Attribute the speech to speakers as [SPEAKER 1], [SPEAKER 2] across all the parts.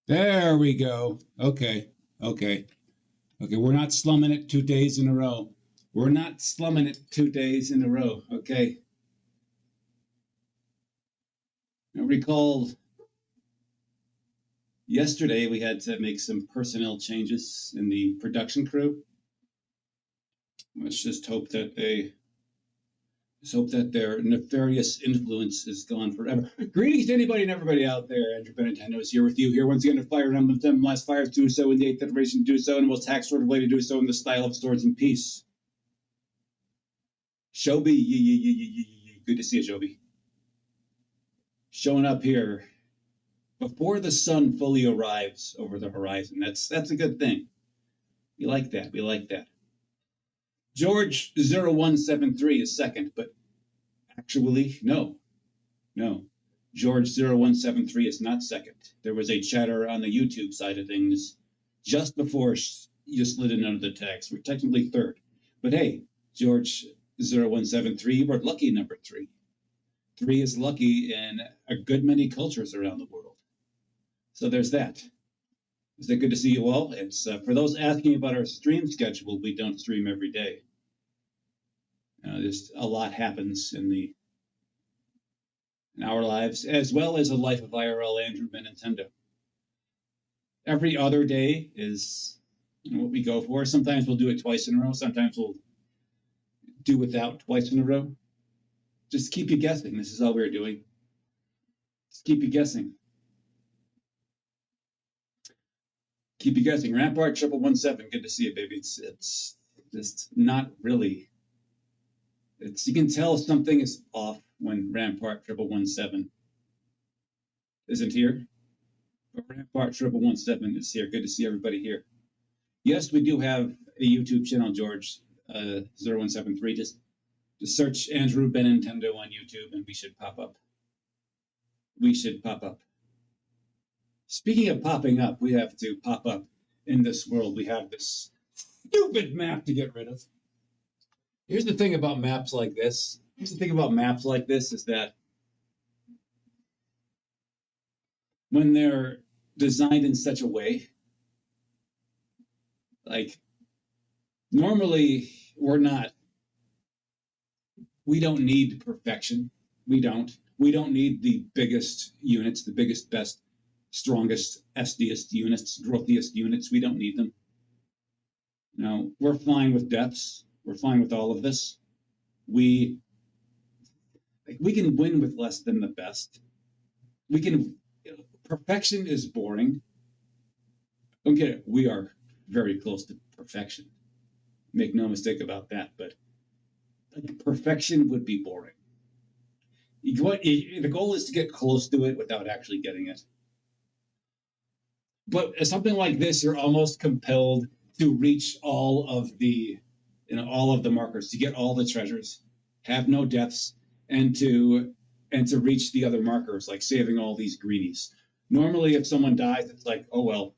[SPEAKER 1] There we go. Okay. Okay. Okay. We're not slumming it 2 days in a row. We're not slumming it 2 days in a row. Okay. I recall yesterday we had to make some personnel changes in the production crew. Let's just hope that their nefarious influence is gone forever. Greetings to anybody and everybody out there. Andrew Benintendo is here with you here once again to fire Emblem. Them last fires do so in the 8th iteration, do so in the most hack sort of way to do so in the style of Swords and Peace. Shobi, good to see you, Shobi. Showing up here before the sun fully arrives over the horizon. That's a good thing. We like that. We like that. George 0173 is second, but actually, no. George 0173 is not second. There was a chatter on the YouTube side of things just before you slid in under the text. We're technically third. But hey, George 0173, we're lucky number 3. 3 is lucky in a good many cultures around the world. So there's that. Is it good to see you all? It's for those asking about our stream schedule, we don't stream every day. Just a lot happens in our lives, as well as the life of IRL Andrew Benintendo. Every other day is what we go for. Sometimes we'll do it twice in a row. Sometimes we'll do without twice in a row. Just keep you guessing. This is all we're doing. Just keep you guessing. Keep you guessing. Rampart 1117. Good to see you, baby. It's just not really. You can tell something is off when Rampart 1117 isn't here. But Rampart 1117 is here. Good to see everybody here. Yes, we do have a YouTube channel, George 0173. Just search Andrew Benintendo on YouTube and we should pop up. Speaking of popping up, we have to pop up in this world. We have this stupid map to get rid of. Here's the thing about maps like this. Is that when they're designed in such a way, like normally we don't need perfection. We don't need the biggest units, the biggest, best, strongest, SDest units, growthiest units. We don't need them. No, we're fine with deaths. We're fine with all of this. We can win with less than the best. Perfection is boring. Don't get it. We are very close to perfection. Make no mistake about that. But perfection would be boring. The goal is to get close to it without actually getting it. But something like this, you're almost compelled to reach all of the markers, to get all the treasures, have no deaths, and to reach the other markers, like saving all these greenies. Normally, if someone dies, it's like, oh well.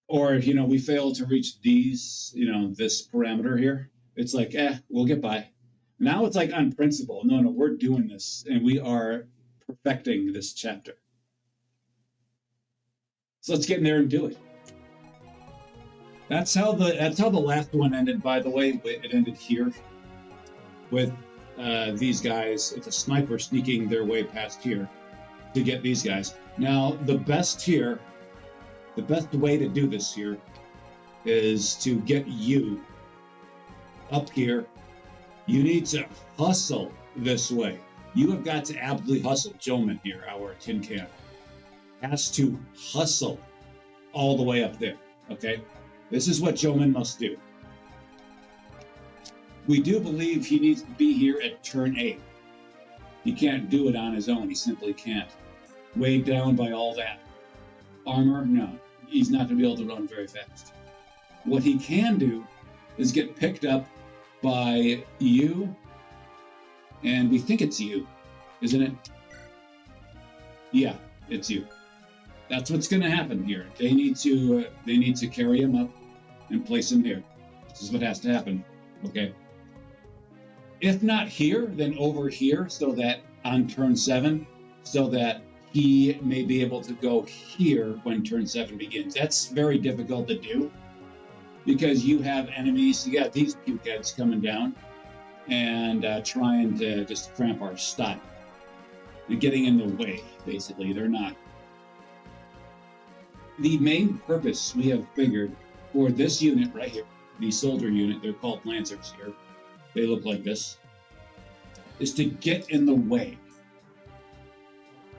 [SPEAKER 1] Or we fail to reach these, this parameter here. It's like, we'll get by. Now it's like on principle. No, we're doing this, and we are perfecting this chapter. So let's get in there and do it. That's how the last one ended, by the way. It ended here with these guys. It's a sniper sneaking their way past here to get these guys. Now, the best way to do this here is to get you up here. You need to hustle this way. You have got to absolutely hustle. Joman here, our tin can, has to hustle all the way up there, okay? This is what Joman must do. We do believe he needs to be here at turn 8. He can't do it on his own. He simply can't. Weighed down by all that armor, no. He's not going to be able to run very fast. What he can do is get picked up by you, and we think it's you, isn't it? Yeah, it's you. That's what's going to happen here. They need to carry him up and place him here. This is what has to happen. Okay. If not here, then over here, so that on turn 7, so that he may be able to go here when turn 7 begins. That's very difficult to do because you have enemies. You got these pukeheads coming down and trying to just cramp our style. They're getting in the way, basically. They're not. The main purpose we have figured for this unit right here, the soldier unit, they're called Lancers here. They look like this, is to get in the way.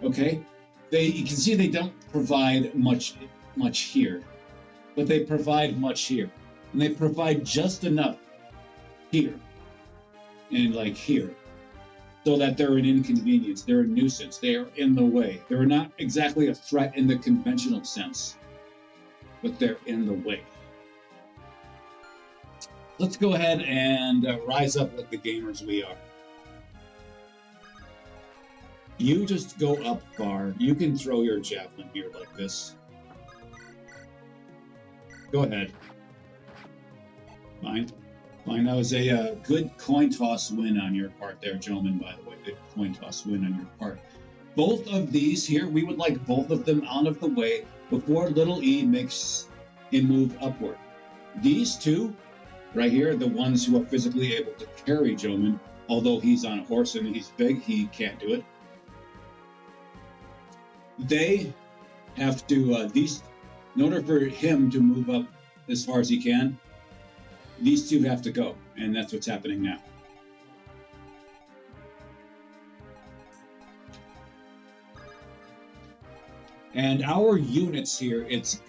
[SPEAKER 1] Okay? You can see they don't provide much here, but they provide much here. And they provide just enough here and like here, so that they're an inconvenience, they're a nuisance, they are in the way. They're not exactly a threat in the conventional sense, but they're in the way. Let's go ahead and rise up like the gamers we are. You just go up far. You can throw your javelin here like this. Go ahead. Fine. Fine. That was a good coin toss win on your part there, gentlemen, by the way. Good coin toss win on your part. Both of these here, we would like both of them out of the way before little E makes a move upward. These two right here, the ones who are physically able to carry Joman, although he's on a horse and he's big, he can't do it. They have to, in order for him to move up as far as he can, these two have to go, and that's what's happening now. And our units here, it's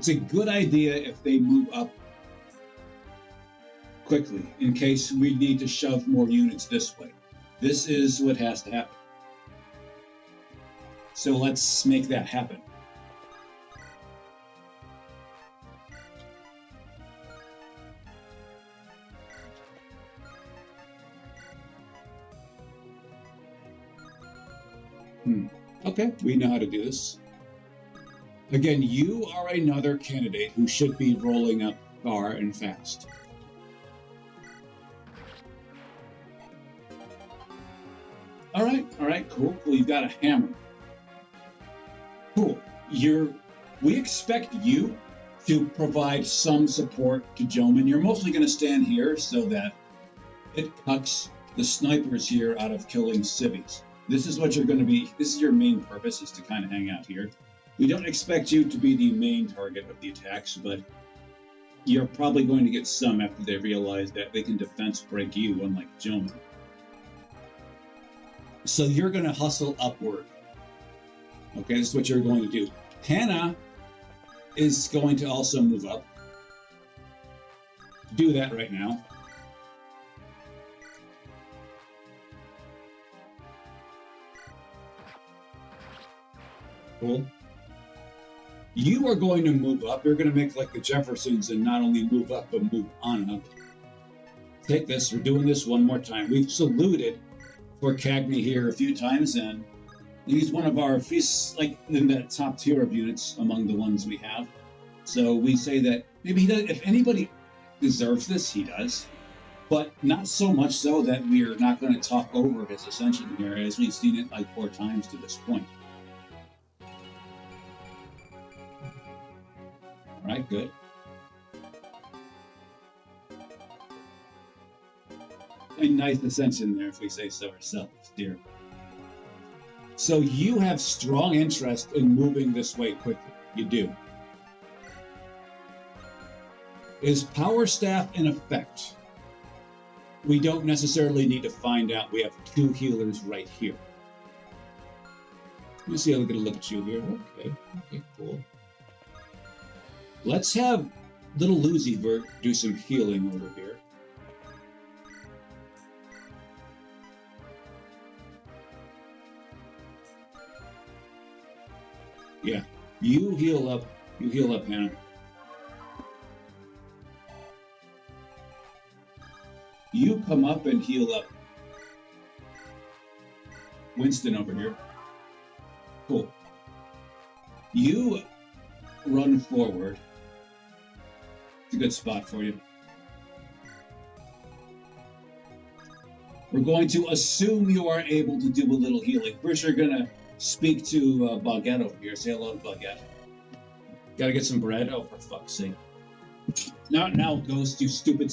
[SPEAKER 1] a good idea if they move up quickly, in case we need to shove more units this way. This is what has to happen. So let's make that happen. Okay, we know how to do this. Again, you are another candidate who should be rolling up far and fast. All right, cool. You've got a hammer. Cool. We expect you to provide some support to Joman. You're mostly going to stand here so that it cuts the snipers here out of killing civvies. This is what you're going to be. This is your main purpose, is to kind of hang out here. We don't expect you to be the main target of the attacks, but you're probably going to get some after they realize that they can defense break you, unlike Joman. So you're going to hustle upward. Okay, this is what you're going to do. Hannah is going to also move up. Do that right now. Cool. You are going to move up. You're going to make like the Jeffersons and not only move up, but move on up. Take this. We're doing this one more time. We've saluted for Cagney here a few times, and he's one of our, he's like in that top tier of units among the ones we have. So we say that maybe he does, if anybody deserves this, he does. But not so much so that we're not going to talk over his ascension here, as we've seen it like 4 times to this point. All right, good. A nice ascension there, if we say so ourselves, dear. So you have strong interest in moving this way quickly. You do. Is Power Staff in effect? We don't necessarily need to find out. We have 2 healers right here. Let me see how we're going to look at you here. Okay, cool. Let's have little Lucifer do some healing over here. Yeah, you heal up. You heal up, Hannah. You come up and heal up Winston over here. Cool. You run forward. It's a good spot for you. We're going to assume you are able to do a little healing. First, you're going to speak to Baguette over here. Say hello to Baguette. Gotta get some bread. Oh, for fuck's sake! Now, Ghost, you stupid.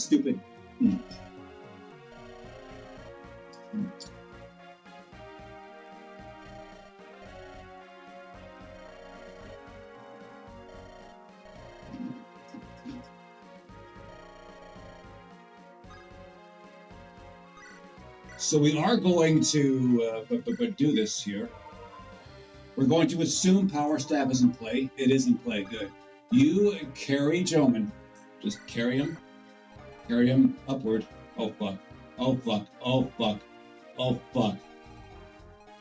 [SPEAKER 1] So we are going to do this here. We're going to assume Power Staff is in play. It is in play. Good. You carry Joman. Just carry him. Carry him upward. Oh fuck. Oh fuck. Oh fuck. Oh fuck.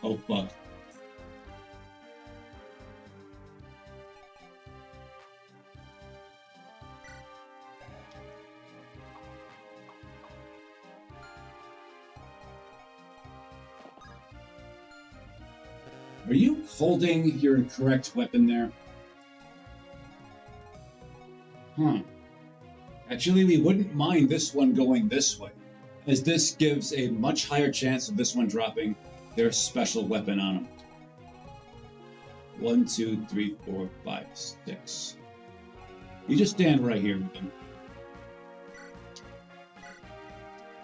[SPEAKER 1] Oh fuck. Are you holding your correct weapon there? Huh. Actually, we wouldn't mind this one going this way, as this gives a much higher chance of this one dropping their special weapon on them. 1, 2, 3, 4, 5, 6. You just stand right here with them.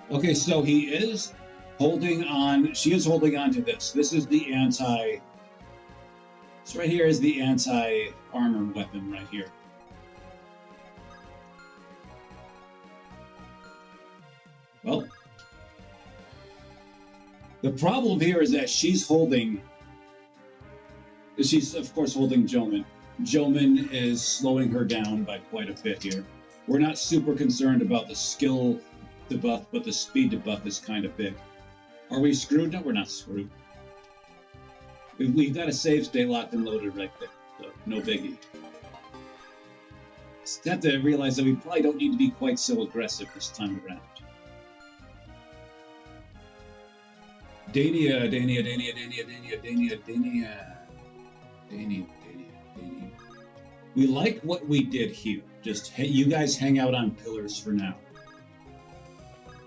[SPEAKER 1] Okay, so he is holding on. She is holding on to this. This is the anti. This right here is the anti-armor weapon right here. Well, the problem here is that she's of course holding Joman. Joman is slowing her down by quite a bit here. We're not super concerned about the skill debuff, but the speed debuff is kind of big. Are we screwed? No, we're not screwed. We've got a save state locked and loaded right there, so no biggie. Just have to realize that we probably don't need to be quite so aggressive this time around. Dania. We like what we did here. Just you guys hang out on pillars for now.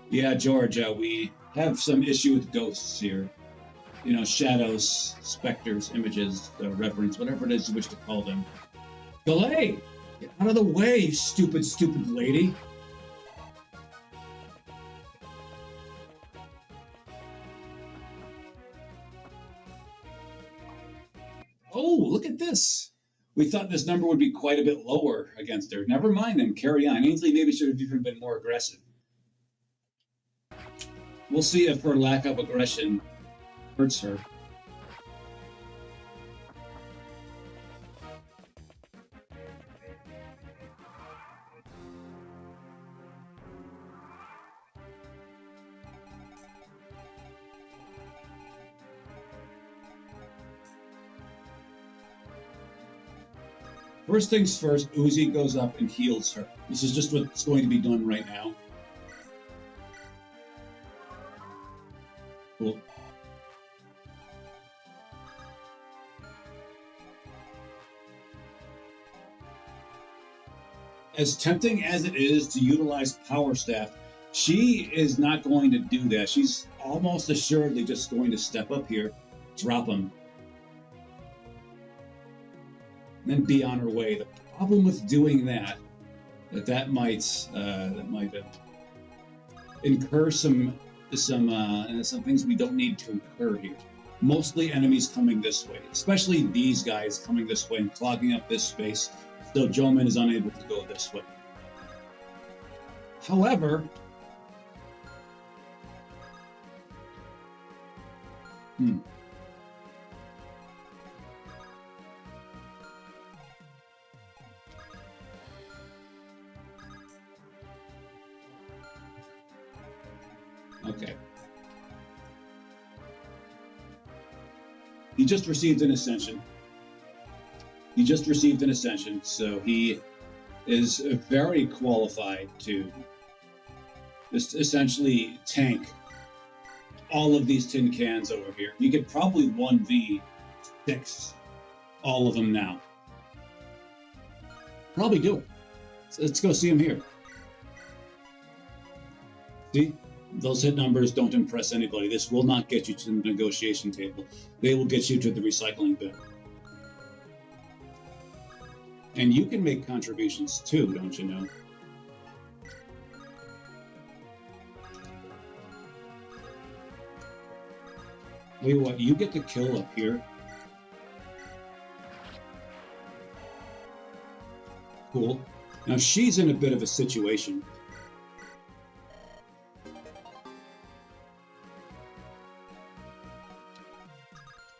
[SPEAKER 1] Yeah, George, we have some issue with ghosts here. You know, shadows, specters, images, reverence, whatever it is you wish to call them. Delay! Get out of the way, you stupid lady! Oh, look at this! We thought this number would be quite a bit lower against her. Never mind then, carry on. Ainsley maybe should have even been more aggressive. We'll see if her lack of aggression hurts her. First things first, Uzi goes up and heals her. This is just what's going to be done right now. Cool. As tempting as it is to utilize Power Staff, she is not going to do that. She's almost assuredly just going to step up here, drop him, and then be on her way. The problem with doing that might incur some things we don't need to incur here. Mostly enemies coming this way, especially these guys coming this way and clogging up this space. So Joman is unable to go this way. However, okay. He just received an ascension. So he is very qualified to just essentially tank all of these tin cans over here. You could probably 1v6 all of them now. Probably do it. So let's go see him here. See? Those hit numbers don't impress anybody. This will not get you to the negotiation table. They will get you to the recycling bin. And you can make contributions too, don't you know? Tell you what, you get to kill up here. Cool. Now she's in a bit of a situation.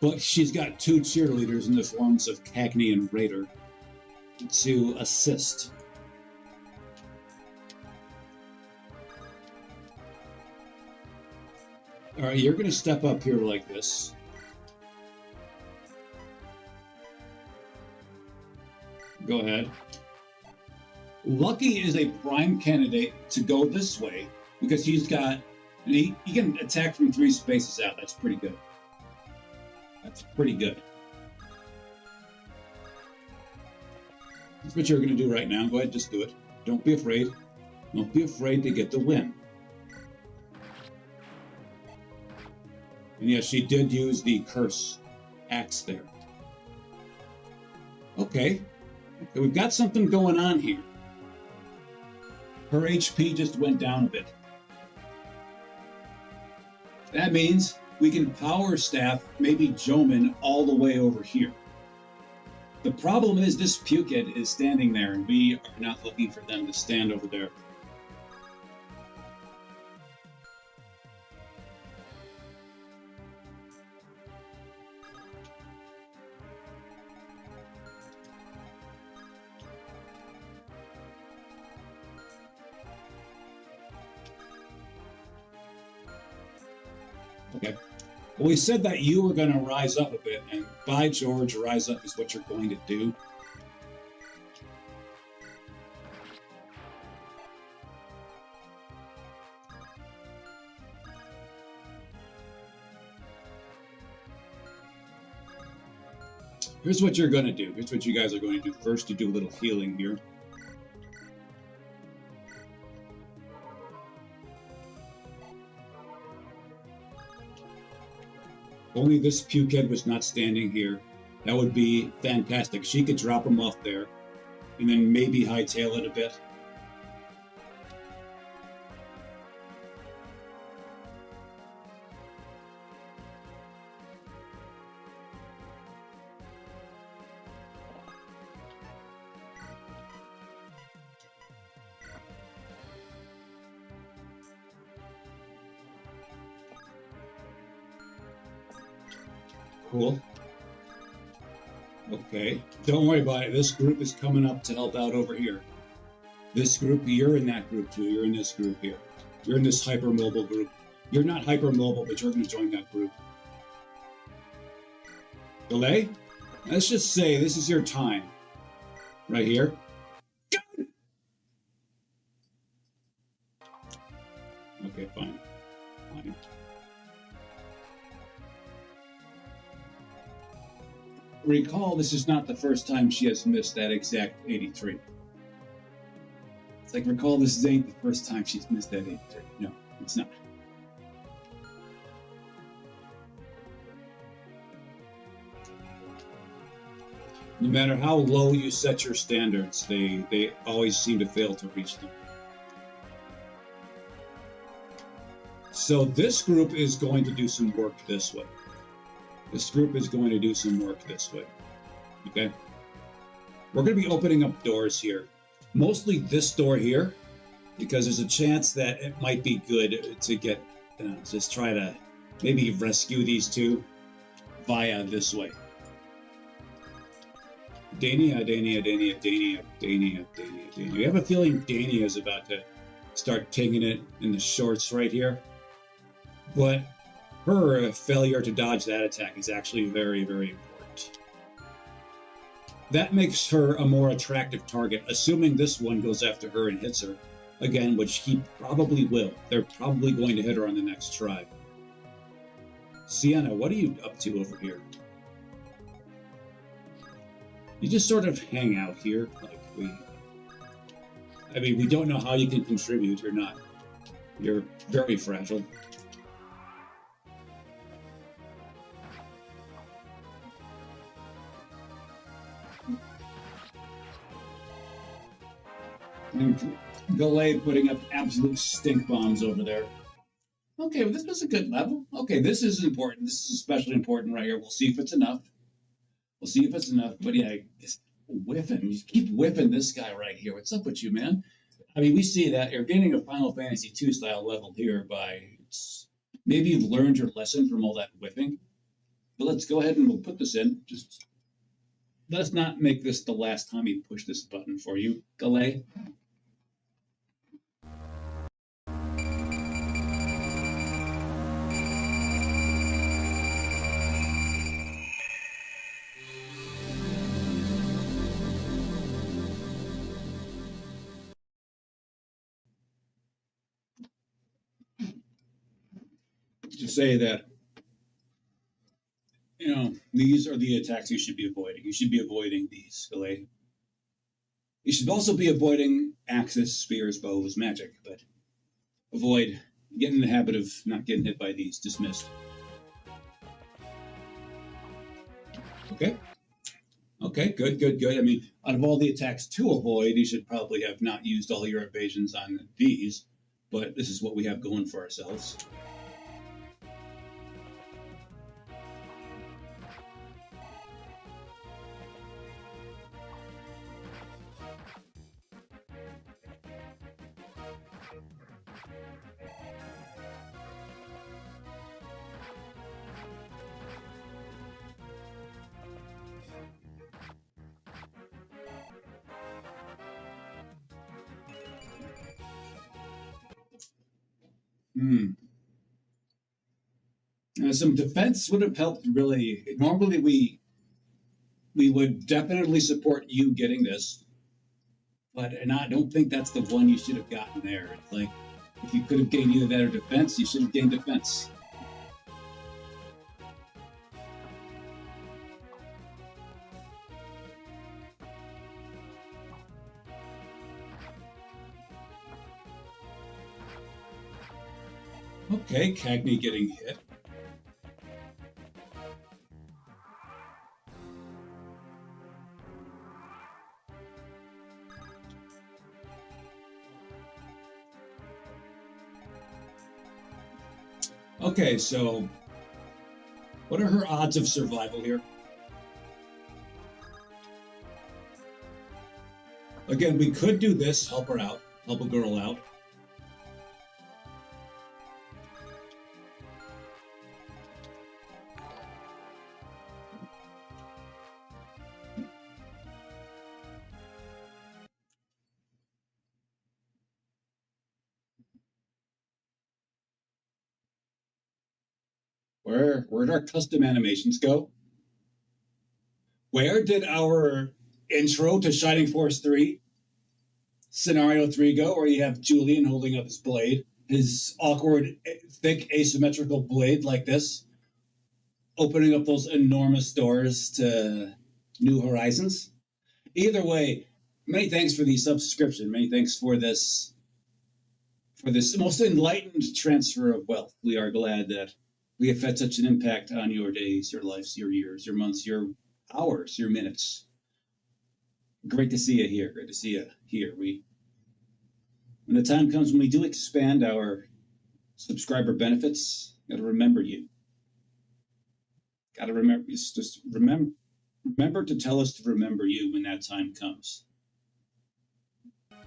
[SPEAKER 1] But she's got two cheerleaders in the forms of Cagney and Raider to assist. All right, you're going to step up here like this. Go ahead. Lucky is a prime candidate to go this way because he can attack from 3 spaces out. That's pretty good. That's pretty good. That's what you're going to do right now. Go ahead, just do it. Don't be afraid. Don't be afraid to get the win. And yes, she did use the curse axe there. Okay, we've got something going on here. Her HP just went down a bit. That means we can power staff maybe Joman all the way over here. The problem is this Pukid is standing there, and we are not looking for them to stand over there. Okay. Well, we said that you were going to rise up a bit, and by George, rise up is what you're going to do. Here's what you're going to do. Here's what you guys are going to do. First, you do a little healing here. Only this Pukid was not standing here. That would be fantastic. She could drop him off there, and then maybe hightail it a bit. Cool. Okay. Don't worry about it. This group is coming up to help out over here. This group, you're in that group too. You're in this group here. You're in this hypermobile group. You're not hypermobile, but you're going to join that group. Delay? Let's just say this is your time. Right here. Okay, fine. Fine. Recall, this is not the first time she has missed that exact 83. It's like, recall, this ain't the first time she's missed that 83. No, it's not. No matter how low you set your standards, they always seem to fail to reach them. So this group is going to do some work this way. This group is going to do some work this way, okay? We're going to be opening up doors here. Mostly this door here, because there's a chance that it might be good to get, just try to maybe rescue these two via this way. Dania. You have a feeling Dania is about to start taking it in the shorts right here, but her failure to dodge that attack is actually very, very important. That makes her a more attractive target, assuming this one goes after her and hits her. Again, which he probably will. They're probably going to hit her on the next try. Sienna, what are you up to over here? You just sort of hang out here. Like we don't know how you can contribute or not. You're very fragile. Galay putting up absolute stink bombs over there. Okay, well, this was a good level. Okay, this is important. This is especially important right here. We'll see if it's enough. We'll see if it's enough. But yeah, just whipping. You keep whipping this guy right here. What's up with you, man? I mean, we see that you're getting a Final Fantasy II style level here by maybe you've learned your lesson from all that whipping. But let's go ahead and we'll put this in. Just let's not make this the last time we push this button for you, Galay. To say that, you know, these are the attacks you should be avoiding. You should be avoiding these, Galay. You should also be avoiding axes, spears, bows, magic, but avoid, get in the habit of not getting hit by these. Dismissed. Okay. Okay, good, good, good. I mean, out of all the attacks to avoid, you should probably have not used all your evasions on these, but this is what we have going for ourselves. Some defense would have helped really. Normally, we would definitely support you getting this, but and I don't think that's the one you should have gotten there. It's like if you could have gained either that or defense, you should have gained defense. Okay, Cagney getting hit. Okay, so what are her odds of survival here? Again, we could do this, help her out, help a girl out. Where'd our custom animations go? Where did our intro to Shining Force 3 Scenario 3 go, where you have Julian holding up his blade, his awkward, thick, asymmetrical blade like this, opening up those enormous doors to new horizons? Either way, many thanks for the subscription. Many thanks for this most enlightened transfer of wealth. We are glad that we have had such an impact on your days, your lives, your years, your months, your hours, your minutes. Great to see you here. Great to see you here. When the time comes when we do expand our subscriber benefits, gotta remember you. Gotta remember, just remember to tell us to remember you when that time comes.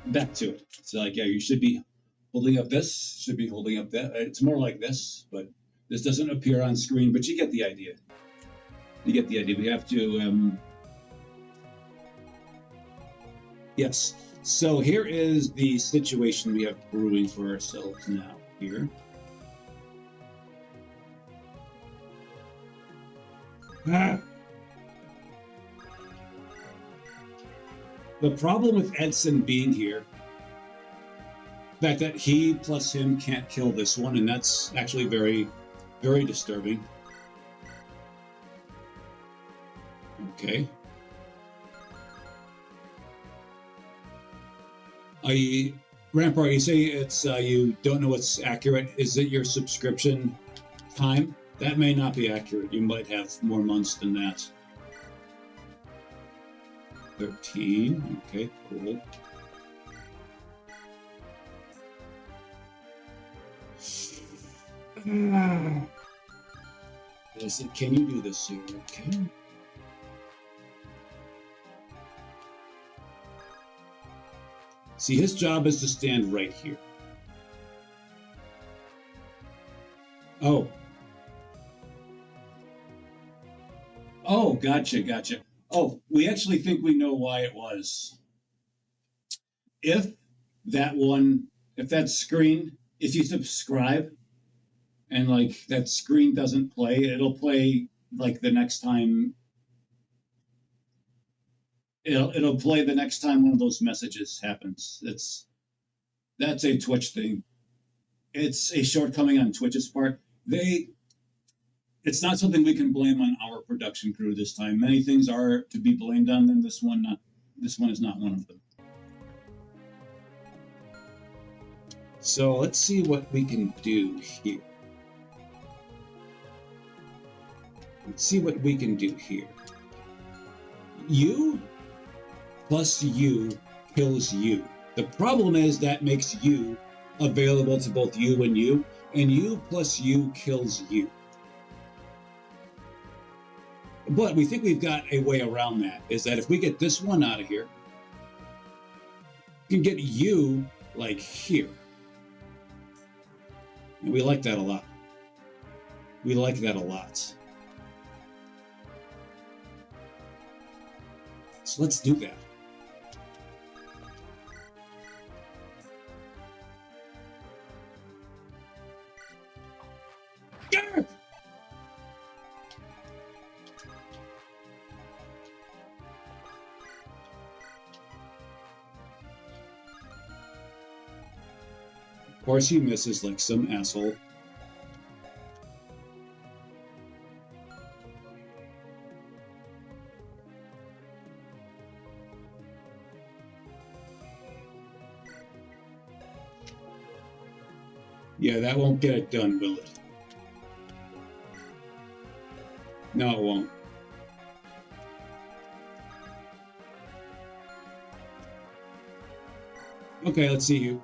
[SPEAKER 1] Back to it. It's like, yeah, you should be holding up this, should be holding up that. It's more like this, but this doesn't appear on screen, but you get the idea. You get the idea. We have to, yes. So here is the situation we have brewing for ourselves now here. The problem with Edson being here, the fact that he plus him can't kill this one, and that's actually very, very disturbing. Okay. Rampart, you say it's you don't know what's accurate. Is it your subscription time? That may not be accurate. You might have more months than that. 13. Okay, cool. Can you do this here? Okay. See, his job is to stand right here. Oh. Oh, gotcha. Oh, we actually think we know why it was. If that screen, if you subscribe and like that screen doesn't play, it'll play like the next time. It'll play the next time one of those messages happens. That's a Twitch thing. It's a shortcoming on Twitch's part. It's not something we can blame on our production crew this time. Many things are to be blamed on them. This one is not one of them. So let's see what we can do here. You plus you kills you. The problem is that makes you available to both you, and you plus you kills you. But we think we've got a way around that, is that if we get this one out of here, we can get you, like, here. And we like that a lot. So let's do that. Yeah! Of course he misses like some asshole. Yeah, that won't get it done, will it? No, it won't. Okay, let's see you.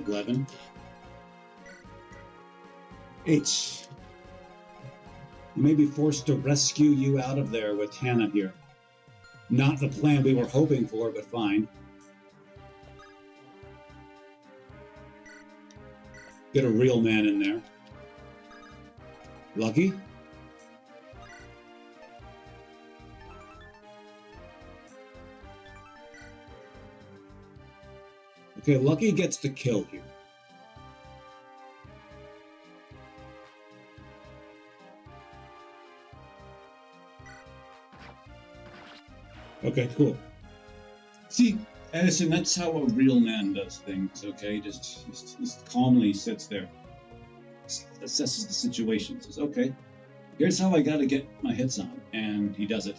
[SPEAKER 1] 11. 8. We may be forced to rescue you out of there with Hannah here. Not the plan we were hoping for, but fine. Get a real man in there. Lucky? Okay, Lucky gets the kill here. Okay, cool. See, Edison, that's how a real man does things, okay? Just calmly sits there, assesses the situation, says, okay, here's how I gotta get my hits on, and he does it.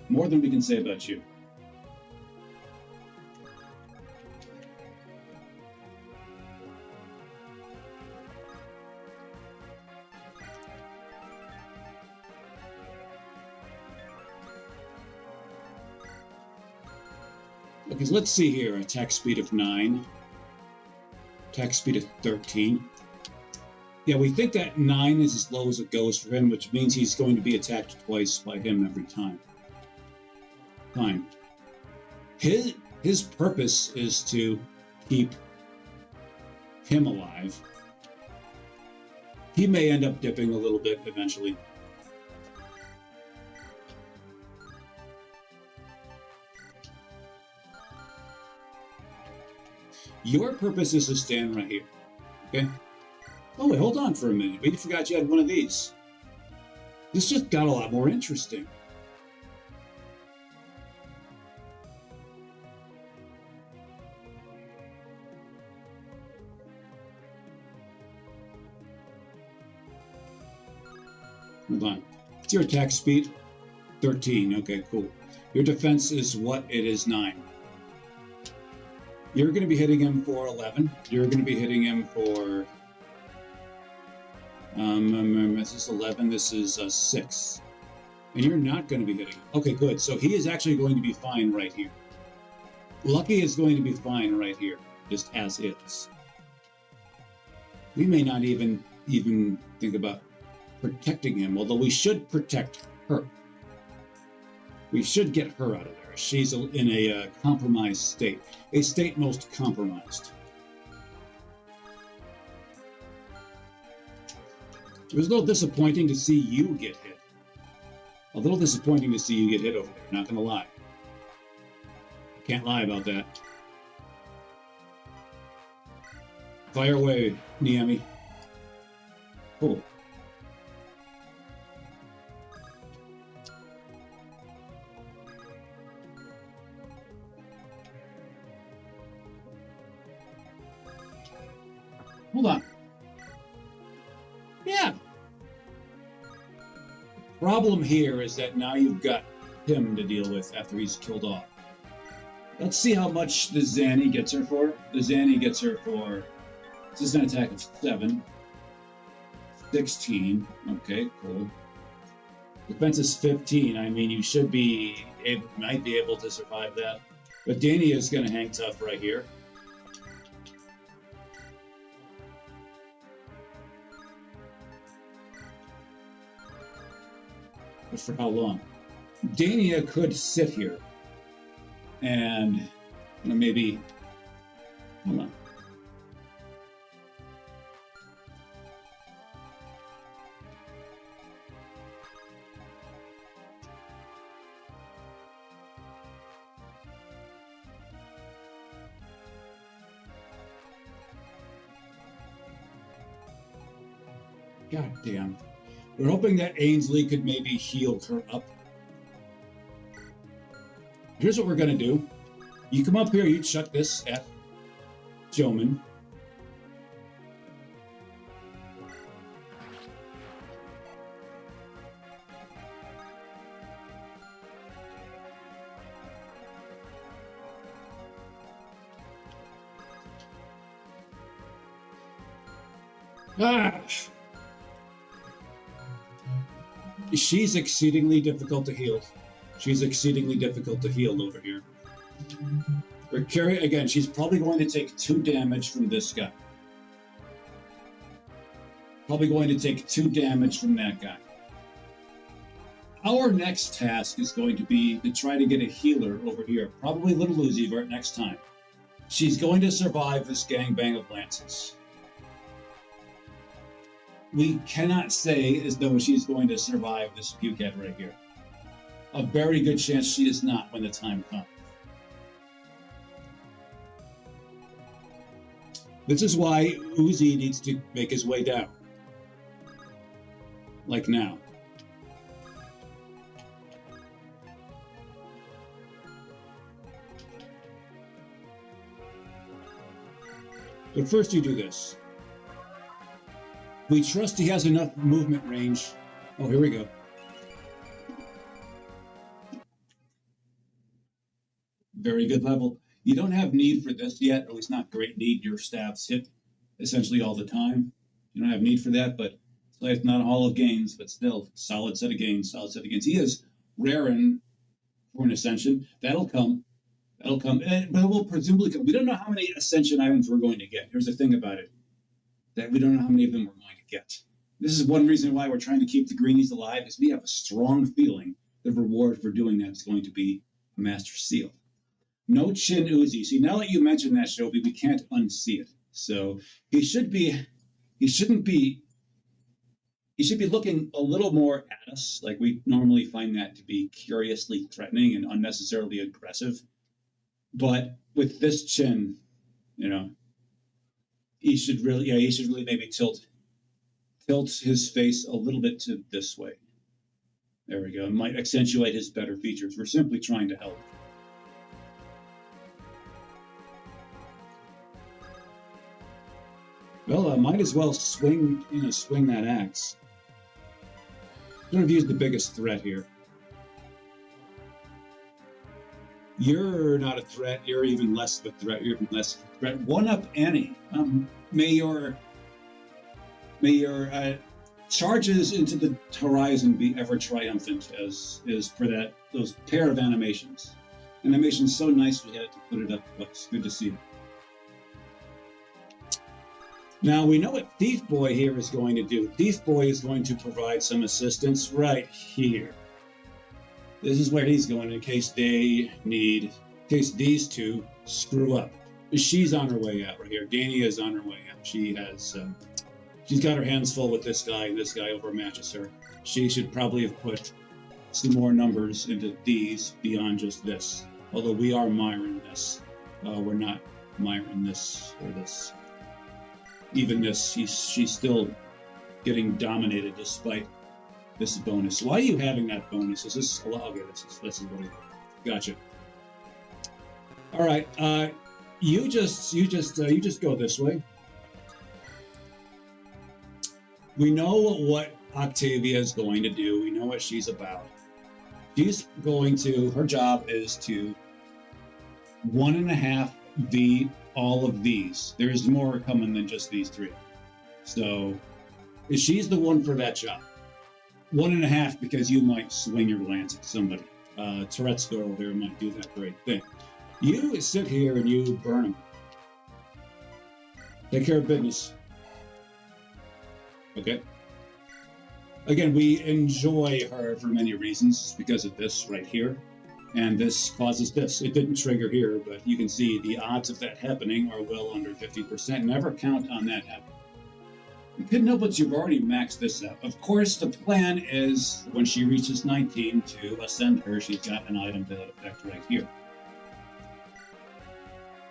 [SPEAKER 1] More than we can say about you. Okay, so let's see here. Attack speed of 9. Attack speed of 13. Yeah, we think that 9 is as low as it goes for him, which means he's going to be attacked twice by him every time. Fine. His purpose is to keep him alive. He may end up dipping a little bit eventually. Your purpose is to stand right here, okay? Oh, wait, hold on for a minute. We forgot you had one of these. This just got a lot more interesting. Hold on. What's your attack speed? 13. Okay, cool. Your defense is what? It is 9. You're going to be hitting him for 11. You're going to be hitting him for... this is 11. This is 6. And you're not going to be hitting him. Okay, good. So he is actually going to be fine right here. Lucky is going to be fine right here, just as is. We may not even think about protecting him, although we should protect her. We should get her out of there. She's in a compromised state, a state most compromised. It was a little disappointing to see you get hit. A little disappointing to see you get hit over there, not gonna lie. Can't lie about that. Fire away, Niami. Cool. Hold on. Yeah. Problem here is that now you've got him to deal with after he's killed off. Let's see how much the Zanny gets her for. The Zanny gets her for... This is an attack of 7. 16. Okay, cool. Defense is 15. I mean, you should be... might be able to survive that. But Dania is going to hang tough right here. But for how long? Dania could sit here and maybe... Hold on. God damn. We're hoping that Ainsley could maybe heal her up. Here's what we're going to do. You come up here, you chuck this at Joman. Ah! She's exceedingly difficult to heal. She's exceedingly difficult to heal over here. Again, she's probably going to take 2 damage from this guy. Probably going to take 2 damage from that guy. Our next task is going to be to try to get a healer over here. Probably Little Uzi Vert next time. She's going to survive this gangbang of lances. We cannot say as though she's going to survive this pukehead right here. A very good chance she is not when the time comes. This is why Uzi needs to make his way down. Like now. But first you do this. We trust he has enough movement range. Oh, here we go. Very good level. You don't have need for this yet, or at least not great need. Your stats hit essentially all the time. You don't have need for that, but it's not a Hall of Gains, but still, solid set of gains, solid set of gains. He is raring for an Ascension. That'll come. That'll come. But it will presumably come. We don't know how many Ascension items we're going to get. Here's the thing about it. That we don't know how many of them we're going to get. This is one reason why we're trying to keep the greenies alive, is we have a strong feeling the reward for doing that is going to be a Master Seal. No Chin Uzi. See, now that you mention that, Shobi, we can't unsee it. So he shouldn't be looking a little more at us, like we normally find that to be curiously threatening and unnecessarily aggressive. But with this chin, he should really maybe tilt his face a little bit to this way. There we go. It might accentuate his better features. We're simply trying to help. Well, I might as well swing that axe. Sort of use the biggest threat here. You're not a threat. You're even less of a threat. You're even less of a threat. One up Annie. May your charges into the horizon be ever triumphant as for those pair of animations. Animation's so nice we had to put it up twice. Good to see it. Now we know what Thief Boy here is going to do. Thief Boy is going to provide some assistance right here. This is where he's going in case these two screw up. She's on her way out right here. Dania is on her way out. She's got her hands full with this guy, and this guy overmatches her. She should probably have put some more numbers into these beyond just this. Although we are miring this. We're not miring this or this. Even this, she's still getting dominated despite this bonus. Why are you having that bonus? Is this? Okay, this is what it is. Gotcha. All right, you just go this way. We know what Octavia is going to do. We know what she's about. Her job is to 1.5V all of these. There's more coming than just these three. So she's the one for that job. 1.5 because you might swing your lance at somebody. Tourette's girl there might do that great thing. You sit here and you burn them. Take care of business. Okay. Again, we enjoy her for many reasons because of this right here. And this causes this. It didn't trigger here, but you can see the odds of that happening are well under 50%. Never count on that happening. You couldn't help but you've already maxed this out. Of course, the plan is when she reaches 19 to ascend her, she's got an item to that effect right here.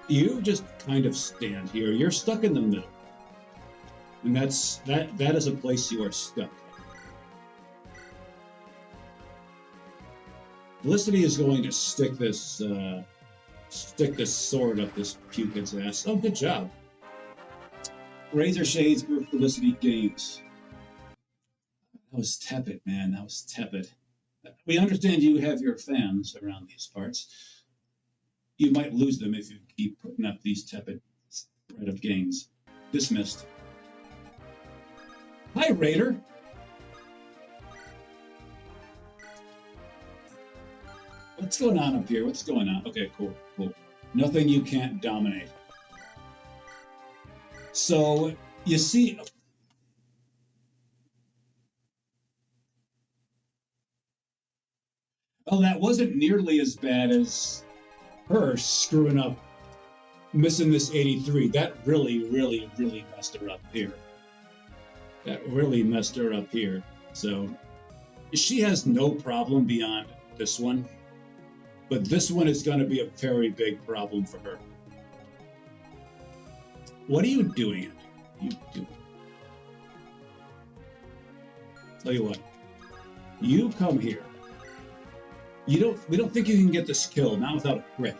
[SPEAKER 1] You just kind of stand here. You're stuck in the middle. And that is a place you are stuck. Felicity is going to stick this sword up this pukid's ass. Oh, good job. Razor Shades for Felicity Games. That was tepid, man. That was tepid. We understand you have your fans around these parts. You might lose them if you keep putting up these tepid spread of games. Dismissed. Hi, Raider. What's going on up here? What's going on? Okay, cool. Nothing you can't dominate. So, you see... Well, that wasn't nearly as bad as her screwing up, missing this 83. That really, really, really messed her up here. So, she has no problem beyond this one. But this one is going to be a very big problem for her. What are you doing? Tell you what. You come here. We don't think you can get this kill, not without a crit.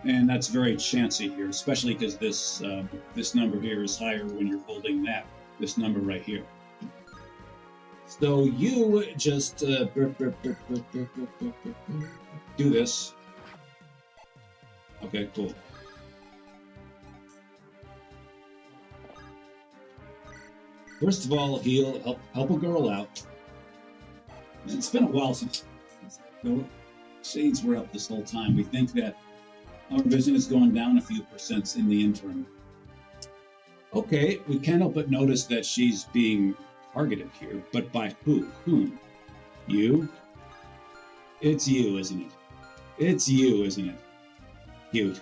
[SPEAKER 1] And that's very chancy here, especially because this number here is higher when you're holding this number right here. So you just do this. Okay, cool. First of all, he'll help a girl out. It's been a while since the shades were up this whole time. We think that our vision has gone down a few percents in the interim. Okay, we can't help but notice that she's being targeted here, but by who? Whom? You? It's you, isn't it? It's you, isn't it? Cute.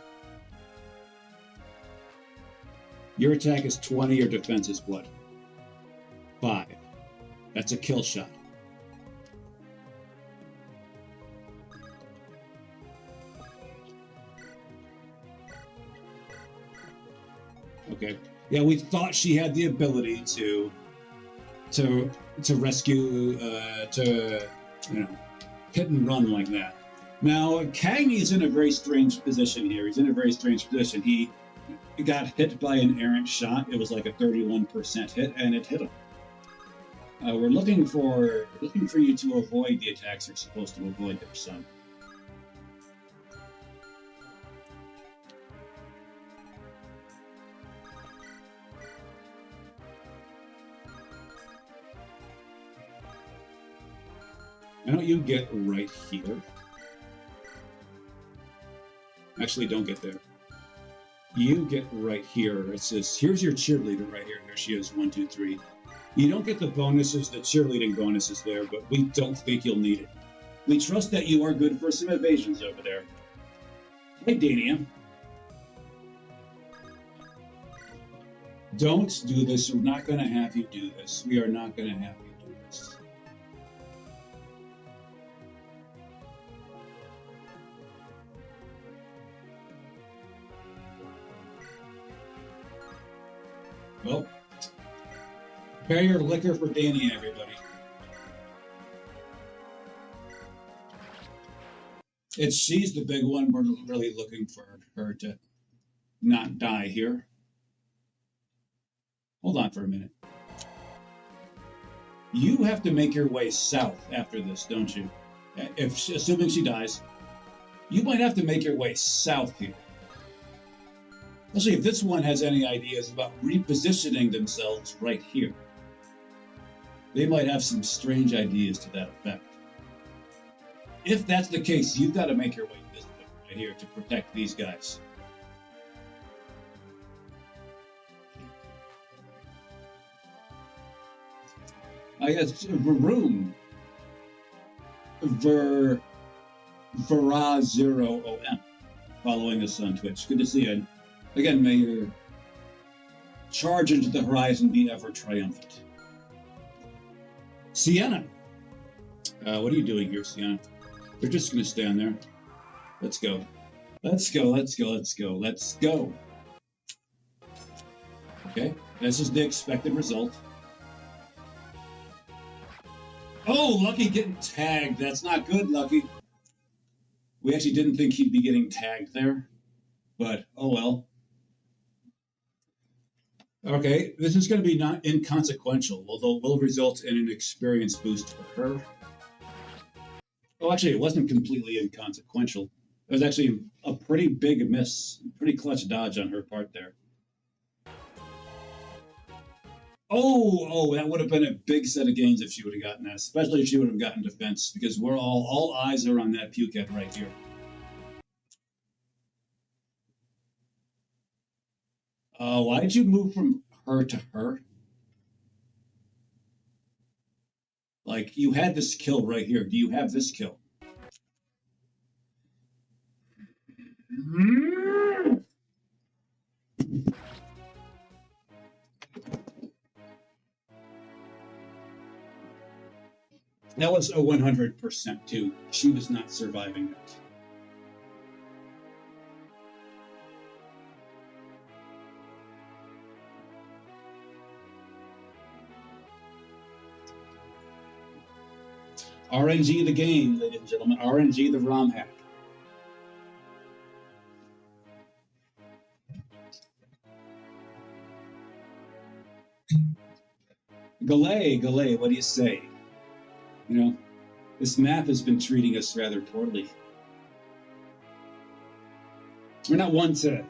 [SPEAKER 1] Your attack is 20, your defense is what? 5. That's a kill shot. Okay. Yeah, we thought she had the ability to rescue, hit and run like that. Now, Kang is in a very strange position here. He's in a very strange position. He got hit by an errant shot. It was like a 31% hit, and it hit him. We're looking for you to avoid the attacks you're supposed to avoid there, son. Why don't you get right here? Actually, don't get there. You get right here. It says, here's your cheerleader right here. There she is, 1, 2, 3. You don't get the bonuses, the cheerleading bonuses there, but we don't think you'll need it. We trust that you are good for some evasions over there. Hey, Dania. Don't do this. We're not going to have you do this. We are not going to have you do this. Well, prepare your liquor for Dania, everybody. She's the big one. We're really looking for her to not die here. Hold on for a minute. You have to make your way south after this, don't you? Assuming she dies, you might have to make your way south here. Especially if this one has any ideas about repositioning themselves right here. They might have some strange ideas to that effect. If that's the case, you've got to make your way this way right here to protect these guys. I guess room Vera0OM following us on Twitch. Good to see you. Again, may your charge into the horizon be ever triumphant. Sienna. What are you doing here, Sienna? They're just going to stand there. Let's go. Let's go, let's go, let's go, let's go. Okay, this is the expected result. Oh, Lucky getting tagged. That's not good, Lucky. We actually didn't think he'd be getting tagged there, but oh well. Okay, this is going to be not inconsequential, although it will result in an experience boost for her. Oh, actually, it wasn't completely inconsequential. It was actually a pretty big miss, pretty clutch dodge on her part there. Oh, that would have been a big set of gains if she would have gotten that, especially if she would have gotten defense, because we're all eyes are on that Puket right here. Why did you move from her to her? Like, you had this kill right here. Do you have this kill? That was a 100% too. She was not surviving that. RNG the game, ladies and gentlemen. RNG the Romhack. Galay, what do you say? You know, this map has been treating us rather poorly. We're not one to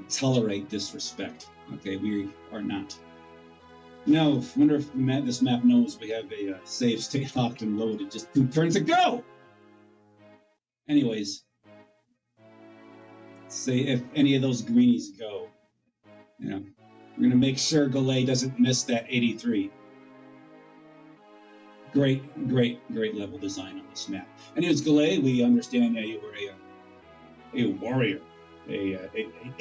[SPEAKER 1] tolerate disrespect. Okay, we are not. No, I wonder if this map knows we have a save state locked and loaded. Just 2 turns to go! Anyways, say if any of those greenies go, you know, we're going to make sure Galay doesn't miss that 83. Great level design on this map. And as Galay, we understand that you were a warrior, a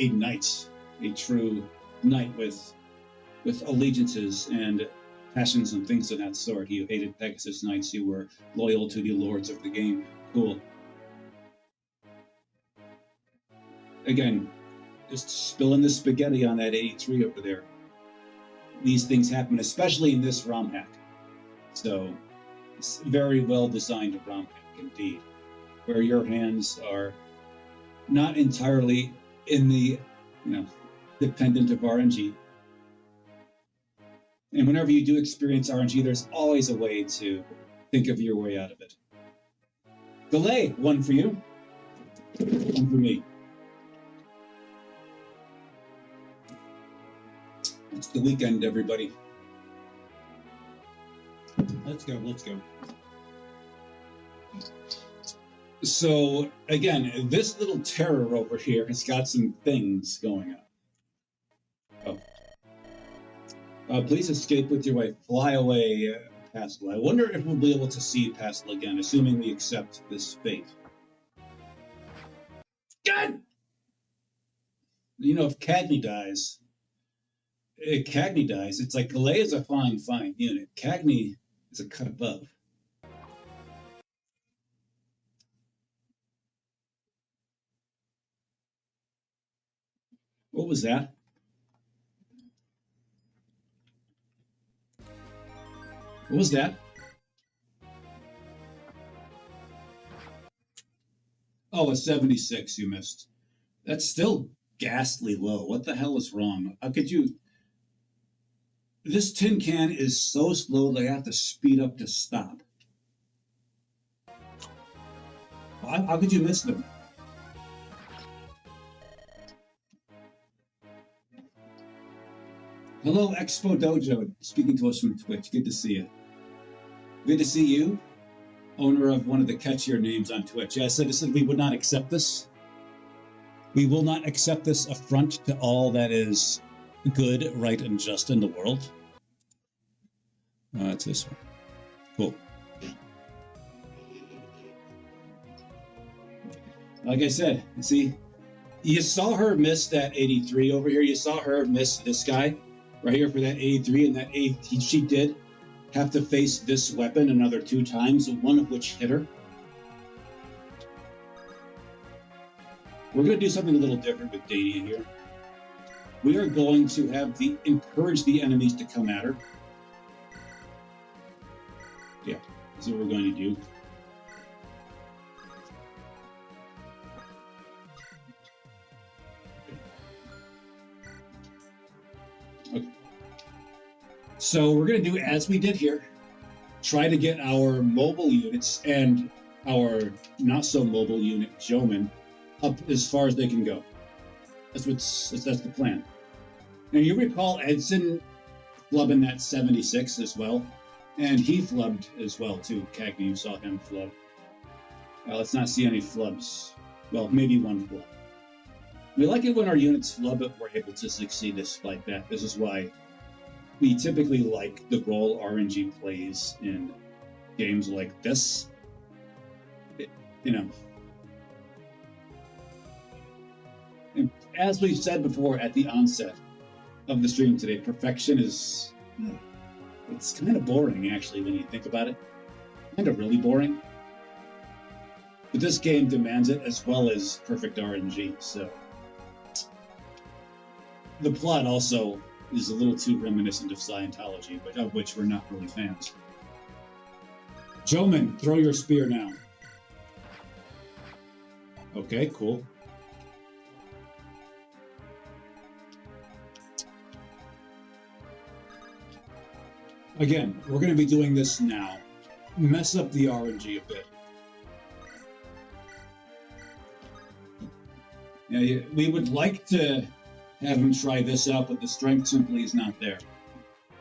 [SPEAKER 1] knight, a true knight with allegiances and passions and things of that sort. You hated Pegasus Knights. You were loyal to the lords of the game. Cool. Again, just spilling the spaghetti on that 83 over there. These things happen, especially in this ROM hack. So, it's very well designed ROM hack indeed, where your hands are not entirely in the, dependent of RNG. And whenever you do experience RNG, there's always a way to think of your way out of it. Galay, 1 for you, 1 for me. It's the weekend, everybody. Let's go. So, again, this little terror over here has got some things going on. Oh. Please escape with your wife. Fly away, Pascal. I wonder if we'll be able to see Pascal again, assuming we accept this fate. God! You know, if Cagney dies, it's like Galea is a fine unit. Cagney is a cut above. What was that? What was that? Oh, a 76 you missed. That's still ghastly low. What the hell is wrong? How could you... This tin can is so slow that I have to speed up to stop. How could you miss them? Hello, Expo Dojo, speaking to us from Twitch. Good to see you. Good to see you, owner of one of the catchier names on Twitch. Yeah, I said we would not accept this. We will not accept this affront to all that is good, right, and just in the world. It's this one. Cool. Like I said, see, you saw her miss that 83 over here. You saw her miss this guy right here for that 83, and that she did have to face this weapon another 2 times, one of which hit her. We're going to do something a little different with Dania here. We are going to have encourage the enemies to come at her. Yeah, that's what we're going to do. Okay. So we're going to do as we did here. Try to get our mobile units and our not-so-mobile unit, Joman, up as far as they can go. That's the plan. Now, you recall Edson flubbing that 76 as well, and he flubbed as well, too. Cagney, you saw him flub. Let's not see any flubs. Well, maybe one flub. We like it when our units flub, but we're able to succeed despite that. This is why we typically like the role RNG plays in games like this. You know. And as we said before at the onset of the stream today, perfection is... It's kind of boring, actually, when you think about it. Kind of really boring. But this game demands it as well as perfect RNG, so... The plot also is a little too reminiscent of Scientology, but of which we're not really fans. Joman, throw your spear now. Okay, cool. Again, we're going to be doing this now. Mess up the RNG a bit. Yeah, we would like to have him try this out, but the strength simply is not there.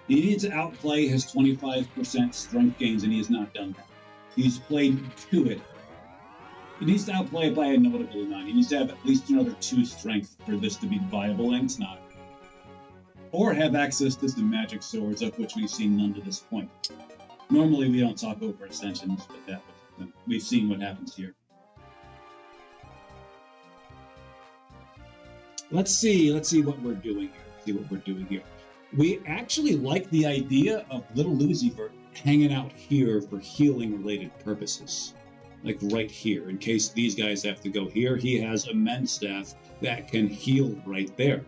[SPEAKER 1] He needs to outplay his 25% strength gains, and he has not done that. He's played to it. He needs to outplay it by a notable amount. He needs to have at least another 2 strength for this to be viable, and it's not. Or have access to some magic swords, of which we've seen none to this point. Normally, we don't talk over ascensions, but we've seen what happens here. Let's see what we're doing here. We actually like the idea of little Lucifer hanging out here for healing-related purposes. Like right here. In case these guys have to go here, he has a men's staff that can heal right there.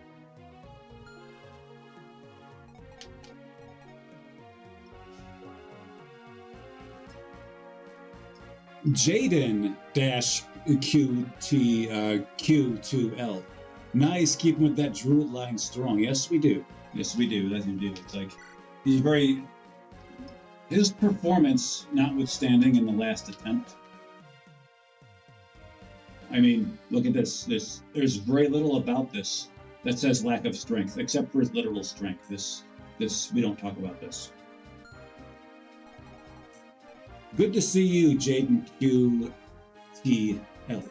[SPEAKER 1] Jaden-QT-Q2L. Nice, keeping with that druid line strong. Yes, we do. Yes, we do. That's what we do. It's like, he's very... His performance, notwithstanding in the last attempt. I mean, look at this. There's very little about this that says lack of strength, except for his literal strength. We don't talk about this. Good to see you, Jaden QTL.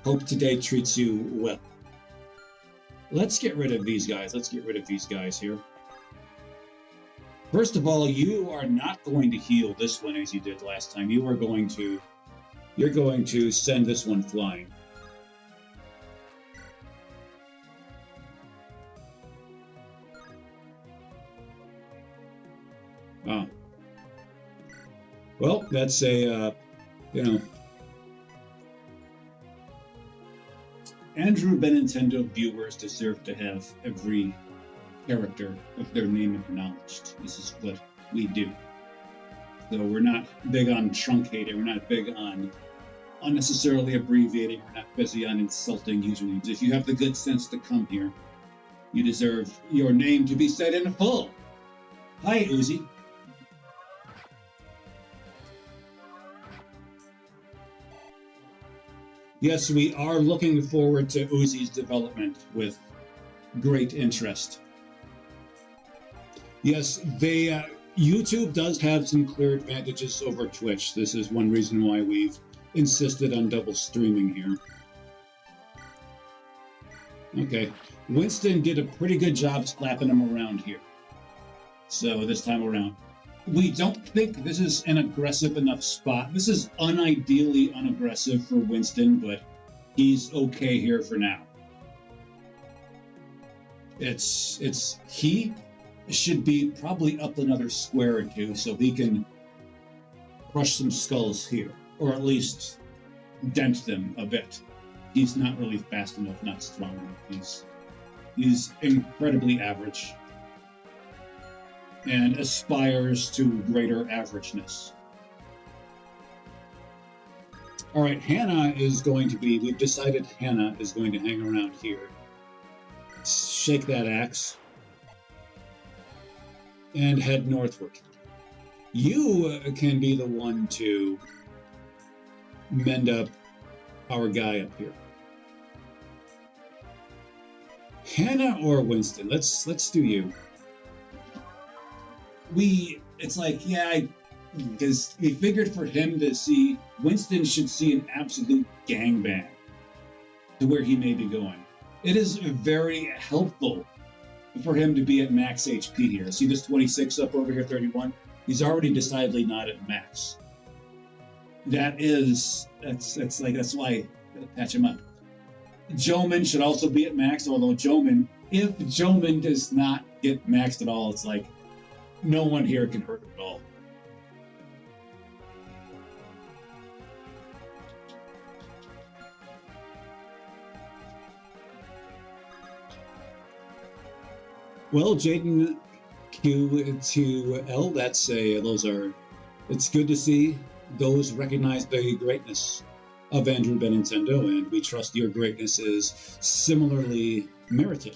[SPEAKER 1] Hope today treats you well. Let's get rid of these guys. Let's get rid of these guys here. First of all, you are not going to heal this one as you did last time. You're going to send this one flying. Oh. Well, that's a, Andrew Benintendi viewers deserve to have every character of their name acknowledged. This is what we do. So we're not big on truncating. We're not big on unnecessarily abbreviating. We're not busy on insulting usernames. If you have the good sense to come here, you deserve your name to be said in full. Hi, Uzi. Yes, we are looking forward to Uzi's development with great interest. Yes, YouTube does have some clear advantages over Twitch. This is one reason why we've insisted on double streaming here. Okay, Winston did a pretty good job slapping him around here. So this time around, we don't think this is an aggressive enough spot. This is unideally unaggressive for Winston, but he's okay here for now. He should be probably up another square or two so he can crush some skulls here, or at least dent them a bit. He's not really fast enough, not strong enough. He's incredibly average and aspires to greater averageness. All right, we've decided Hannah is going to hang around here. Shake that axe and head northward. You can be the one to mend up our guy up here. Hannah or Winston? Let's do you. Because we figured for him to see, Winston should see an absolute gangbang to where he may be going. It is very helpful for him to be at max HP here. See this 26 up over here, 31? He's already decidedly not at max. That's why I gotta patch him up. Joman should also be at max, although if Joman does not get maxed at all, it's like no one here can hurt him at all. Well, Jaden Q2L, it's good to see those recognize the greatness of Andrew Benintendi, and we trust your greatness is similarly merited.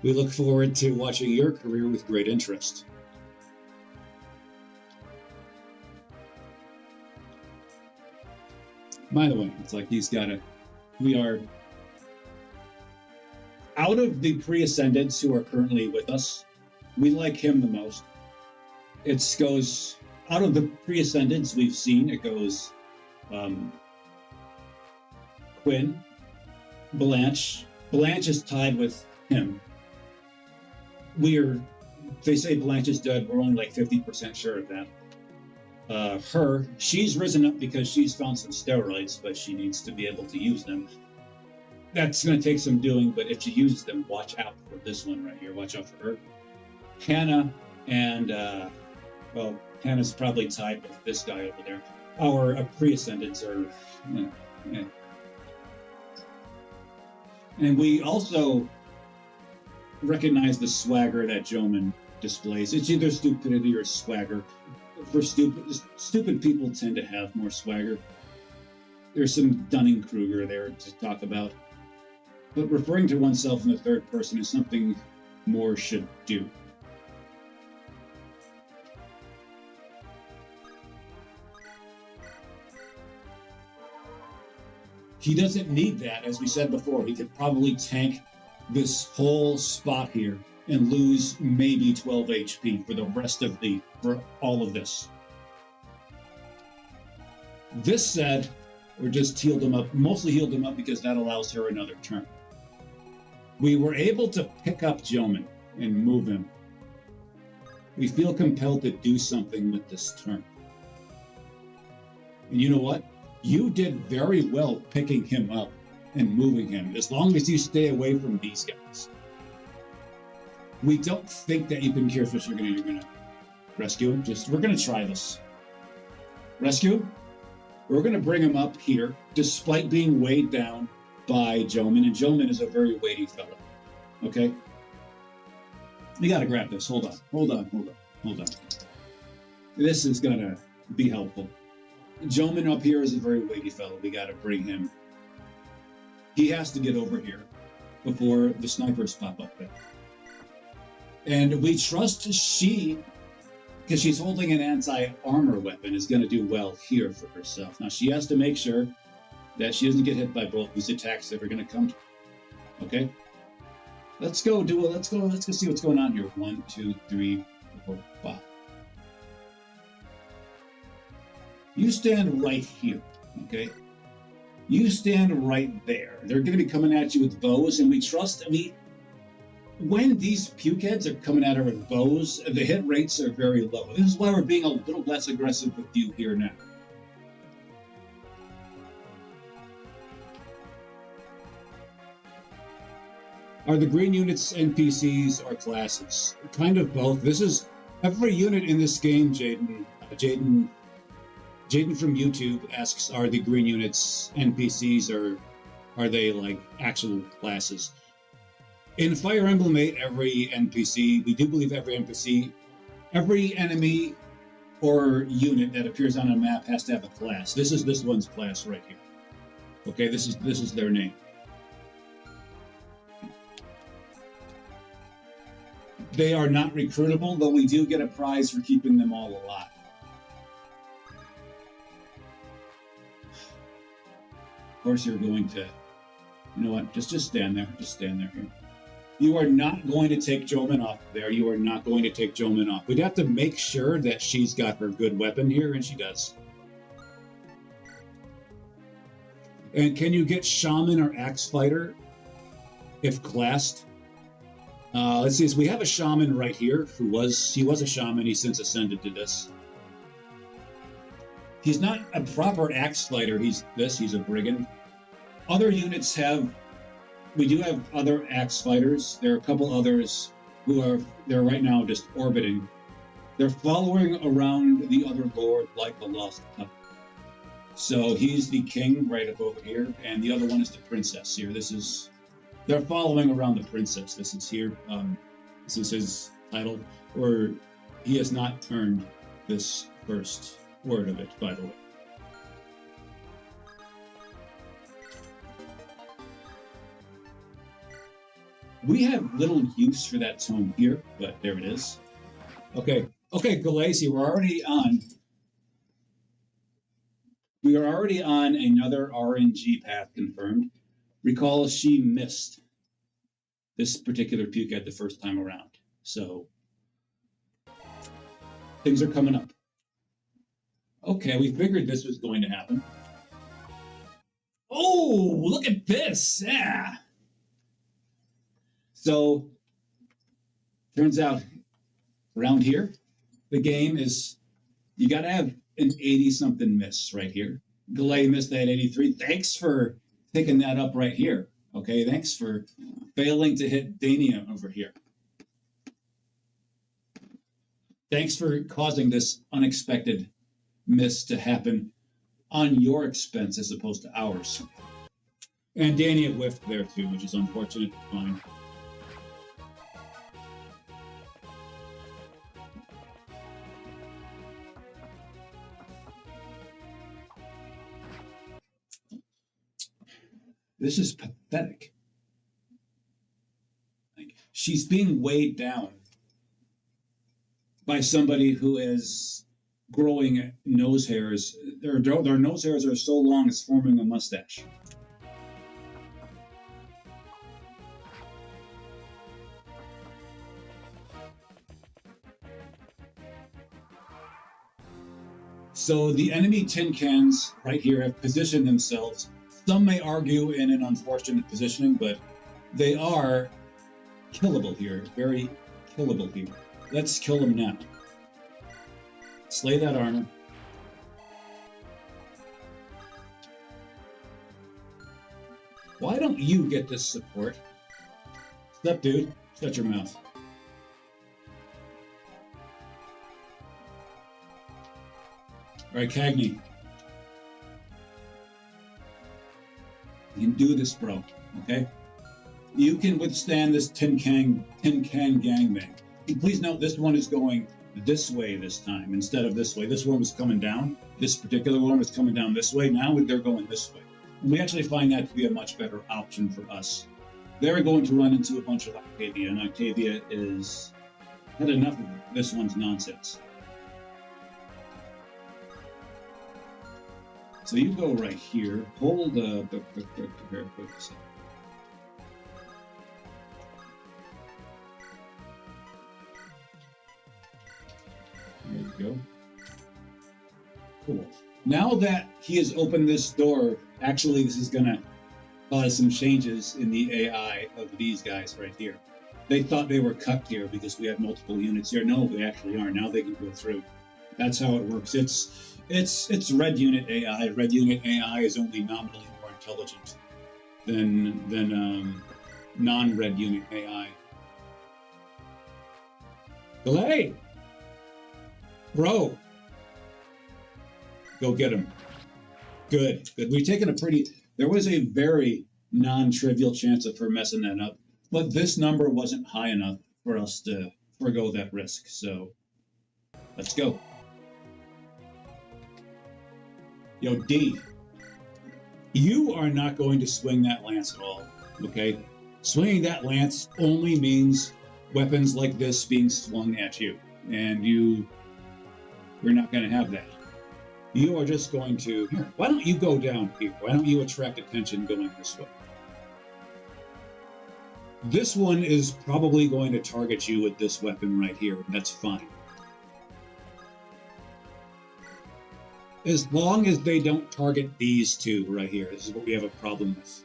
[SPEAKER 1] We look forward to watching your career with great interest. By the way, it's like we are out of the pre-ascendants who are currently with us, we like him the most. It goes, out of the pre-ascendants we've seen, it goes Quinn, Blanche. Blanche is tied with him. They say Blanche is dead, we're only like 50% sure of that. She's risen up because she's found some steroids, but she needs to be able to use them. That's going to take some doing, but if she uses them, watch out for this one right here. Watch out for her. Hannah and, Hannah's probably tied with this guy over there. Our pre-ascendants are... And we also recognize the swagger that Joman displays. It's either stupidity or swagger. For stupid people tend to have more swagger. There's some Dunning-Kruger there to talk about. But referring to oneself in the third person is something more should do. He doesn't need that, as we said before. He could probably tank this whole spot here and lose maybe 12 HP for all of this. This said, we just healed him up, mostly healed him up because that allows her another turn. We were able to pick up Jomin and move him. We feel compelled to do something with this turn. And you know what? You did very well picking him up and moving him, as long as you stay away from these guys. We don't think that you can cure what you're gonna rescue him. We're gonna try this. Rescue? We're gonna bring him up here, despite being weighed down by Jomin, and Jomin is a very weighty fellow. Okay? We gotta grab this. Hold on. This is gonna be helpful. Jomin up here is a very weighty fellow. We gotta bring him. He has to get over here before the snipers pop up there. And we trust she, because she's holding an anti-armor weapon, is gonna do well here for herself. Now she has to make sure that she doesn't get hit by both these attacks that are gonna come. Okay? Let's go see what's going on here. 1, 2, 3, 4, 5. You stand right here, okay? You stand right there. They're going to be coming at you with bows, and we trust. When these pukeheads are coming at her with bows, the hit rates are very low. This is why we're being a little less aggressive with you here now. Are the green units NPCs or classes? Kind of both. This is every unit in this game, Jaden. Jaden from YouTube asks, are the green units NPCs or are they like actual classes? In Fire Emblem 8, every NPC, we do believe every NPC, every enemy or unit that appears on a map has to have a class. This is this one's class right here. Okay, this is their name. They are not recruitable, though we do get a prize for keeping them all alive. Of course, you're going to, you know what, just stand there. Just stand there here. You are not going to take Jomin off there. You are not going to take Jomin off. We'd have to make sure that she's got her good weapon here, and she does. And can you get Shaman or Axe Fighter if classed? Let's see, so we have a Shaman right here he was a Shaman, he's since ascended to this. He's not a proper Axe Fighter, he's a Brigand. Other units we do have other Axe Fighters. There are a couple others they're right now just orbiting. They're following around the other lord like the Lost Cup. So he's the king right up over here, and the other one is the princess here. They're following around the princess. This is here. This is his title, or he has not earned this first word of it, by the way. We have little use for that tome here, but there it is. Okay, Galasi, we're already on. We are already on another RNG path confirmed. Recall she missed this particular pukehead the first time around. So things are coming up. Okay, we figured this was going to happen. Oh, look at this. Yeah. So turns out around here, the game is, you got to have an 80-something miss right here. Galay missed that 83. Thanks for picking that up right here. Okay, thanks for failing to hit Dania over here. Thanks for causing this unexpected miss to happen on your expense as opposed to ours. And Dania whiffed there too, which is unfortunate. Fine. This is pathetic. Like, she's being weighed down by somebody who is growing nose hairs. Their nose hairs are so long it's forming a mustache. So the enemy tin cans right here have positioned themselves. Some may argue in an unfortunate positioning, but they are killable here. Very killable here. Let's kill them now. Slay that armor. Why don't you get this support? What's up, dude? Shut your mouth. All right, Cagney. You can do this, bro. Okay? You can withstand this tin can gangbang. And please note, this one is going this way this time instead of this way. This one was coming down. This particular one was coming down this way. Now they're going this way. And we actually find that to be a much better option for us. They're going to run into a bunch of Octavia, and Octavia is had enough of this one's nonsense. So you go right here, hold the There you go. Cool. Now that he has opened this door, actually this is going to cause some changes in the AI of these guys right here. They thought they were cut here because we have multiple units here. No, they actually are. Now they can go through. That's how it works. It's red unit AI. Red unit AI is only nominally more intelligent than non-red unit AI. Delay! Bro! Go get him. Good. We've taken a pretty... There was a very non-trivial chance of her messing that up, but this number wasn't high enough for us to forgo that risk, so let's go. Yo, D, you are not going to swing that lance at all, okay? Swinging that lance only means weapons like this being swung at you, and you're not going to have that. You are just going to... Here, why don't you go down here? Why don't you attract attention going this way? This one is probably going to target you with this weapon right here, and that's fine. As long as they don't target these two right here. This is what we have a problem with.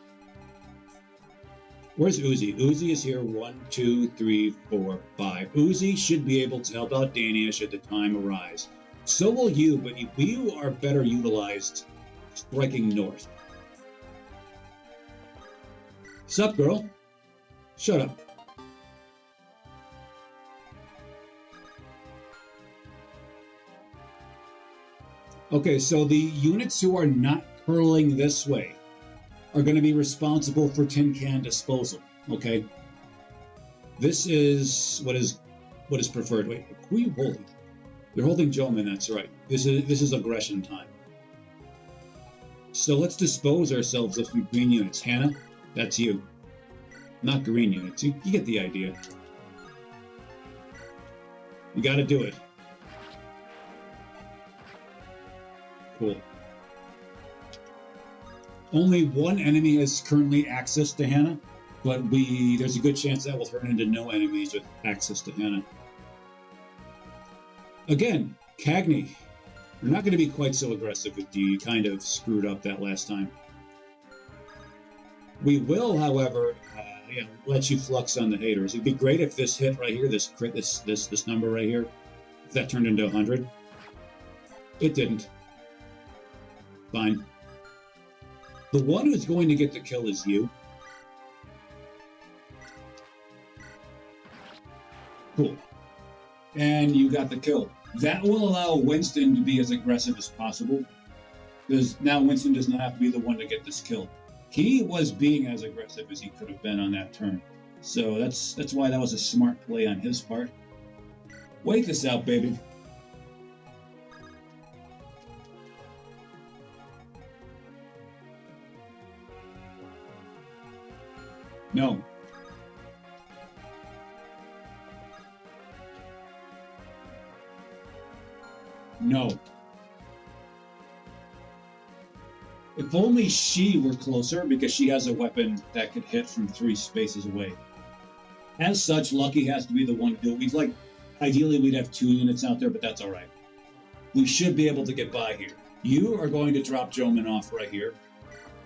[SPEAKER 1] Where's Uzi? Uzi is here. 1, 2, 3, 4, 5. Uzi should be able to help out Dania should the time arise. So will you, but you are better utilized striking north. Sup, girl? Shut up. Okay, so the units who are not curling this way are going to be responsible for tin can disposal, okay? This is what is preferred. Wait, who are you holding? You're holding Joman, that's right. This is aggression time. So let's dispose ourselves of some green units. Hannah, that's you. Not green units. You get the idea. You gotta do it. Cool. Only one enemy has currently access to Hannah, but there's a good chance that will turn into no enemies with access to Hannah. Again, Cagney, we're not going to be quite so aggressive with you. You kind of screwed up that last time. We will, however, let you flux on the haters. It'd be great if this hit right here, this number right here, if that turned into 100. It didn't. Fine. The one who's going to get the kill is you. Cool. And you got the kill. That will allow Winston to be as aggressive as possible, because now Winston does not have to be the one to get this kill. He was being as aggressive as he could have been on that turn. So that's why that was a smart play on his part. Wait this out, baby. No. No. If only she were closer, because she has a weapon that could hit from 3 spaces away. As such, Lucky has to be the one to do it. Ideally, we'd have 2 units out there, but that's all right. we should be able to get by here. You are going to drop Joman off right here.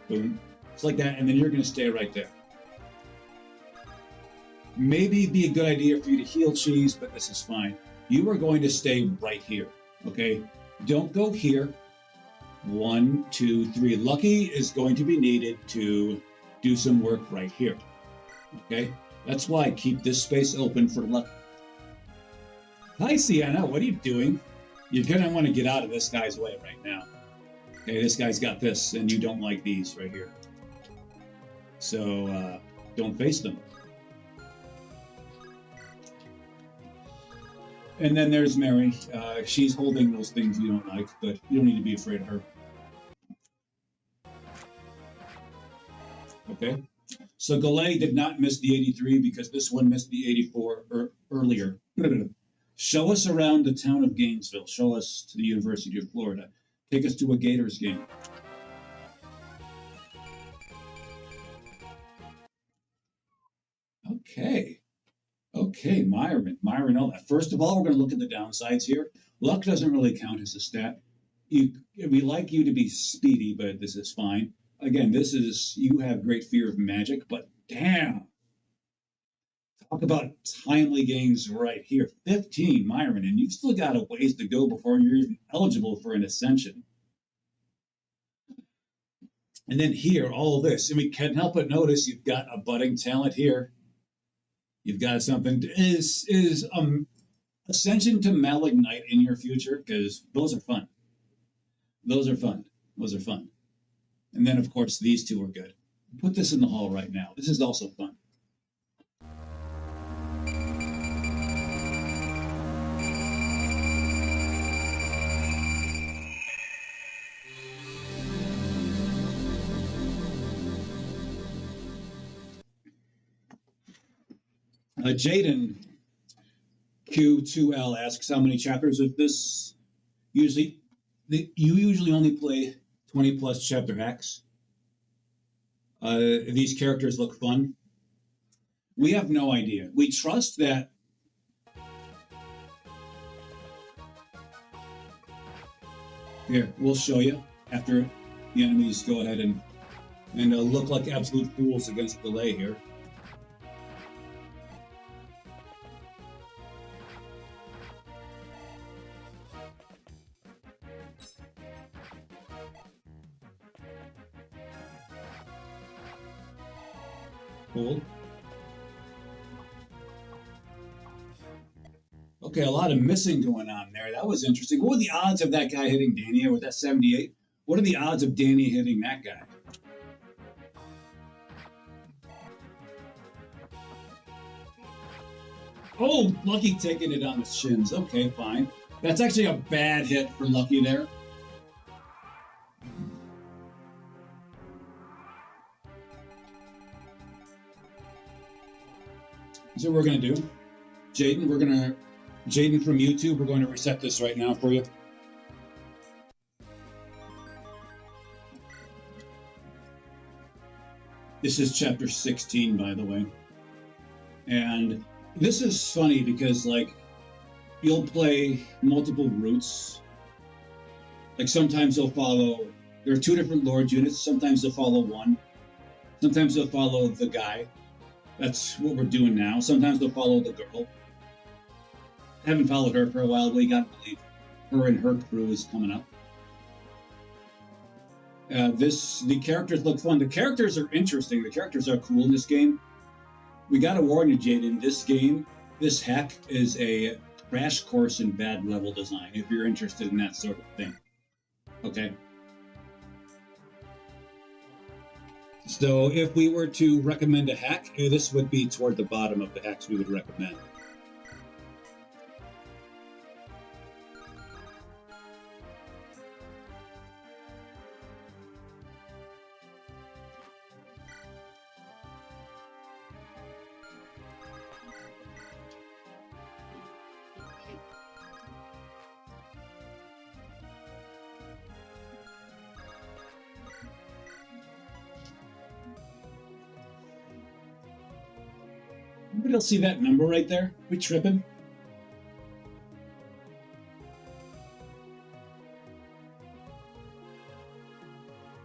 [SPEAKER 1] Boom. It's like that, and then you're going to stay right there. Maybe it'd be a good idea for you to heal Cheese, but this is fine. You are going to stay right here, okay? Don't go here. 1, 2, 3. Lucky is going to be needed to do some work right here, okay? That's why I keep this space open for Lucky. Hi, Sienna. What are you doing? You're going to want to get out of this guy's way right now. Okay, this guy's got this, and you don't like these right here. So, don't face them. And then there's Mary. She's holding those things you don't like, but you don't need to be afraid of her. Okay? So Galay did not miss the 83 because this one missed the 84 earlier. Show us around the town of Gainesville. Show us to the University of Florida. Take us to a Gators game. Okay. Okay, Myron. Myron, first of all, we're going to look at the downsides here. Luck doesn't really count as a stat. We like you to be speedy, but this is fine. Again, you have great fear of magic, but damn. Talk about timely gains right here. 15, Myron, and you've still got a ways to go before you're even eligible for an ascension. And then here, all this, and we can't help but notice you've got a budding talent here. You've got something. Is Ascension to Malignite in your future? Because those are fun. Those are fun. Those are fun. And then, of course, these two are good. Put this in the hall right now. This is also fun. Jaden Q2L asks how many chapters of this. You usually only play 20 plus chapter hacks. These characters look fun. We have no idea. We trust that. Here, we'll show you after the enemies go ahead and look like absolute fools against Delay here. Cool. Okay, a lot of missing going on there. That was interesting. What were the odds of that guy hitting Danny with that 78? What are the odds of Danny hitting that guy? Oh, Lucky taking it on the shins. Okay, fine. That's actually a bad hit for Lucky there. So what we're going to do, Jaden from YouTube, we're going to reset this right now for you. This is chapter 16, by the way. And this is funny because, like, you'll play multiple routes. Like, sometimes they'll follow, there are two different Lord units. Sometimes they'll follow one. Sometimes they'll follow the guy. That's what we're doing now. Sometimes they'll follow the girl. I haven't followed her for a while, but we gotta believe her and her crew is coming up. The characters look fun. The characters are interesting. The characters are cool in this game. We gotta warn you, Jaden, this hack is a crash course in bad level design, if you're interested in that sort of thing. Okay? So if we were to recommend a hack, this would be toward the bottom of the hacks we would recommend. Anybody else see that number right there? We tripping?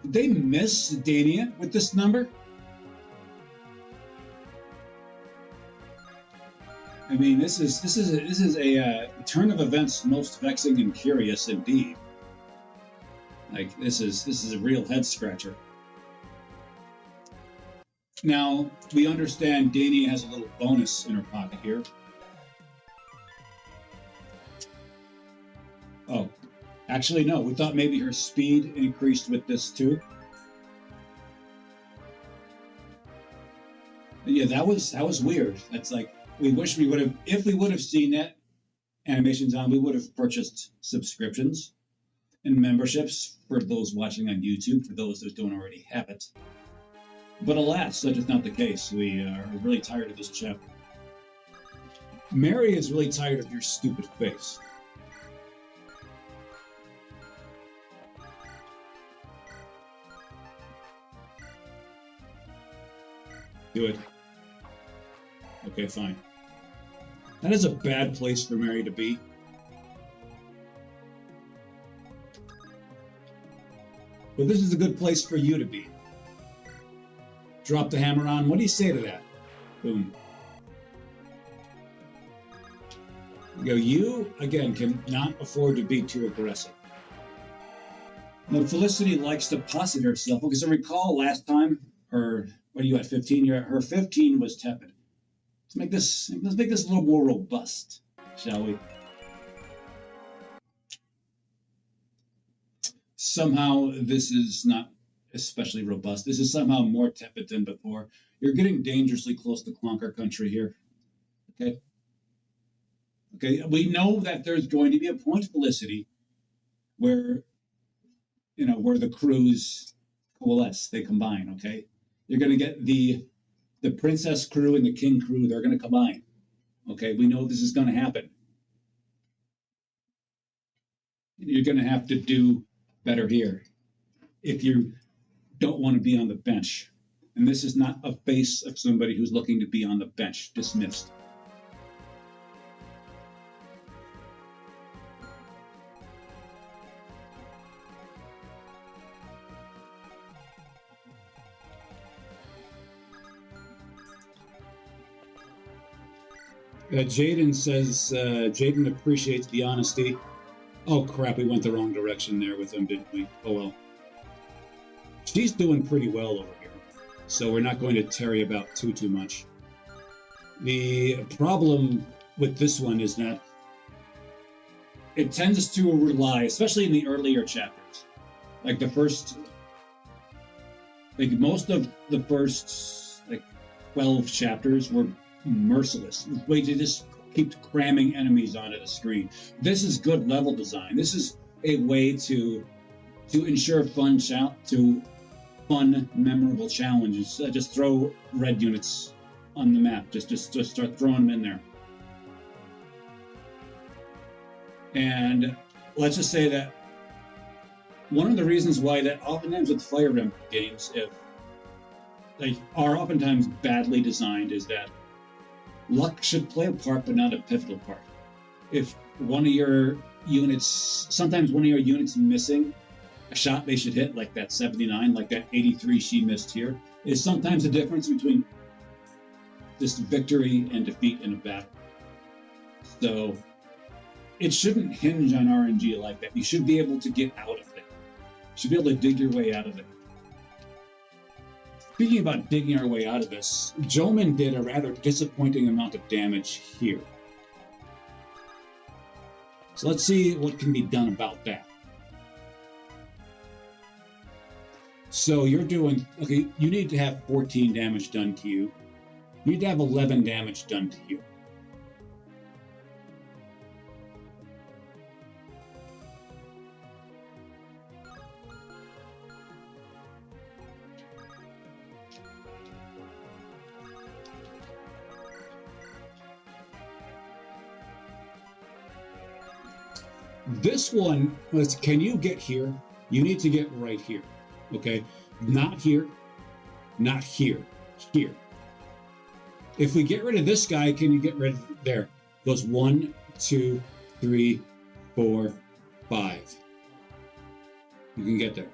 [SPEAKER 1] Did they miss Dania with this number? I mean, this is a turn of events most vexing and curious indeed. Like this is a real head scratcher. Now we understand Dania has a little bonus in her pocket here. Oh, actually no. We thought maybe her speed increased with this too. Yeah, that was weird. That's like we wish we would have. If we would have seen that animations on, we would have purchased subscriptions and memberships for those watching on YouTube, for those that don't already have it. But alas, such is not the case. We are really tired of this chapter. Mary is really tired of your stupid face. Do it. Okay, fine. That is a bad place for Mary to be. But this is a good place for you to be. Drop the hammer on. What do you say to that? Boom. You, again, cannot afford to be too aggressive. Now, Felicity likes to posit herself, because I recall last time, what are you at, 15? Her 15 was tepid. Let's make this a little more robust, shall we? Somehow this is not especially robust. This is somehow more tepid than before. You're getting dangerously close to Clonker country here. Okay? Okay, we know that there's going to be a point, Felicity, where, where the crews coalesce, they combine, okay? You're going to get the princess crew and the king crew, they're going to combine. Okay, we know this is going to happen. You're going to have to do better here if you don't want to be on the bench. And this is not a face of somebody who's looking to be on the bench. Dismissed. Jaden says, Jaden appreciates the honesty. Oh crap, we went the wrong direction there with him, didn't we? Oh well. She's doing pretty well over here, so we're not going to tarry about too much. The problem with this one is that it tends to rely, especially in the earlier chapters, like most of the first 12 chapters were merciless. Way to just keep cramming enemies onto the screen. This is good level design. This is a way to ensure fun, memorable challenges. Just throw red units on the map. Just start throwing them in there. And let's just say that one of the reasons why that oftentimes with Fire Emblem games, if they are oftentimes badly designed, is that luck should play a part, but not a pivotal part. If one of your units missing a shot they should hit, like that 79, like that 83 she missed here, is sometimes the difference between just victory and defeat in a battle. So it shouldn't hinge on RNG like that. You should be able to get out of it. You should be able to dig your way out of it. Speaking about digging our way out of this, Jolman did a rather disappointing amount of damage here. So let's see what can be done about that. So you're doing, okay, you need to have 14 damage done to you. You need to have 11 damage done to you. This one, can you get here? You need to get right here, okay? Not here, not here, here. If we get rid of this guy, can you get rid of there? Goes 1, 2, 3, 4, 5. You can get there.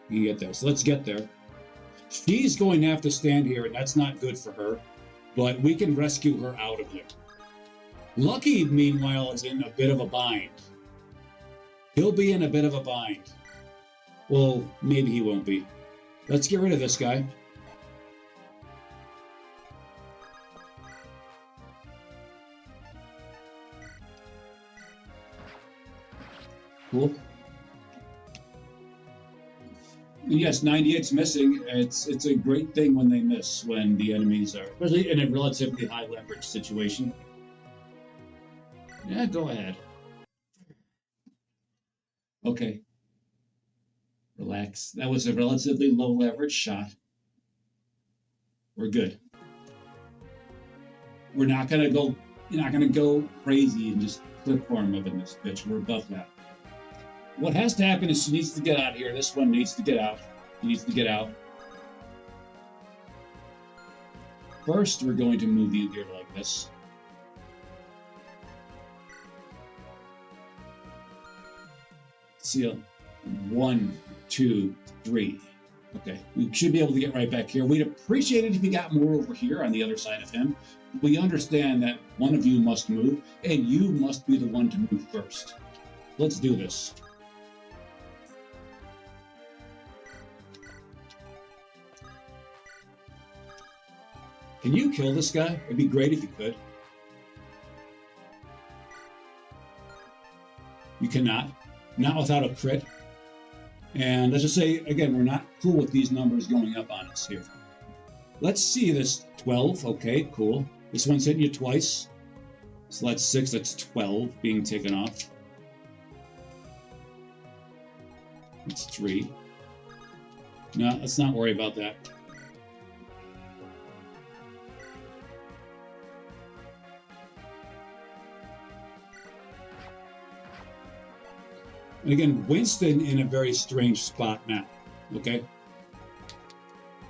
[SPEAKER 2] You can get there. So let's get there. She's going to have to stand here, and that's not good for her. But we can rescue her out of there. Lucky, meanwhile, is in a bit of a bind. He'll be in a bit of a bind. Well, maybe he won't be. Let's get rid of this guy. Cool. Yes, 98's missing. It's a great thing when they miss, when the enemies are, especially in a relatively high leverage situation. Yeah, go ahead. Okay. Relax. That was a relatively low leverage shot. We're good. We're not gonna go. You're not gonna go crazy and just clip farm up in this bitch. We're above that. What has to happen is she needs to get out here. This one needs to get out. He needs to get out. First, we're going to move you here like this. Seal. 1, 2, 3. Okay, we should be able to get right back here. We'd appreciate it if you got more over here on the other side of him. We understand that one of you must move, and you must be the one to move first. Let's do this. Can you kill this guy? It'd be great if you could. You cannot. Not without a crit. And let's just say, again, we're not cool with these numbers going up on us here. Let's see this 12. Okay, cool. This one's hitting you twice. So that's 6. That's 12 being taken off. It's 3. No, let's not worry about that. And again, Winston in a very strange spot now, okay?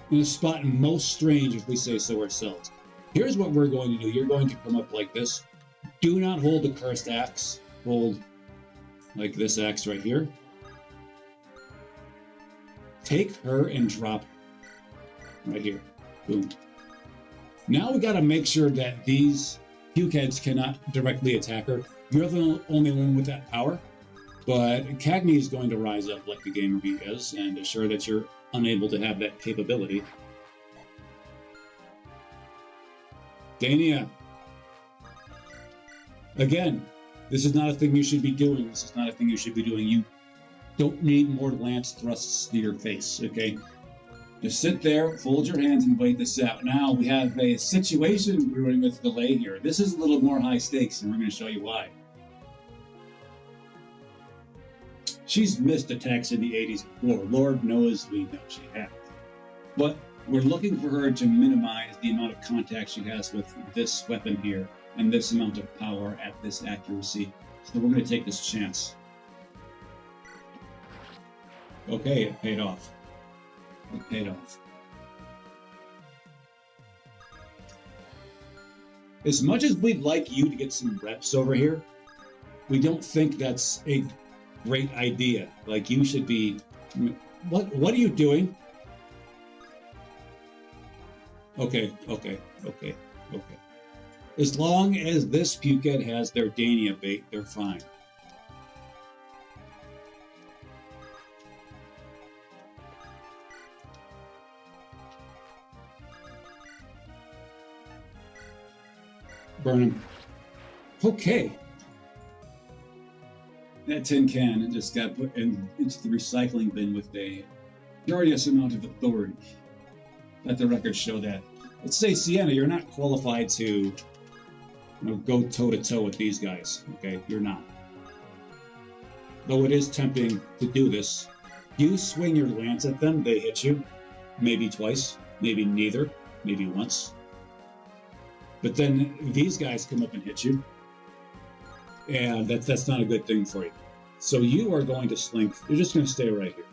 [SPEAKER 2] In a spot most strange, if we say so ourselves. Here's what we're going to do. You're going to come up like this. Do not hold the cursed axe. Hold like this axe right here. Take her and drop her. Right here. Boom. Now we got to make sure that these pukeheads cannot directly attack her. You're the only one with that power. But Cagney is going to rise up like the gamer he is and assure that you're unable to have that capability. Dania. Again, this is not a thing you should be doing. This is not a thing you should be doing. You don't need more lance thrusts to your face, okay? Just sit there, fold your hands, and wait this out. Now we have a situation brewing with delay here. This is a little more high stakes, and we're going to show you why. She's missed attacks in the 80s before. Lord knows we know she has. But we're looking for her to minimize the amount of contact she has with this weapon here and this amount of power at this accuracy. So we're going to take this chance. Okay, it paid off. It paid off. As much as we'd like you to get some reps over here, we don't think that's a great idea. Like, you should be... What are you doing? Okay. As long as this pukehead has their Dania bait, they're fine. Burn him. Okay. That tin can just got put into the recycling bin with a curious amount of authority. Let the record show that. Let's say, Sienna, you're not qualified to go toe-to-toe with these guys. Okay, you're not. Though it is tempting to do this. You swing your lance at them, they hit you. Maybe twice, maybe neither, maybe once. But then these guys come up and hit you. And that's not a good thing for you. So you are going to slink. You're just going to stay right here.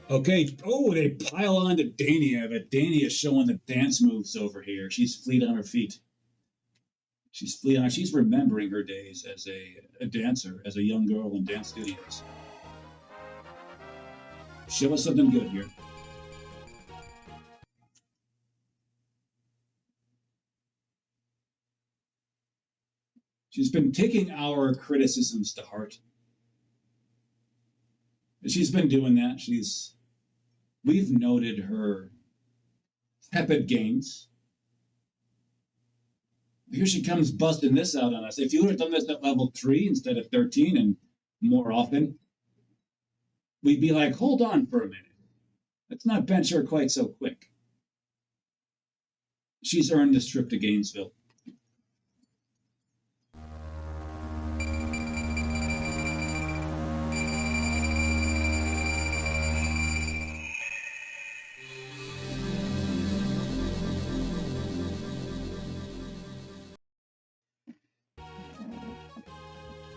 [SPEAKER 2] Okay. Oh, they pile on to Dania, but Dania is showing the dance moves over here. She's fleet on her feet. She's remembering her days as a dancer, as a young girl in dance studios. Show us something good here. She's been taking our criticisms to heart. She's been doing that. We've noted her tepid gains. Here she comes busting this out on us. If you would have done this at level 3 instead of 13 and more often, we'd be like, hold on for a minute. Let's not bench her quite so quick. She's earned this trip to Gainesville.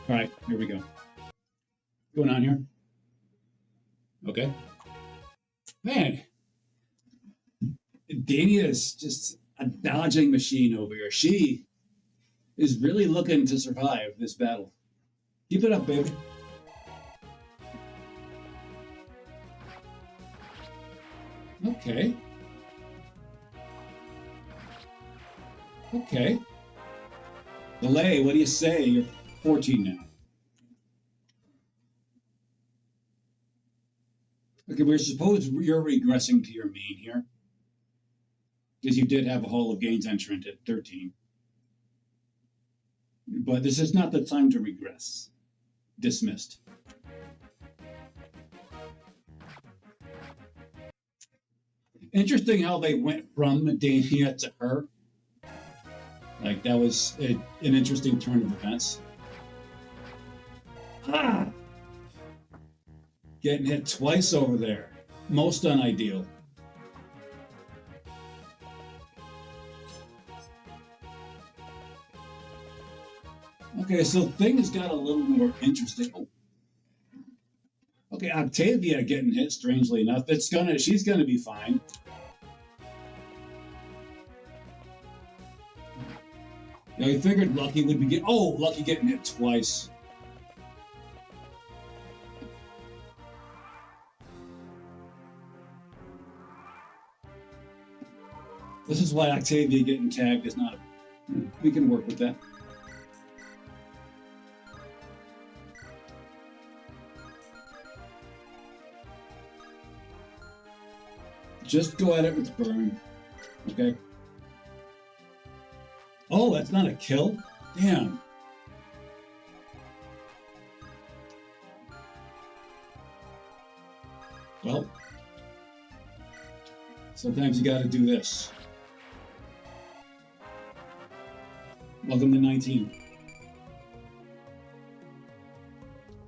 [SPEAKER 2] All right, here we go. What's going on here? Okay. Man, Dania is just a dodging machine over here. She is really looking to survive this battle. Keep it up, baby. Okay. Okay. Delay, what do you say? You're 14 now. Okay, we're supposed you're regressing to your mean here. Because you did have a Hall of Gains entrant at 13. But this is not the time to regress. Dismissed. Interesting how they went from Dania to her. Like, that was an interesting turn of events. Ah! Getting hit twice over there. Most unideal. Okay, so things got a little more interesting. Oh. Okay, Octavia getting hit, strangely enough. She's gonna be fine. Yeah, I figured Lucky would be Lucky getting hit twice. This is why Octavia getting tagged is not we can work with that. Just go at it with burn. Okay. Oh, that's not a kill? Damn. Well, sometimes you gotta do this. Welcome to 19.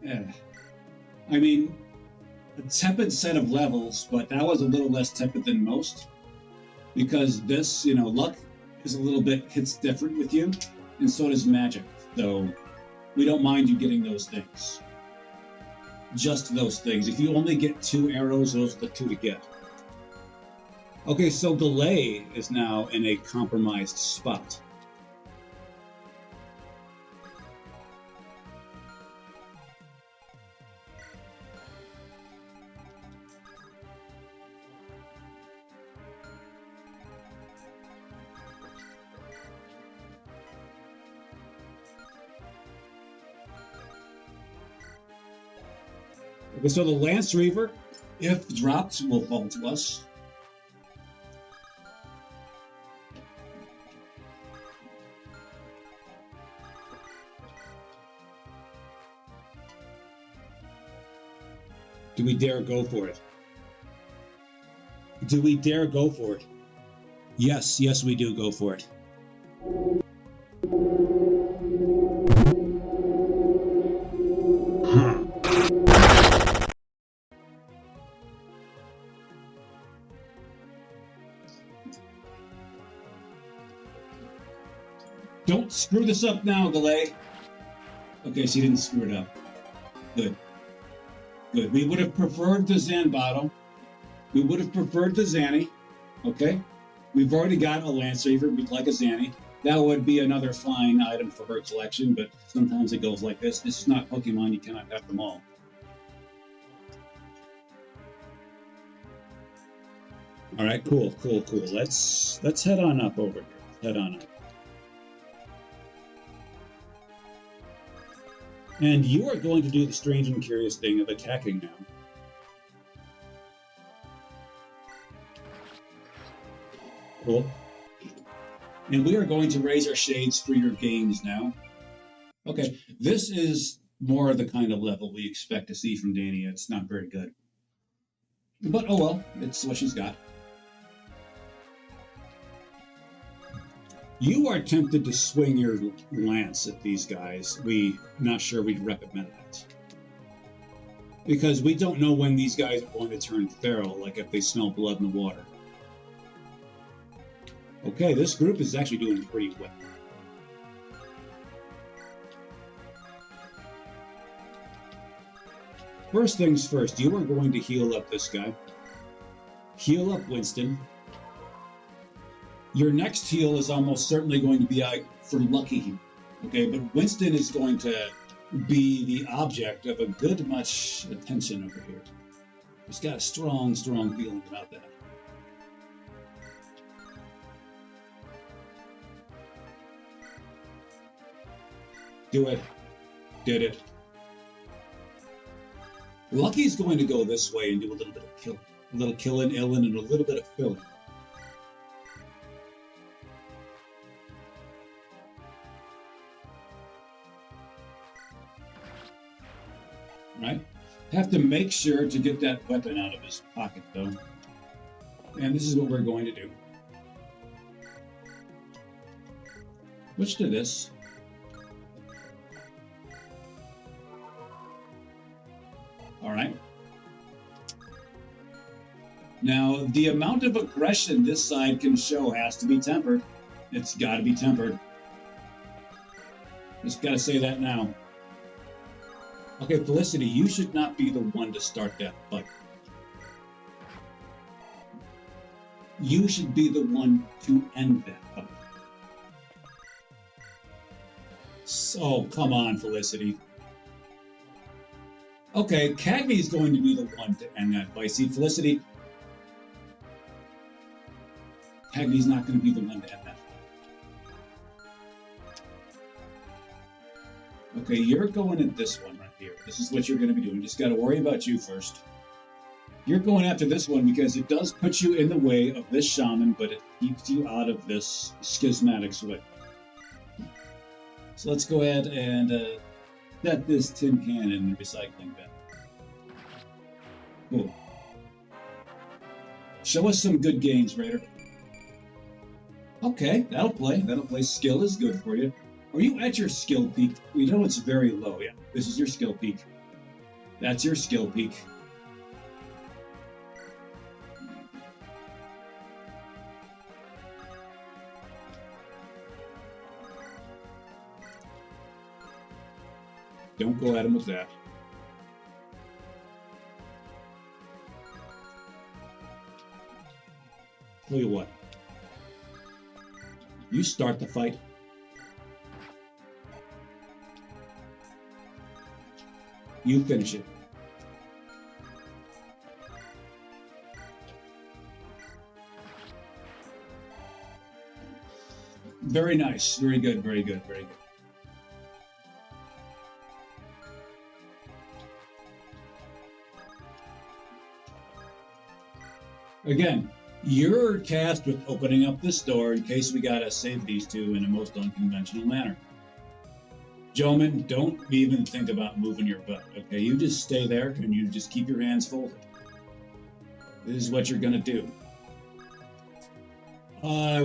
[SPEAKER 2] Yeah. I mean, a tepid set of levels, but that was a little less tepid than most. Because this, luck is a little bit hits different with you, and so does magic. So we don't mind you getting those things. Just those things. If you only get 2 arrows, those are the 2 to get. Okay, so Delay is now in a compromised spot. Okay, so the Lance Reaver, if dropped, will fall to us. Do we dare go for it? Do we dare go for it? Yes, we do go for it. Don't screw this up now, Delay. Okay, she didn't screw it up. Good. Good. We would have preferred the Zanbato. We would have preferred the Zanny. Okay? We've already got a Lance Reaver. We'd like a Zanny.
[SPEAKER 1] That would be another fine item for her collection, but sometimes it goes like this. This is not Pokemon, you cannot have them all. All right, cool. Let's head on up over here. Head on up. And you are going to do the strange and curious thing of attacking now. Cool. And we are going to raise our shades for your games now. Okay, this is more of the kind of level we expect to see from Dania. It's not very good. But oh well, it's what she's got. You are tempted to swing your lance at these guys. Not sure we'd recommend that. Because we don't know when these guys are going to turn feral, like if they smell blood in the water. Okay, this group is actually doing pretty well. First things first, you are going to heal up this guy. Heal up Winston. Your next heal is almost certainly going to be for Lucky. Okay, but Winston is going to be the object of a good much attention over here. He's got a strong feeling about that. Do it. Did it. Lucky's going to go this way and do a little bit of killing. A little killing, illing, and a little bit of filling. Right? Have to make sure to get that weapon out of his pocket, though. And this is what we're going to do. Switch to this. All right. Now, the amount of aggression this side can show has to be tempered. It's got to be tempered. Just got to say that now. Okay, Felicity, you should not be the one to start that fight. You should be the one to end that fight. So, come on, Felicity. Okay, Cagney's going to be the one to end that fight. See, Felicity, Cagney's not going to be the one to end that fight. Okay, you're going at this one right here. This is what you're going to be doing. Just got to worry about you first. You're going after this one because it does put you in the way of this shaman, but it keeps you out of this schismatic switch. So let's go ahead and set this tin can in the recycling bin. Cool. Show us some good games, Raider. Okay, that'll play. That'll play. Skill is good for you. Are you at your skill peak? We know it's very low. Yeah, this is your skill peak. That's your skill peak. Don't go at him with that. Tell you what. You start the fight. You finish it. Very nice. Very good. Very good. Very good. Again, you're tasked with opening up this door in case we gotta save these two in a most unconventional manner. Gentlemen, don't even think about moving your butt, okay? You just stay there and you just keep your hands folded. This is what you're gonna do.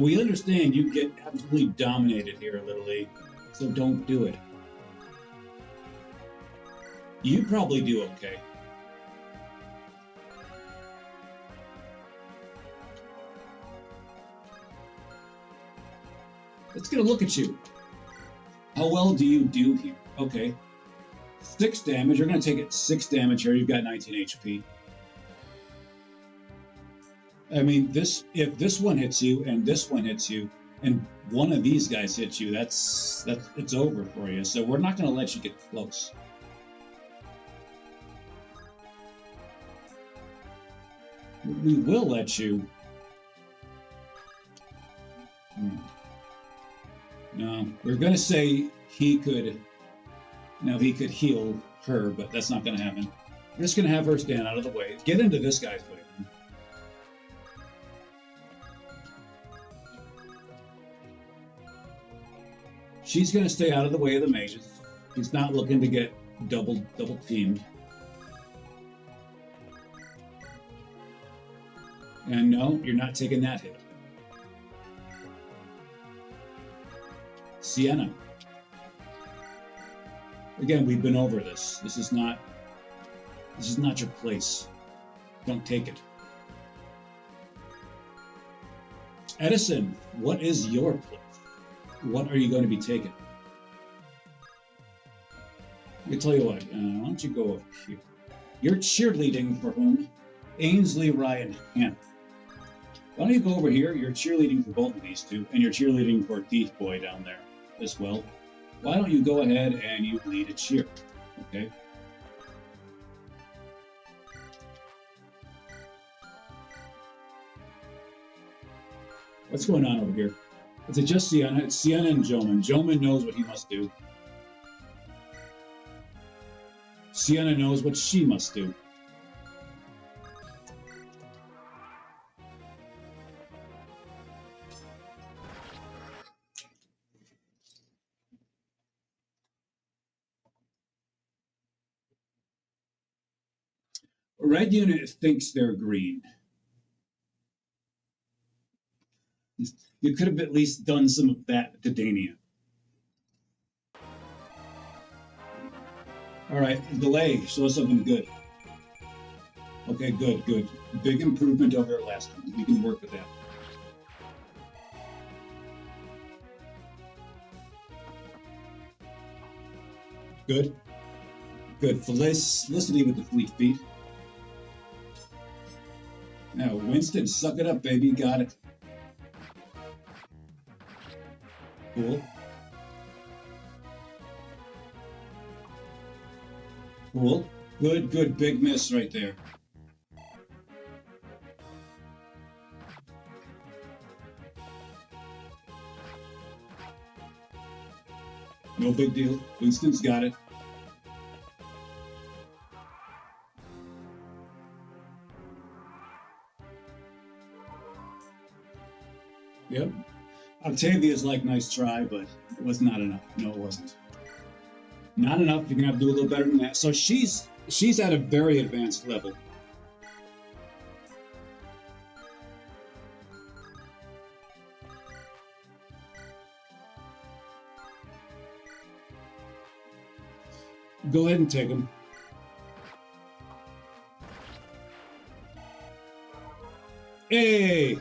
[SPEAKER 1] We understand you get absolutely dominated here, Little League, so don't do it. You probably do okay. Let's get a look at you. How well do you do here? Okay. 6 damage. You're going to take it 6 damage here. You've got 19 HP. I mean, if this one hits you and this one hits you,
[SPEAKER 2] and one of these guys hits you, that's it's over for you. So we're not going to let you get close. We will let you. No, we're going to say he could. Now he could heal her, but that's not going to happen. We're just going to have her stand out of the way. Get into this guy's way. She's going to stay out of the way of the mages. He's not looking to get double teamed. And no, you're not taking that hit. Sienna. Again, we've been over this. This is not your place. Don't take it. Edison, what is your place? What are you going to be taking? Let me tell you what, why don't you go over here? You're cheerleading for whom? Ainsley, Ryan, Hannah. Why don't you go over here? You're cheerleading for both of these two, and you're cheerleading for Thief Boy down there as well. Why don't you go ahead and you lead a cheer, okay? What's going on over here? Is it just Sienna? It's Sienna and Joman. Joman knows what he must do. Sienna knows what she must do. A red unit thinks they're green. You could have at least done some of that to Dania. All right, delay. Show us something good. Okay, good. Big improvement over last time. We can work with that. Good. Felicity with the fleet feet. Now, Winston, suck it up, baby. Got it. Cool. Good. Big miss right there. No big deal. Winston's got it. Yep. Octavia's like, nice try, but it was not enough. No, it wasn't. Not enough. You're gonna have to do a little better than that. So she's at a very advanced level. Go ahead and take him. Hey!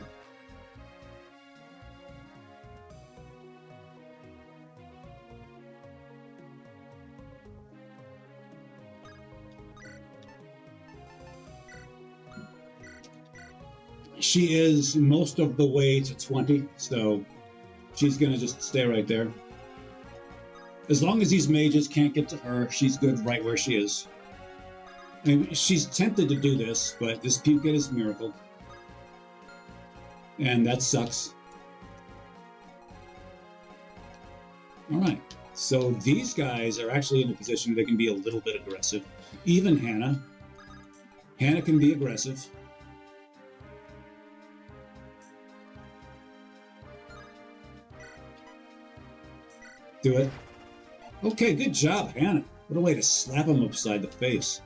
[SPEAKER 2] She is most of the way to 20, so she's going to just stay right there. As long as these mages can't get to her, she's good right where she is. I mean, she's tempted to do this, but this puke is a miracle. And that sucks. All right, so these guys are actually in a position they can be a little bit aggressive. Even Hannah. Hannah can be aggressive. Do it. Okay, good job, Hannah. What a way to slap him upside the face.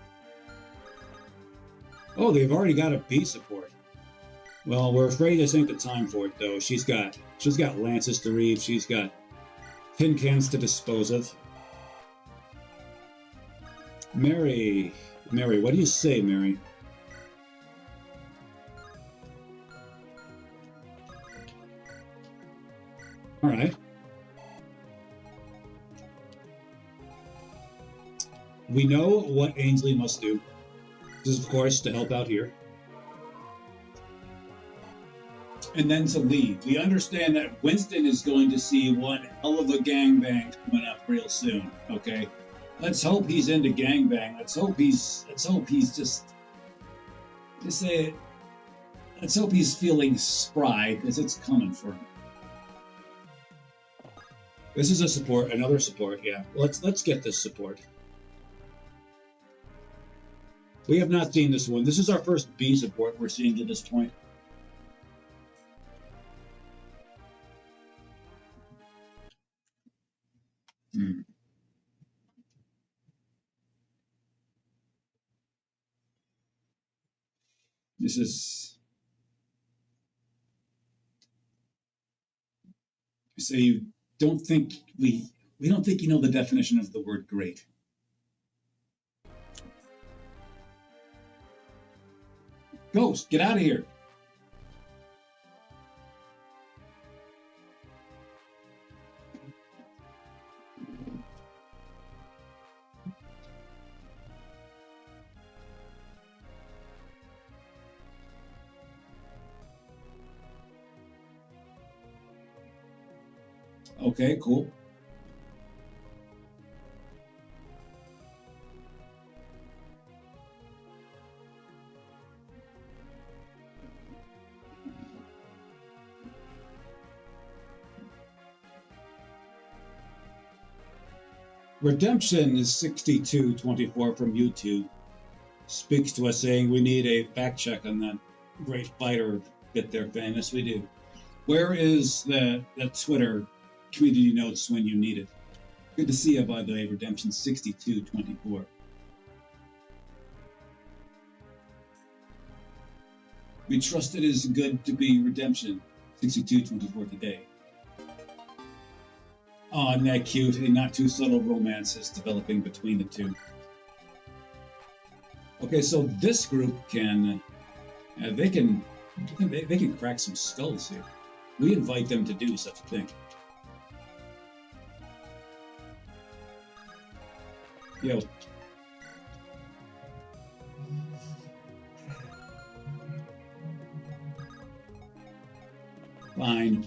[SPEAKER 2] Oh, they've already got a B support. Well, we're afraid this ain't the time for it, though. She's got lances to read. She's got tin cans to dispose of. Mary, what do you say, Mary? All right. We know what Ainsley must do. This is, of course, to help out here. and then to leave. We understand that Winston is going to see one hell of a gangbang coming up real soon. Okay, let's hope he's into gangbang. Let's hope he's just say it. Let's hope he's feeling spry because it's coming for him. This is a support, another support. Yeah, let's get this support. We have not seen this one. This is our first B support we're seeing to this point. This is. So you don't think we don't think you know the definition of the word great. Ghost, get out of here. Okay, cool. Redemption is 6224 from YouTube. Speaks to us saying we need a fact check on that great fighter bit there, fan. Yes, we do. Where is that Twitter community notes when you need it? Good to see you, by the way, Redemption 6224. We trust it is good to be Redemption 6224 today. Oh, isn't that cute? A not too subtle romance is developing between the two. Okay, so this group can, they can crack some skulls here. We invite them to do such a thing. Yo. Fine.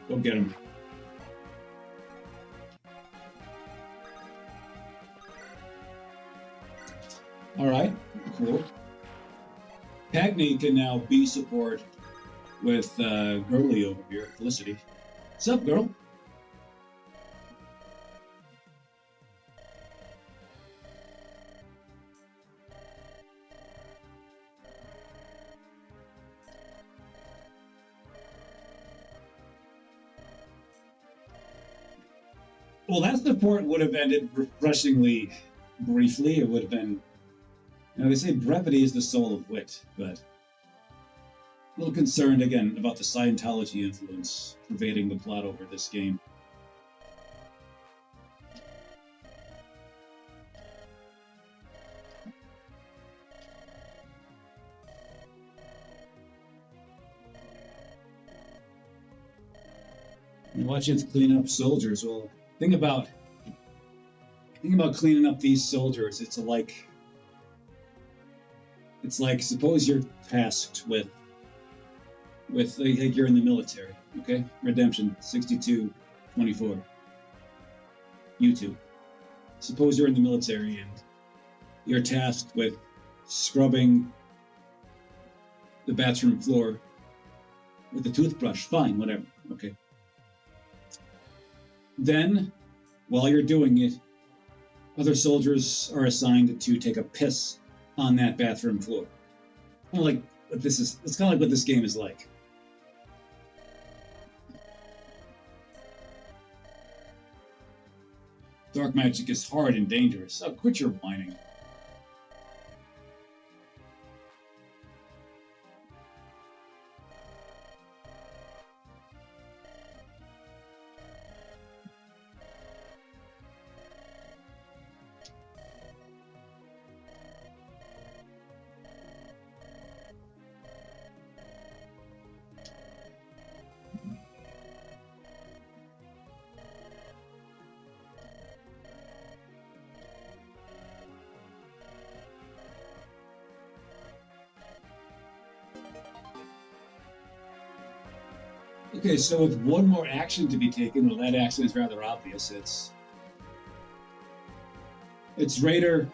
[SPEAKER 2] Go get him. All right, cool. Cagney can now be support with Girly over here, Felicity. What's up, girl? Well, that support would have ended refreshingly briefly. It would have been, they say brevity is the soul of wit, but a little concerned again about the Scientology influence pervading the plot over this game. You're watching us clean up soldiers. Well, think about cleaning up these soldiers. It's like suppose you're tasked with like you're in the military, okay? Redemption 6224. YouTube. Suppose you're in the military and you're tasked with scrubbing the bathroom floor with a toothbrush. Fine, whatever. Okay. Then, while you're doing it, other soldiers are assigned to take a piss on that bathroom floor. It's kind of like what this game is like. Dark magic is hard and dangerous. Oh, quit your whining. Okay, so with one more action to be taken, well, that action is rather obvious. It's Raider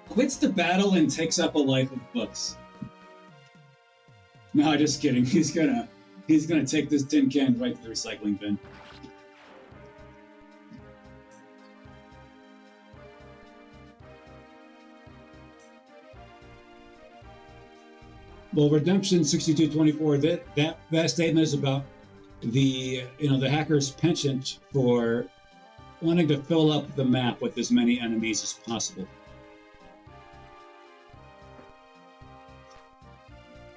[SPEAKER 2] quits the battle and takes up a life of books. No, just kidding. He's gonna take this tin can right to the recycling bin. Well, Redemption 6224. That statement is about the hacker's penchant for wanting to fill up the map with as many enemies as possible.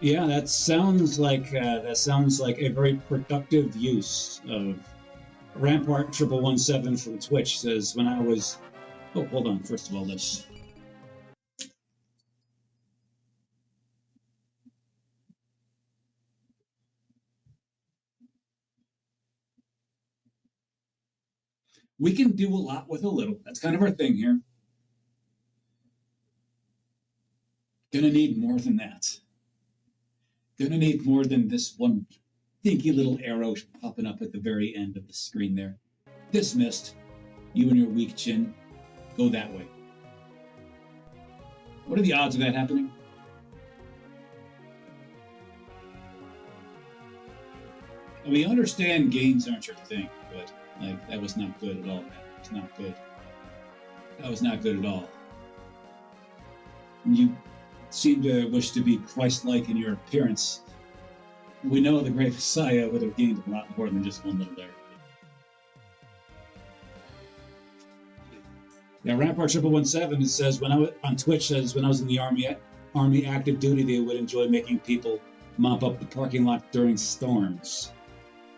[SPEAKER 2] Yeah, that sounds like a very productive use of Rampart 1117 from Twitch. Says when I was. Oh, hold on. First of all, let's. We can do a lot with a little. That's kind of our thing here. Gonna need more than that. Gonna need more than this one dinky little arrow popping up at the very end of the screen there. Dismissed. You and your weak chin. Go that way. What are the odds of that happening? We understand gains aren't your thing, but that was not good at all, man. It's not good. That was not good at all. You seem to wish to be Christ-like in your appearance. We know the great Messiah would have gained a lot more than just one little there. Yeah, Rampart 1117, it says when I was on Twitch, says when I was in the army active duty, they would enjoy making people mop up the parking lot during storms.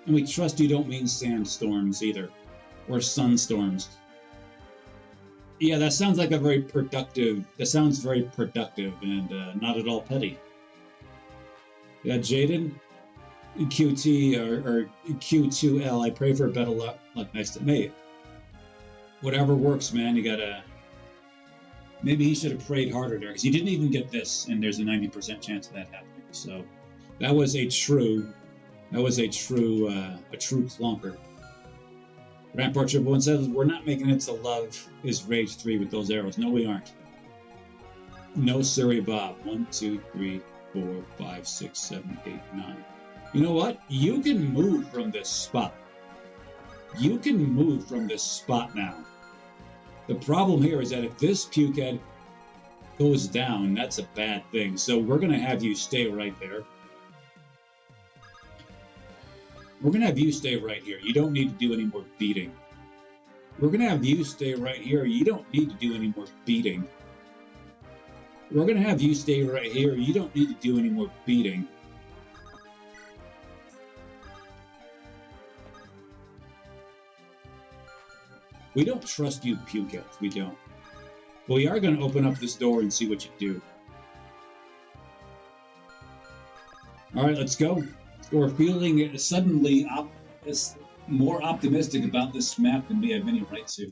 [SPEAKER 2] And we trust you don't mean sandstorms either, or sunstorms. Yeah, that sounds like a very productive. That sounds very productive and not at all petty. Yeah, Jaden, QT or Q2L. I pray for better luck next to me. Whatever works, man. You gotta. Maybe he should have prayed harder there because he didn't even get this, and there's a 90% chance of that happening. So that was a true clunker. Rampart 111 says, we're not making it to love is Rage 3 with those arrows. No, we aren't. No, sorry, Bob. 1, 2, 3, 4, 5, 6, 7, 8, 9. You know what? You can move from this spot. You can move from this spot now. The problem here is that if this pukehead goes down, that's a bad thing. So we're going to have you stay right there. We're going to have you stay right here. You don't need to do any more beating. We're going to have you stay right here. You don't need to do any more beating. We're going to have you stay right here. You don't need to do any more beating. We don't trust you, pukeheads. We don't. But we are going to open up this door and see what you do. All right, let's go. We're feeling suddenly more optimistic about this map than we have any right to.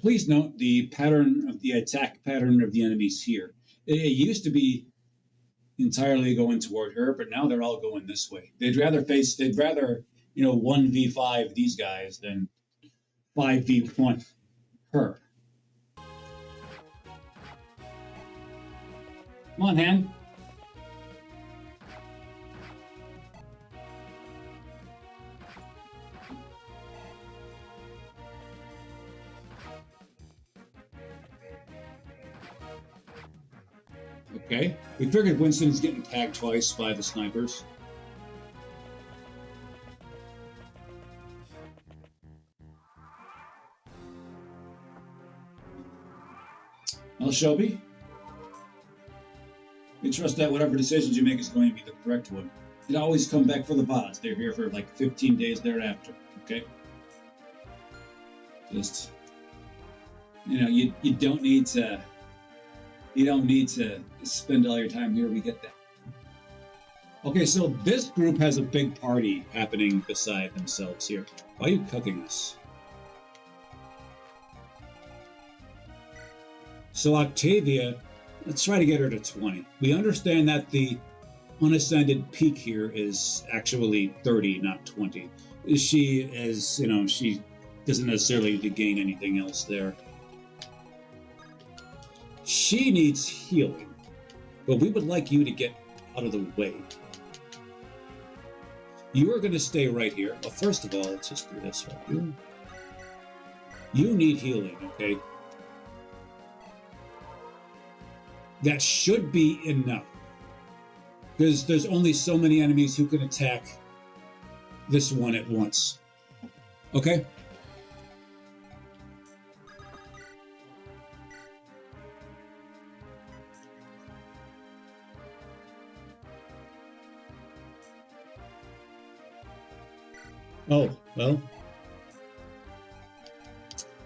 [SPEAKER 2] Please note the pattern of the attack pattern of the enemies here. It used to be entirely going toward her, but now they're all going this way. They'd rather 1v5 these guys than 5v1 her. Come on, hand. Okay. We figured Winston's getting tagged twice by the snipers. Well, Shelby, we trust that whatever decisions you make is going to be the correct one. You'd always come back for the VODs. They're here for like 15 days thereafter, okay? Just, you don't need to spend all your time here. We get that. Okay, so this group has a big party happening beside themselves here. Why are you cooking us? So Octavia, let's try to get her to 20. We understand that the unascended peak here is actually 30, not 20. She is, she doesn't necessarily need to gain anything else there. She needs healing, but we would like you to get out of the way. You are going to stay right here. Well, first of all, let's just do this right here. You need healing, okay? That should be enough. Because there's only so many enemies who can attack this one at once. Okay? Oh, well.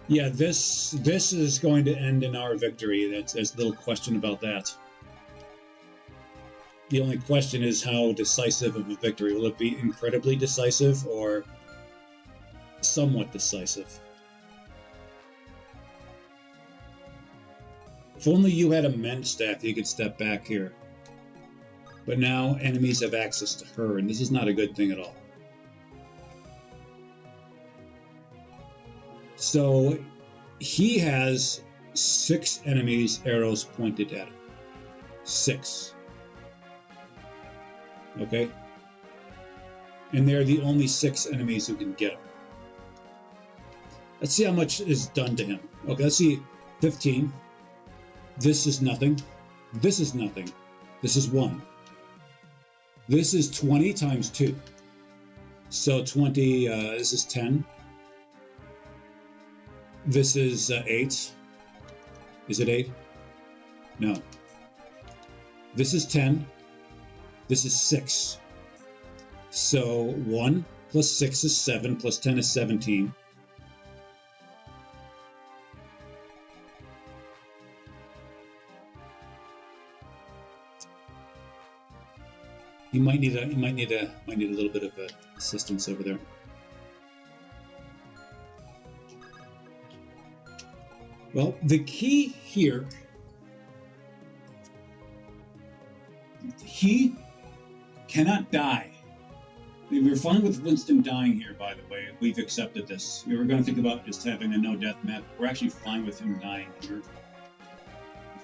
[SPEAKER 2] Yeah, this is going to end in our victory. There's little question about that. The only question is how decisive of a victory. Will it be incredibly decisive or somewhat decisive? If only you had a mend staff, you could step back here. But now enemies have access to her, and this is not a good thing at all. So he has 6 enemies' arrows pointed at him. 6. Okay? And they're the only 6 enemies who can get him. Let's see how much is done to him. Okay, let's see. 15. This is nothing. This is nothing. This is 1. This is 20 times 2. So 20, this is 10. This is 8. Is it 8? No. This is 10. This is 6. So 1 plus 6 is 7, plus 10 is 17. You might need a little bit of assistance over there. Well, the key here, he cannot die. We were fine with Winston dying here, by the way. We've accepted this. We were going to think about just having a no-death map. We're actually fine with him dying here.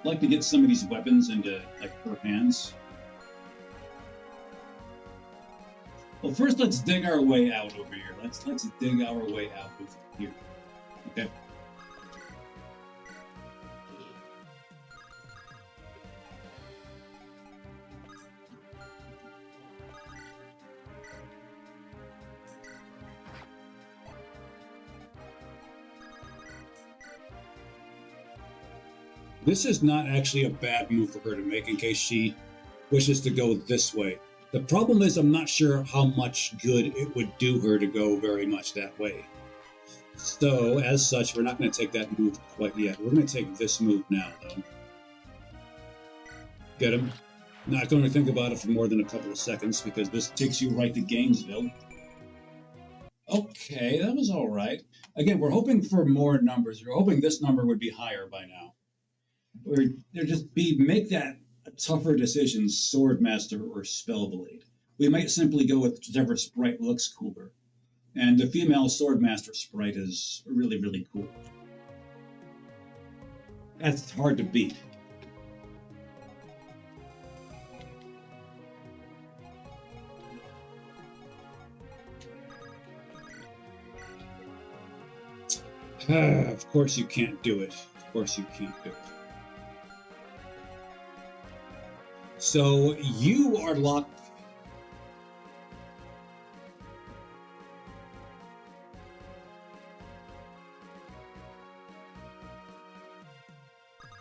[SPEAKER 2] I'd like to get some of these weapons into, like, her hands. Well, first let's dig our way out over here. Let's dig our way out over here. Okay. This is not actually a bad move for her to make in case she wishes to go this way. The problem is I'm not sure how much good it would do her to go very much that way. So, as such, we're not going to take that move quite yet. We're going to take this move now, though. Get him. Not going to think about it for more than a couple of seconds, because this takes you right to Gainesville. Okay, that was all right. Again, we're hoping for more numbers. We're hoping this number would be higher by now. Make that a tougher decision, Swordmaster or Spellblade. We might simply go with whichever sprite looks cooler. And the female Swordmaster sprite is really, really cool. That's hard to beat. Of course you can't do it. Of course you can't do it. So you are locked.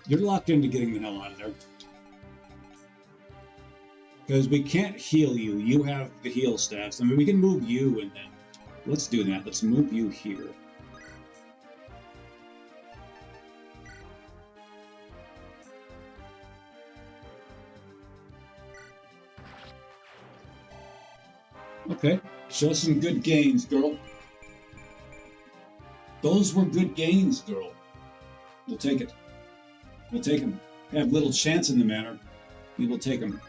[SPEAKER 2] You're locked into getting the hell out of there. Because we can't heal you. You have the heal staffs. I mean, we can move you and then... Let's do that. Let's move you here. Okay, show some good gains, girl. Those were good gains, girl. We'll take it. We'll take him. Have little chance in the matter. We will take him.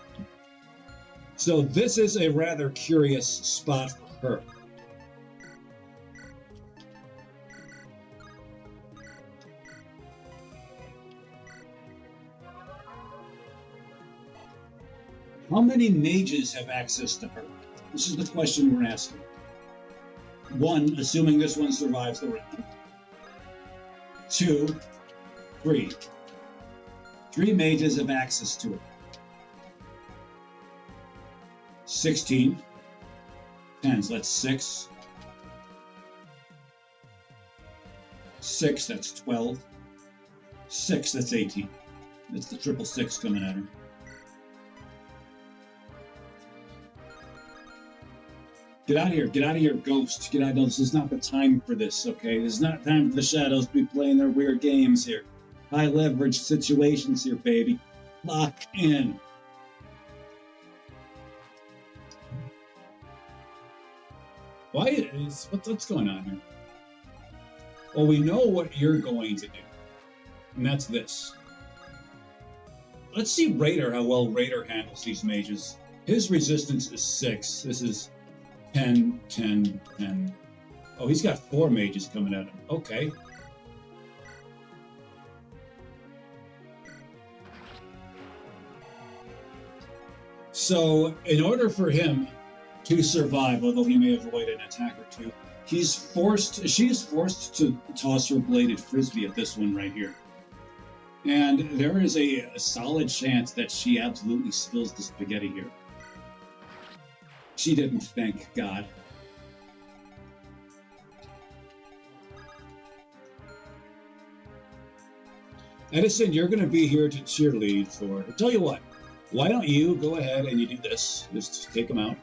[SPEAKER 2] So this is a rather curious spot for her. How many mages have access to her? This is the question we're asking. 1, assuming this one survives the round. 2, 3. 3 mages have access to it. 16. 10s, that's 6. 6, that's 12. 6, that's 18. That's the 666 coming at her. Get out of here, ghost. Get out of here. This is not the time for this, okay? This is not time for the shadows to be playing their weird games here. High leverage situations here, baby. Lock in. Why is what's going on here? Well, we know what you're going to do, and that's this. Let's see Raider, how well Raider handles these mages. His resistance is 6. This is 10, 10, 10. Oh, he's got 4 mages coming at him. Okay. So, in order for him to survive, although he may avoid an attack or two, she is forced to toss her bladed frisbee at this one right here. And there is a solid chance that she absolutely spills the spaghetti here. She didn't, thank God. Edison, you're going to be here to cheerlead for... I'll tell you what, why don't you go ahead and you do this? Just take them out.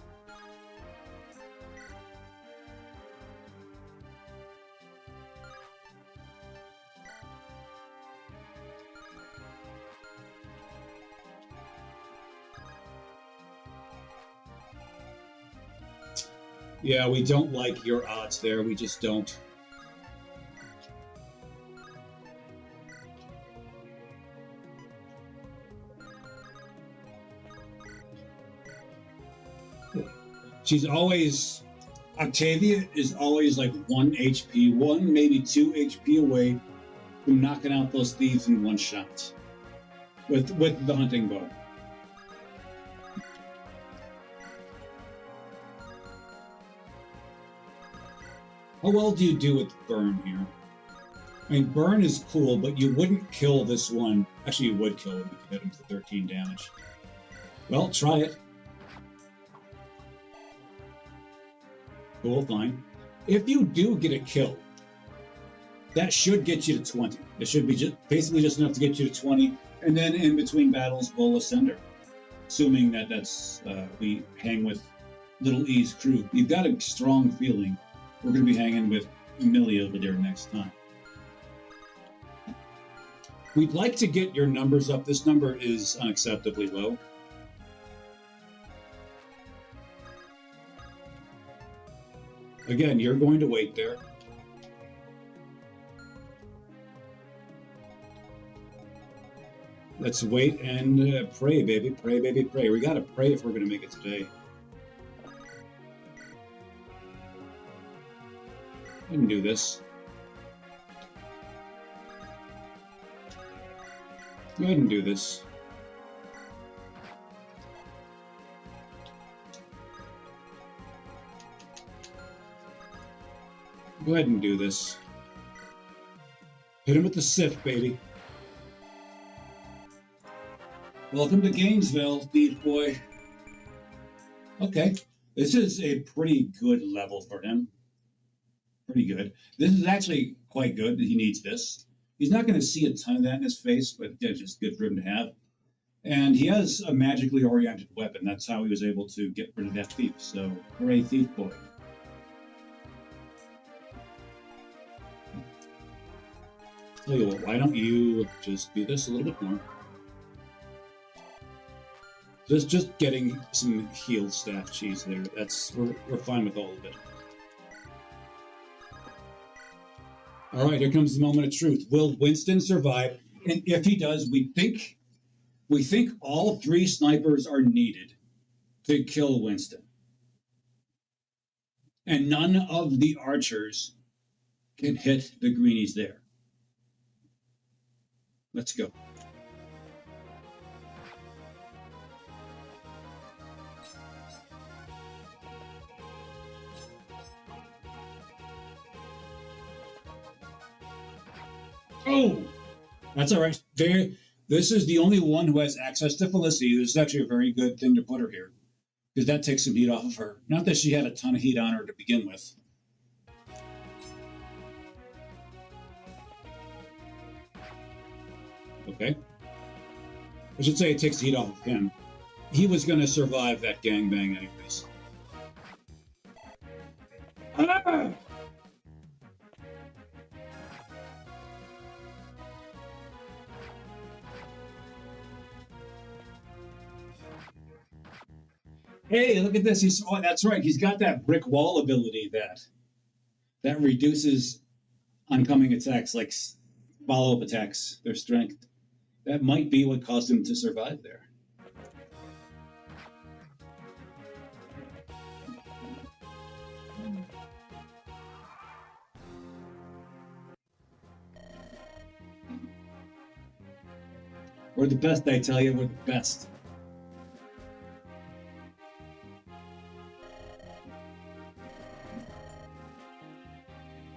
[SPEAKER 2] Yeah, we don't like your odds there. We just don't. She's always... Octavia is always like 1 HP, 1, maybe 2 HP away from knocking out those thieves in one shot. With the hunting bow. How well do you do with burn here? I mean, burn is cool, but you wouldn't kill this one. Actually, you would kill him if you hit him for 13 damage. Well, try it. Cool, fine. If you do get a kill, that should get you to 20. It should be basically just enough to get you to 20, and then in between battles, we'll ascender. Assuming that we hang with Little E's crew. You've got a strong feeling we're going to be hanging with Millie over there next time. We'd like to get your numbers up. This number is unacceptably low. Again, you're going to wait there. Let's wait and pray, baby. Pray, baby, pray. We got to pray if we're going to make it today. I can do this. Go ahead and do this. Go ahead and do this. Hit him with the Sith, baby. Welcome to Gainesville, thief boy. Okay, this is a pretty good level for him. Pretty good. This is actually quite good. He needs this. He's not going to see a ton of that in his face, but yeah, just good for him to have. And he has a magically oriented weapon. That's how he was able to get rid of that thief. So, hooray, thief boy. Tell you what, why don't you just do this a little bit more? Just getting some healed staff cheese there. We're fine with all of it. All right, here comes the moment of truth. Will Winston survive? And if he does, we think all 3 snipers are needed to kill Winston. And none of the archers can hit the greenies there. Let's go. Oh, that's all right. This is the only one who has access to Felicity. This is actually a very good thing to put her here, because that takes some heat off of her. Not that she had a ton of heat on her to begin with. Okay. I should say it takes the heat off of him. He was going to survive that gangbang anyways. Ah! Hey, look at this. That's right. He's got that brick wall ability that reduces oncoming attacks, like follow-up attacks, their strength. That might be what caused him to survive there. We're the best, I tell you. We're the best.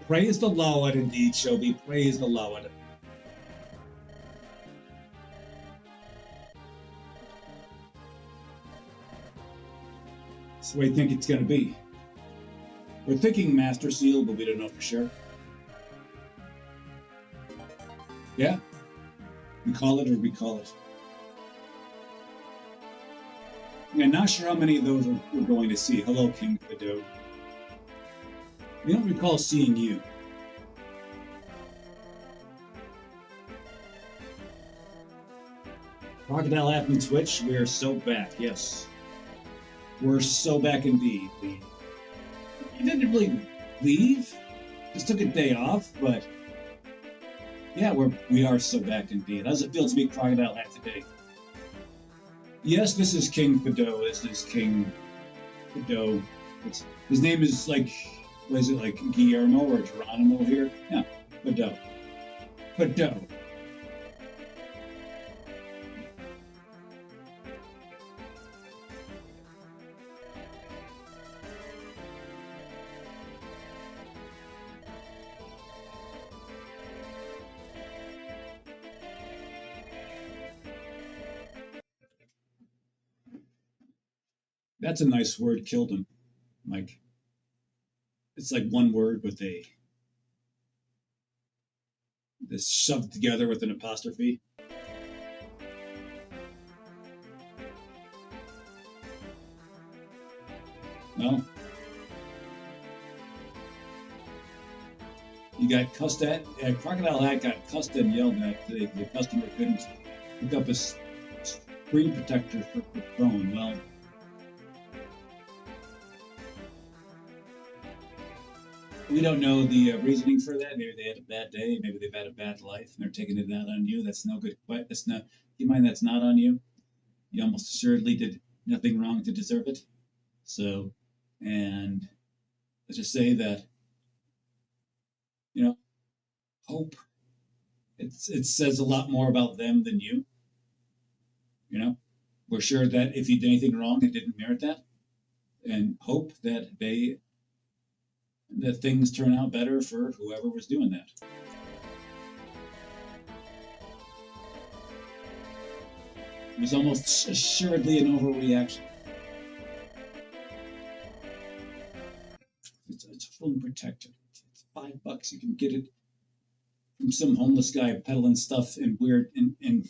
[SPEAKER 2] Praise the Lord, indeed, Shobi. Praise the Lord. That's the way I think it's going to be. We're thinking Master Seal, but we don't know for sure. Yeah? We call it or we call it. Yeah, not sure how many of those we're going to see. Hello, King Fido. We don't recall seeing you. Crocodile app and Twitch, we are so back, yes. We're so back indeed. You didn't really leave, just took a day off, but yeah, we are so back indeed. How does it feel to be Crocodile hat today? Yes, this is King Fido. This is King Fido. His name is like, what is it, like Guillermo or Geronimo here? Yeah, Fido. Fido. That's a nice word, killed him. Like, it's like one word with this shoved together with an apostrophe. No. You got cussed at. Crocodile Hat got cussed and yelled at. The customer couldn't hook up a screen protector for the phone. Well, we don't know the reasoning for that. Maybe they had a bad day. Maybe they've had a bad life, and they're taking it out on you. That's no good. That's not. You mind that's not on you. You almost assuredly did nothing wrong to deserve it. So, and let's just say that, hope. It says a lot more about them than you. We're sure that if you did anything wrong, it didn't merit that, and hope that things turn out better for whoever was doing that. It was almost assuredly an overreaction. It's a phone protector. It's $5. You can get it from some homeless guy peddling stuff in weird and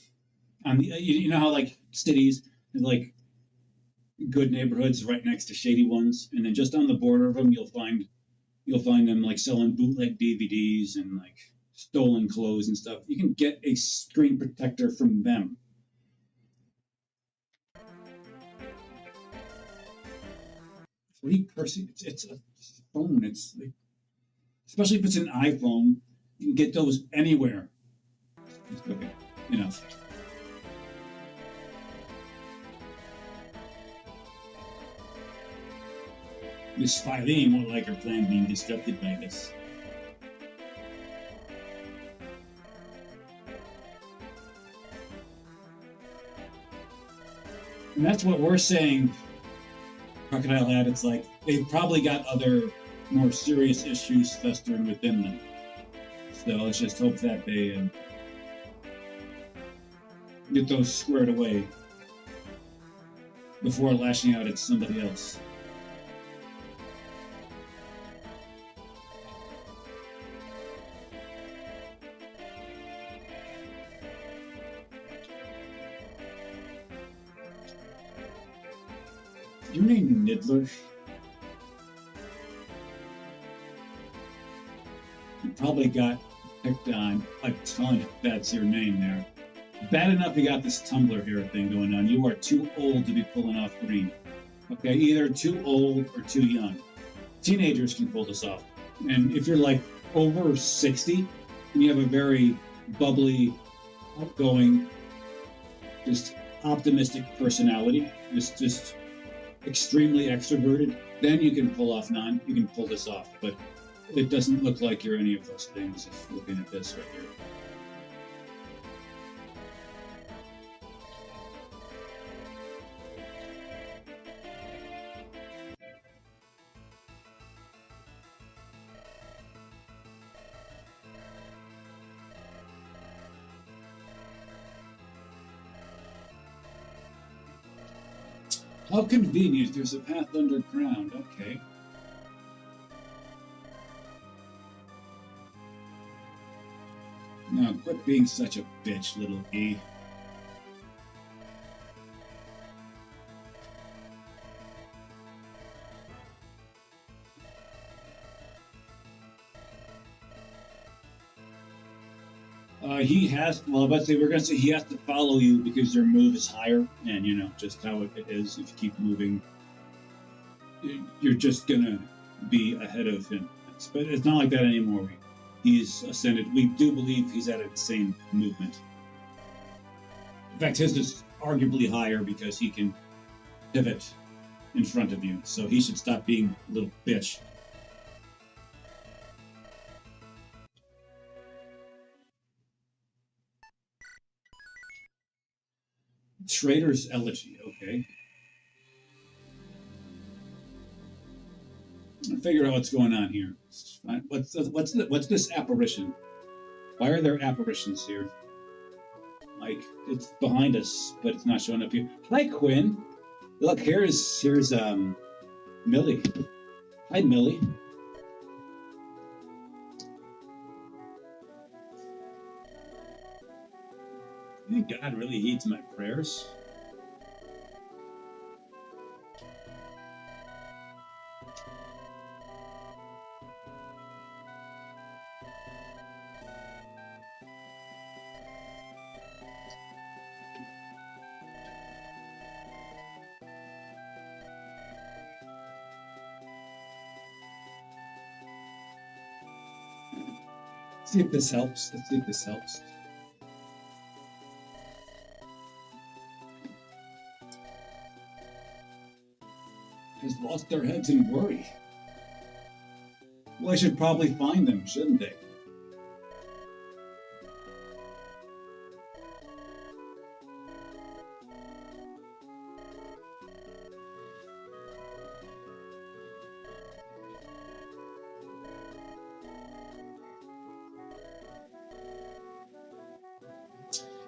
[SPEAKER 2] on the, you know how like cities and like good neighborhoods right next to shady ones, and then just on the border of them you'll find them like selling bootleg DVDs and like stolen clothes and stuff. You can get a screen protector from them. What are you cursing? It's a phone. It's like, especially if it's an iPhone, you can get those anywhere. Okay. enough. Miss Filene won't like her plan being disrupted by this. And that's what we're saying, Crocodile Head. It's like they've probably got other more serious issues festering within them. So let's just hope that they get those squared away before lashing out at somebody else. Your name Niddler? You probably got picked on a ton if that's your name there. Bad enough you got this tumbler hair thing going on. You are too old to be pulling off green. Okay, either too old or too young. Teenagers can pull this off. And if you're like over 60 and you have a very bubbly, outgoing, just optimistic personality, just extremely extroverted, then you can pull this off. But it doesn't look like you're any of those things if looking at this right here. How convenient, there's a path underground, okay. Now, quit being such a bitch, little E. He has, well, let's say we're going to say he has to follow you because your move is higher, and you know, just how it is. If you keep moving, you're just going to be ahead of him. But it's not like that anymore. He's ascended. We do believe he's at the same movement. In fact, his is arguably higher because he can pivot in front of you. So he should stop being a little bitch. Trader's Elegy, okay. I'll figure out what's going on here. What's this apparition? Why are there apparitions here? Like, it's behind us, but it's not showing up here. Hi, Quinn. Look, here's Millie. Hi, Millie. I think God really heeds my prayers. See if this helps. Let's see if this helps. Has lost their heads in worry. Well, I should probably find them, shouldn't they?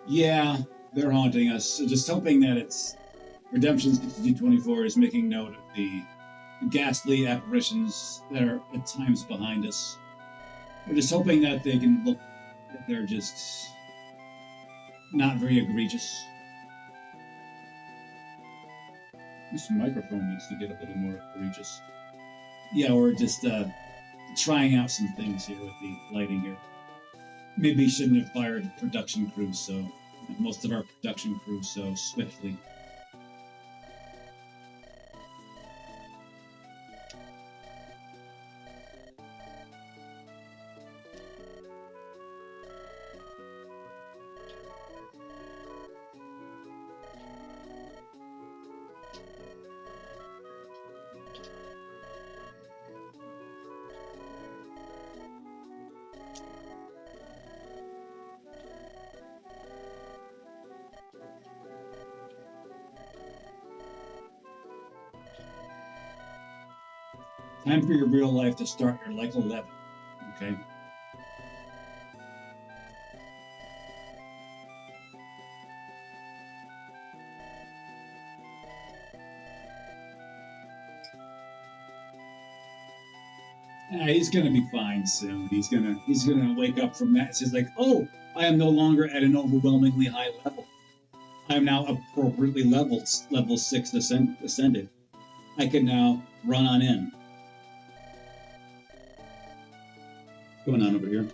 [SPEAKER 2] Yeah, they're haunting us. So just hoping that it's Redemption's D24 is making note of the ghastly apparitions that are at times behind us. We're just hoping that they can look that they're just not very egregious. This microphone needs to get a little more egregious. Yeah, we're just trying out some things here with the lighting here. Maybe shouldn't have fired production crew most of our production crew so swiftly. Time for your real life to start. You're like 11. Okay. He's gonna be fine soon. He's gonna wake up from that. He's like, oh, I am no longer at an overwhelmingly high level. I am now appropriately level 6 ascended. I can now run on in. What's going on over here?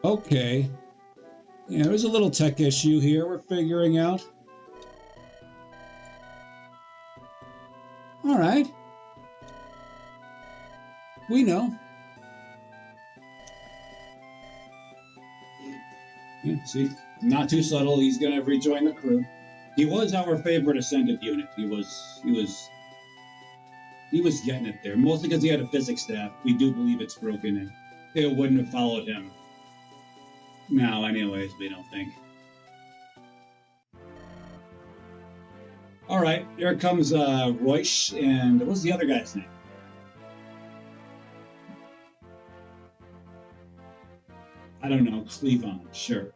[SPEAKER 2] Okay. Yeah, there's a little tech issue here we're figuring out. All right. We know. Yeah, see? Not too subtle. He's going to rejoin the crew. He was our favorite ascended unit. He was getting it there. Mostly because he had a physics staff. We do believe it's broken and it wouldn't have followed him. Now, anyways, we don't think. All right, here comes Royce, and what's the other guy's name? I don't know. Cleavon, sure.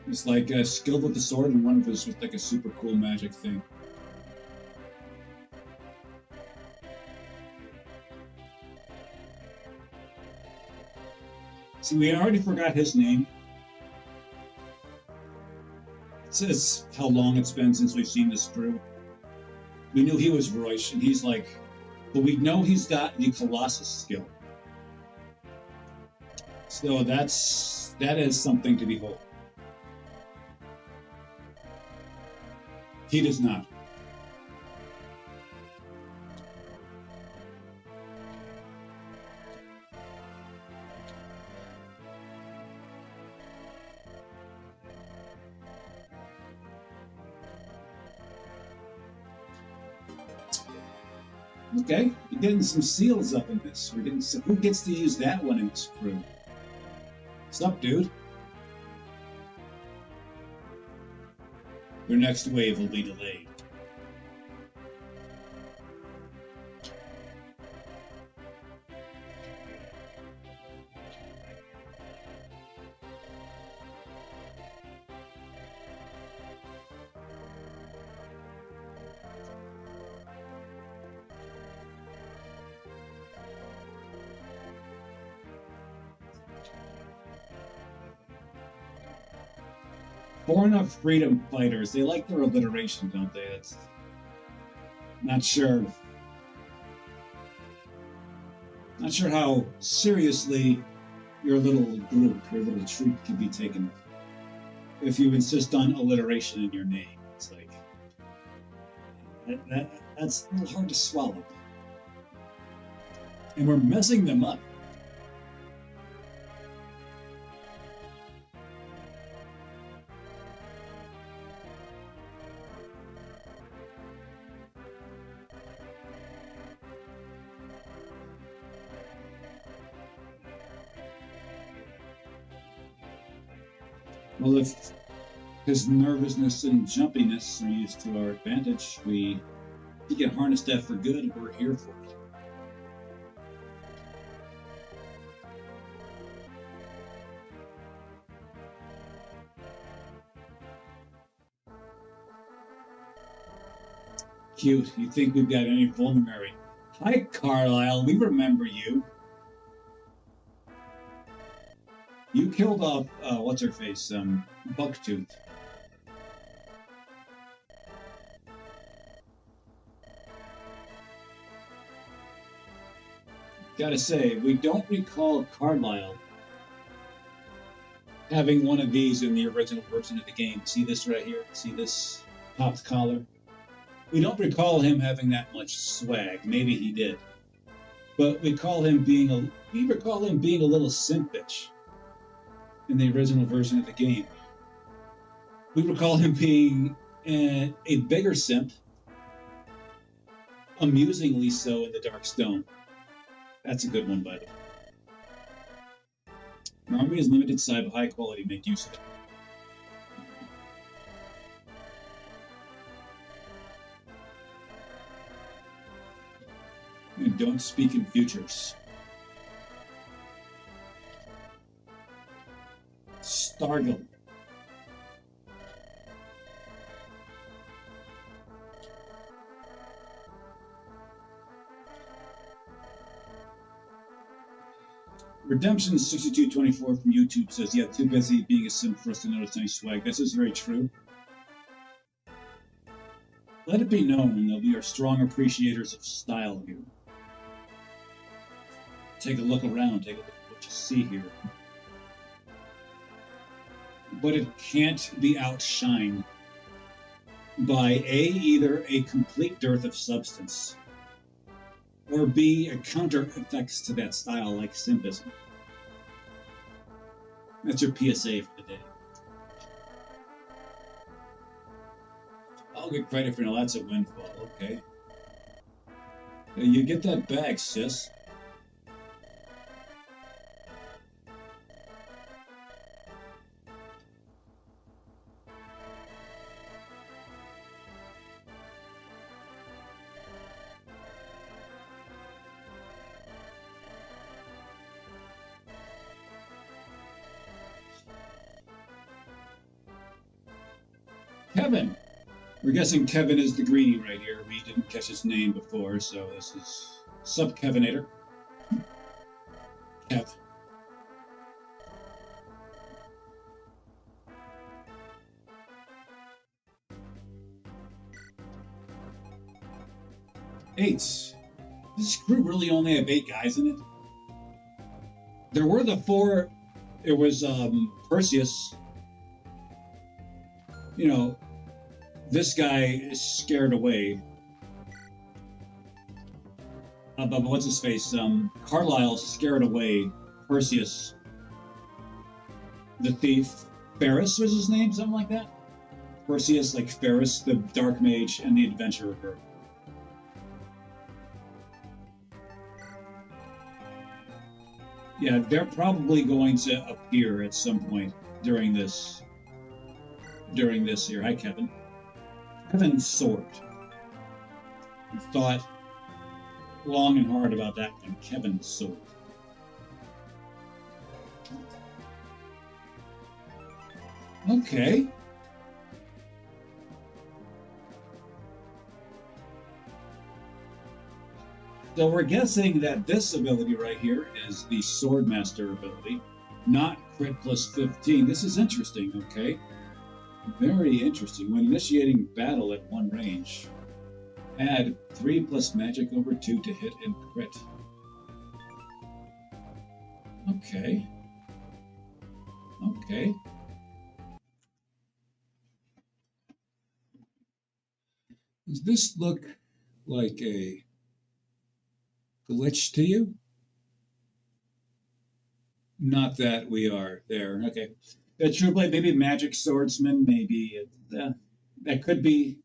[SPEAKER 2] He's like skilled with the sword, and one of us with like a super cool magic thing. See, we already forgot his name. It says how long it's been since we've seen this crew. We knew he was Royce, and he's like, but we know he's got the Colossus skill. So that is something to behold. He does not. Okay, you're getting some seals up in this. We're getting some, who gets to use that one in this crew? What's up, dude? Your next wave will be delayed. Born of freedom fighters, they like their alliteration, don't they? That's not sure. Not sure how seriously your little group, your little troop can be taken if you insist on alliteration in your name. It's like that's a little hard to swallow. And we're messing them up. Well, if his nervousness and jumpiness are used to our advantage, we can harness that for good. We're here for it. Cute. You think we've got any vulnerary? Hi, Carlisle. We remember you. You killed off, what's her face, Bucktooth. Gotta say, we don't recall Carlisle having one of these in the original version of the game. See this right here? See this popped collar? We don't recall him having that much swag. Maybe he did. but we recall him being a little simpish in the original version of the game. We recall him being a bigger simp, amusingly so in the Dark Stone. That's a good one, by the way. Our army is limited side, but high quality. Make use of it. And don't speak in futures. Stargle. Redemption 6224 from YouTube says, yeah, too busy being a sim for us to notice any swag. This is very true. Let it be known that we are strong appreciators of style here. Take a look around, take a look at what you see here. But it can't be outshined by A, either a complete dearth of substance, or B, a counter effects to that style like simpism. That's your PSA for the day. I'll get credit for now. That's a windfall. Okay. You get that bag, sis. Kevin. We're guessing Kevin is the greenie right here. We didn't catch his name before, so this is Sub-Kevinator. Kev. Eight. This crew really only have 8 guys in it? There were the 4. It was Perseus. You know, this guy is scared away. But what's his face? Carlisle's scared away Perseus. The thief. Ferris was his name, something like that? Perseus, like Ferris, the dark mage, and the adventurer girl. Yeah, they're probably going to appear at some point during this year. Hi, Kevin. Kevin's sword. I thought long and hard about that one. Kevin's sword. Okay. So we're guessing that this ability right here is the Swordmaster ability, not crit plus 15. This is interesting, okay? Very interesting. When initiating battle at one range, add 3 plus magic over 2 to hit and crit. Okay. Okay. Does this look like a glitch to you? Not that we are there. Okay. True Blade, maybe Magic Swordsman, maybe that could be,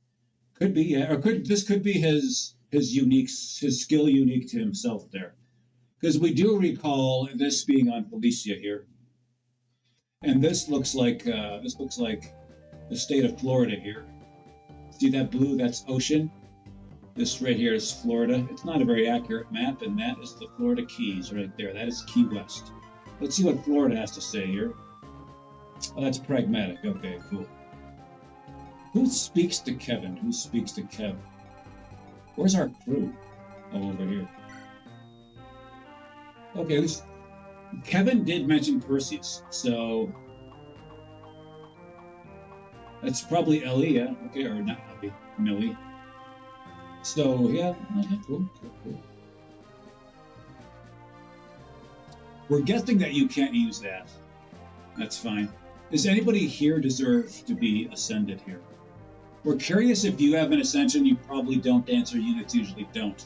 [SPEAKER 2] yeah, or this could be his skill unique to himself there, because we do recall this being on Felicia here, and this looks like the state of Florida here. See that blue? That's ocean. This right here is Florida. It's not a very accurate map, and that is the Florida Keys right there. That is Key West. Let's see what Florida has to say here. Oh, that's pragmatic. Okay, cool. Who speaks to Kevin? Who speaks to Kev? Where's our crew? Oh, over here. Okay, Kevin did mention Perseus, so that's probably Ellie, yeah. Okay, or not Ellie, Millie. So, yeah, okay, cool. We're guessing that you can't use that. That's fine. Does anybody here deserve to be ascended here? We're curious if you have an ascension. You probably don't. Answer units usually don't.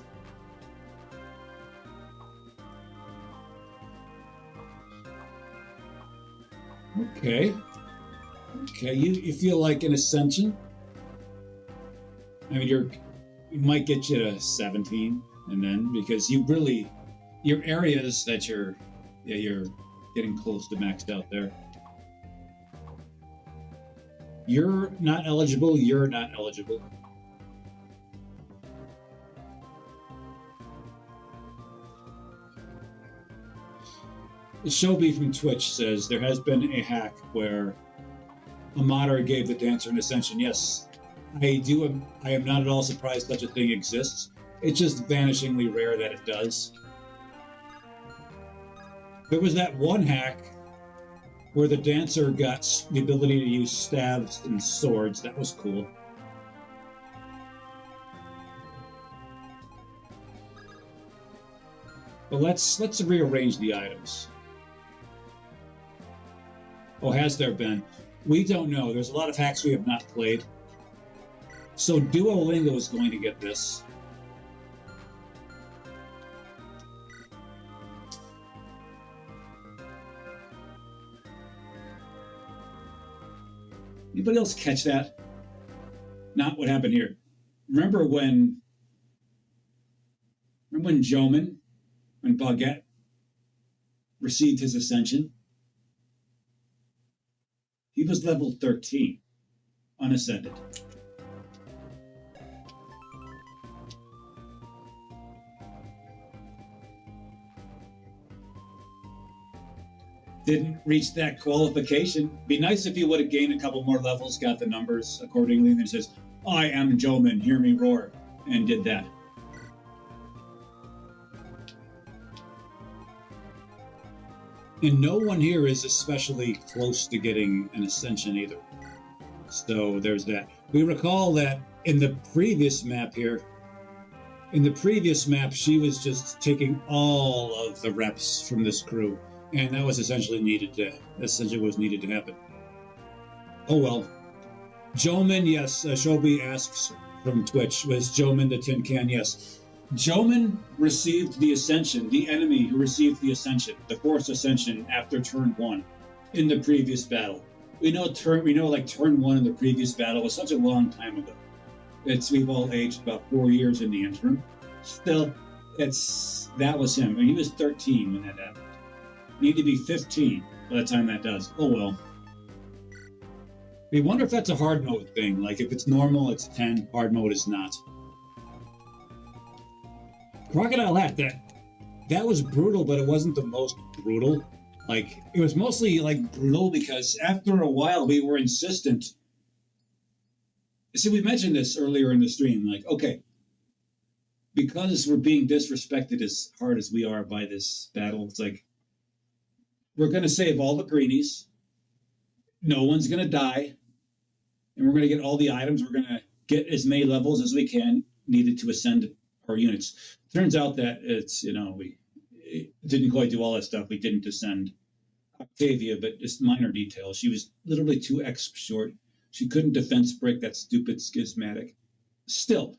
[SPEAKER 2] Okay. Okay, you feel like an ascension. I mean, you might get you to 17, and then because you really your areas that you're getting close to maxed out there. You're not eligible. You're not eligible. Shobi from Twitch says there has been a hack where a modder gave the dancer an ascension. Yes, I am not at all surprised such a thing exists. It's just vanishingly rare that it does. There was that one hack where the dancer got the ability to use staves and swords. That was cool. But let's rearrange the items. Oh, has there been? We don't know. There's a lot of hacks we have not played. So Duolingo is going to get this. Anybody else catch that? Not what happened here. Remember when Joman, when Baguette received his ascension? He was level 13, unascended. Didn't reach that qualification. Be nice if you would have gained a couple more levels, got the numbers accordingly, and then says, I am Joman, hear me roar, and did that. And no one here is especially close to getting an ascension either. So there's that. We recall that in the previous map here, she was just taking all of the reps from this crew. And that was essentially needed to happen. Oh well. Joman, yes. Shobi asks from Twitch, was Joman the tin can? Yes. Joman received the ascension, the enemy who received the ascension, the forced ascension after turn 1 in the previous battle. We know turn 1 in the previous battle was such a long time ago. We've all aged about 4 years in the interim. Still, that was him. I mean, he was 13 when that happened. Need to be 15 by the time that does. Oh well. We wonder if that's a hard mode thing. Like if it's normal, it's 10. Hard mode is not. Crocodile Hat. That was brutal, but it wasn't the most brutal. Like it was mostly like brutal because after a while we were insistent. See, we mentioned this earlier in the stream. Like, okay, because we're being disrespected as hard as we are by this battle, it's like. We're going to save all the greenies. No one's going to die. And we're going to get all the items. We're going to get as many levels as we can needed to ascend our units. Turns out that we didn't quite do all that stuff. We didn't ascend Octavia, but just minor details. She was literally 2x short. She couldn't defense break that stupid schismatic. Still,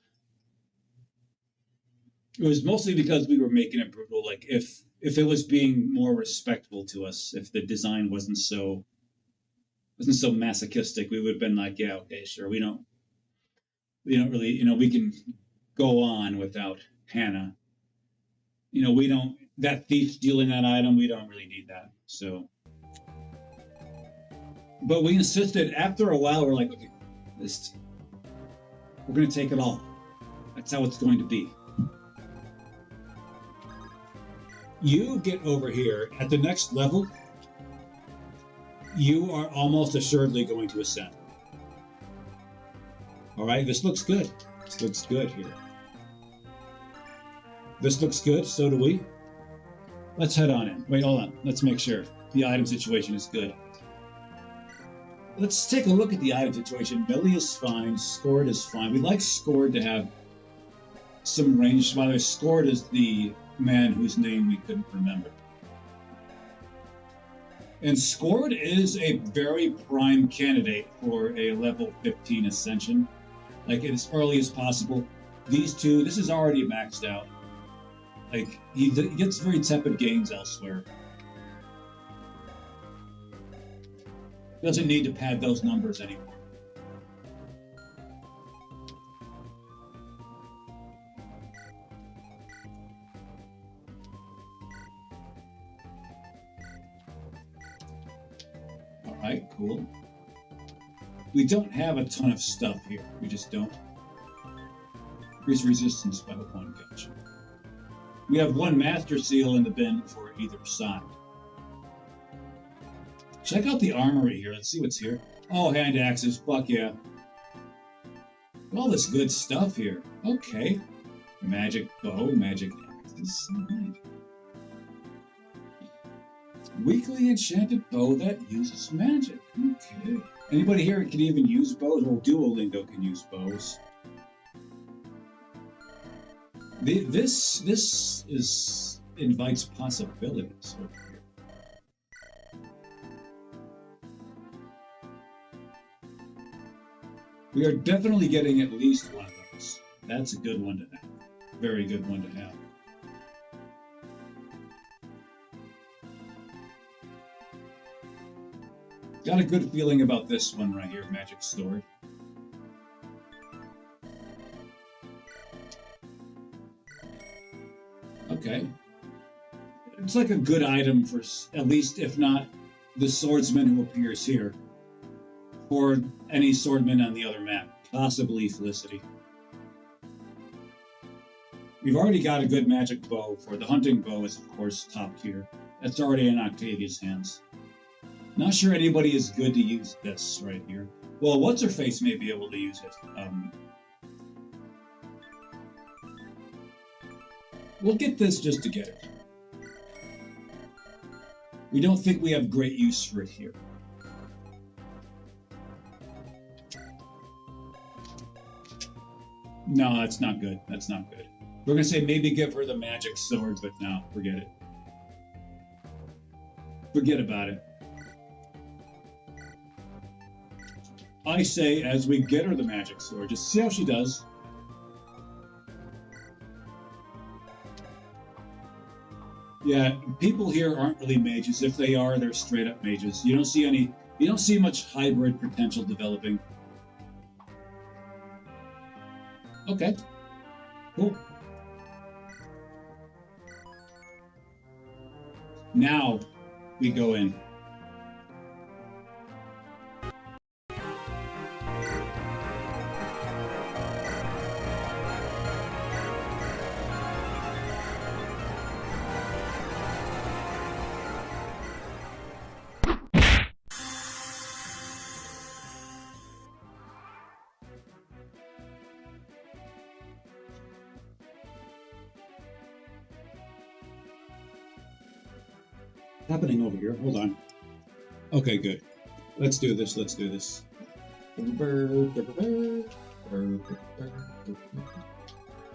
[SPEAKER 2] it was mostly because we were making it brutal. Like if it was being more respectful to us, if the design wasn't so masochistic, we would have been like, yeah, okay, sure. We don't really, we can go on without Hannah. We don't, that thief stealing that item, we don't really need that. So, but we insisted after a while, we're like, okay, we're going to take it all. That's how it's going to be. You get over here at the next level, you are almost assuredly going to ascend. All right, this looks good. This looks good here. This looks good, so do we. Let's head on in. Wait, hold on. Let's make sure the item situation is good. Let's take a look at the item situation. Melee is fine. Scored is fine. We like Scored to have some range. By the way, Scored is the man whose name we couldn't remember. And Scored is a very prime candidate for a level 15 ascension. Like as early as possible. These two, this is already maxed out. Like he gets very tepid gains elsewhere. Doesn't need to pad those numbers anymore. All right, cool. We don't have a ton of stuff here. We just don't. Increase resistance by 1. Gotcha. We have 1 master seal in the bin for either side. Check out the armory here. Let's see what's here. Oh, hand axes. Fuck yeah. All this good stuff here. Okay. Magic bow, magic axes. Right. Weekly enchanted bow that uses magic. Okay. Anybody here can even use bows? Well, Duolingo can use bows. This invites possibilities over here. We are definitely getting at least one of those. That's a good one to have. Very good one to have. Got a good feeling about this one right here, Magic Sword. Okay. It's like a good item for, at least if not the swordsman who appears here, or any swordman on the other map, possibly Felicity. We've already got a good magic bow for the hunting bow is of course top tier. That's already in Octavia's hands. Not sure anybody is good to use this right here. Well, what's-her-face may be able to use it. We'll get this just to get it. We don't think we have great use for it here. No, that's not good. That's not good. We're going to say maybe give her the magic sword, but no, forget it. Forget about it. I say as we get her the magic sword, just see how she does. Yeah, people here aren't really mages. If they are, they're straight up mages. You don't see much hybrid potential developing. Okay. Cool. Now we go in. Happening over here. Hold on. Okay, good. Let's do this. Let's do this.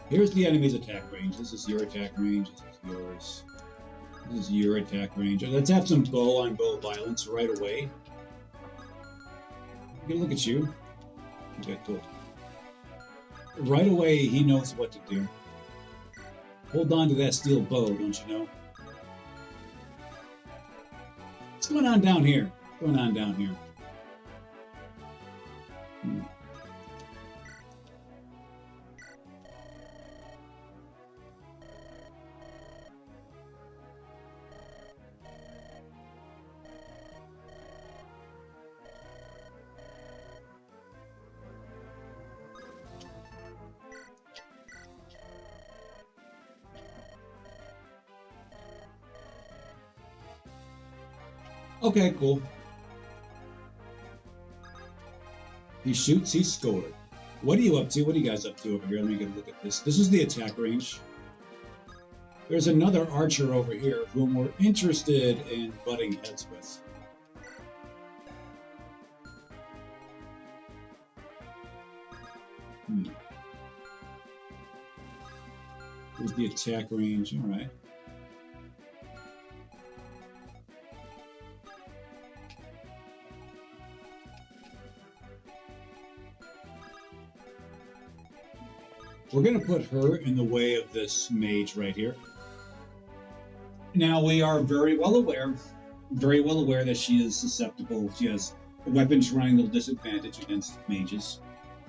[SPEAKER 2] Here's the enemy's attack range. This is your attack range. This is yours. This is your attack range. Let's have some bow on bow violence right away. Get a look at you. Okay, cool. Right away, he knows what to do. Hold on to that steel bow, don't you know? What's going on down here? What's going on down here? Okay, cool. He shoots, he scored. What are you up to? What are you guys up to over here? Let me get a look at this. This is the attack range. There's another archer over here whom we're interested in butting heads with. Here's the attack range. All right. We're going to put her in the way of this mage right here. Now, we are very well aware that she is susceptible. She has a weapon triangle disadvantage against mages.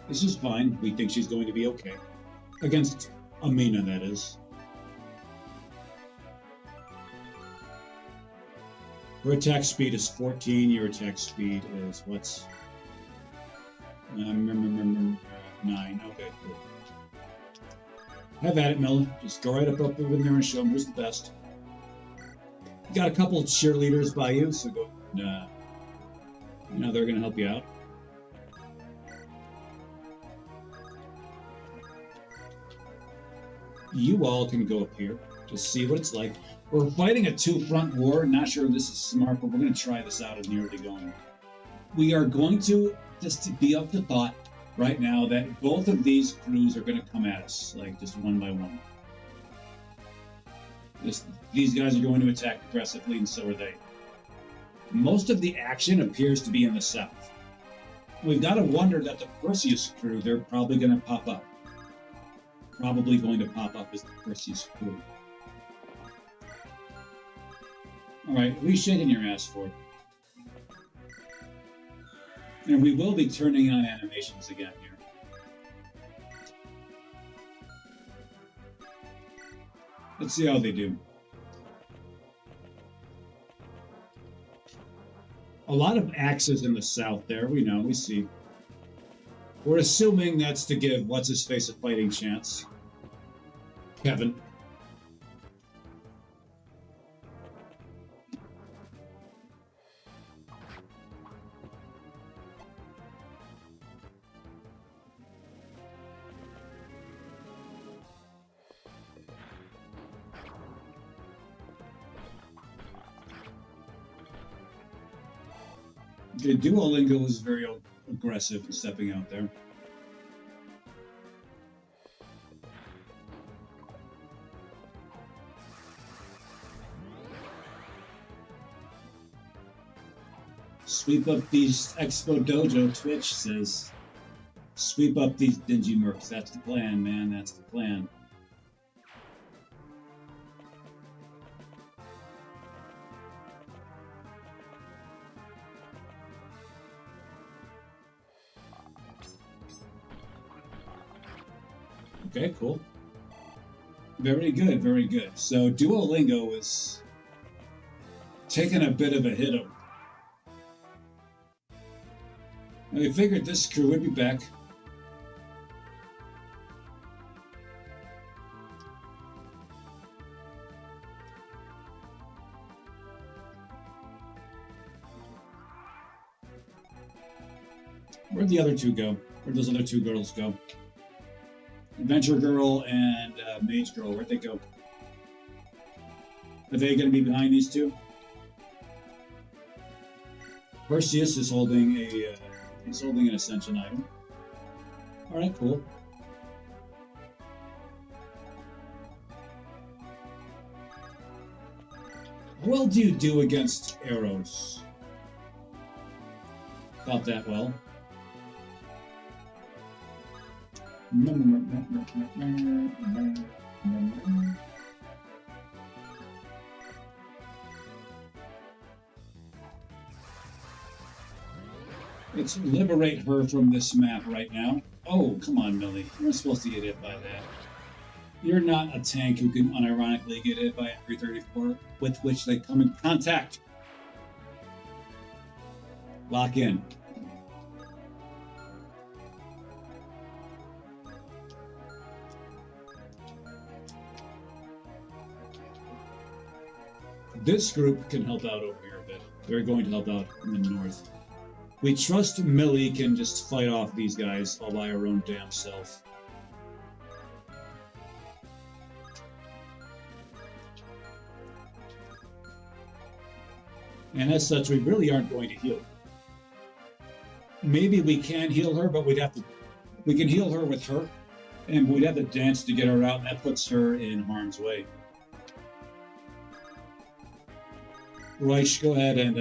[SPEAKER 2] This is fine. We think she's going to be okay. Against Amina, that is. Her attack speed is 14. Your attack speed is what's 9. Okay, cool. Have at it, Mel. Just go right up in there and show them who's the best. You got a couple of cheerleaders by you, so go. They're going to help you out. You all can go up here to see what it's like. We're fighting a two-front war. Not sure if this is smart, but we're going to try this out as nearly going. We are going to just be up to thought right now that both of these crews are going to come at us, like just one by one. These guys are going to attack aggressively, and so are they. Most of the action appears to be in the south. We've got to wonder that the Perseus crew, they're probably going to pop up. Probably going to pop up as the Perseus crew. Alright, what are you shaking your ass for? And we will be turning on animations again here. Let's see how they do. A lot of axes in the south there, we know, we see. We're assuming that's to give What's-His-Face a fighting chance. Kevin. The Duolingo was very aggressive in stepping out there. Sweep up these Expo Dojo, Twitch says. Sweep up these dingy mercs. That's the plan, man. That's the plan. Okay, cool. Very good, very good. So Duolingo is taking a bit of a hit over. I figured this crew would be back. Where'd the other two go? Where'd those other two girls go? Adventure Girl and Mage Girl, where'd they go? Are they going to be behind these two? Perseus is holding an ascension item. All right, cool. How well do you do against arrows? Not that well. Let's liberate her from this map right now. Oh, come on, Millie. You're supposed to get hit by that. You're not a tank who can unironically get hit by a 334 with which they come in contact. Lock in. This group can help out over here a bit. They're going to help out in the north. We trust Millie can just fight off these guys all by her own damn self. And as such, we really aren't going to heal. Maybe we can heal her, but we can heal her with her, and we'd have to dance to get her out, and that puts her in harm's way. Reich, go ahead and,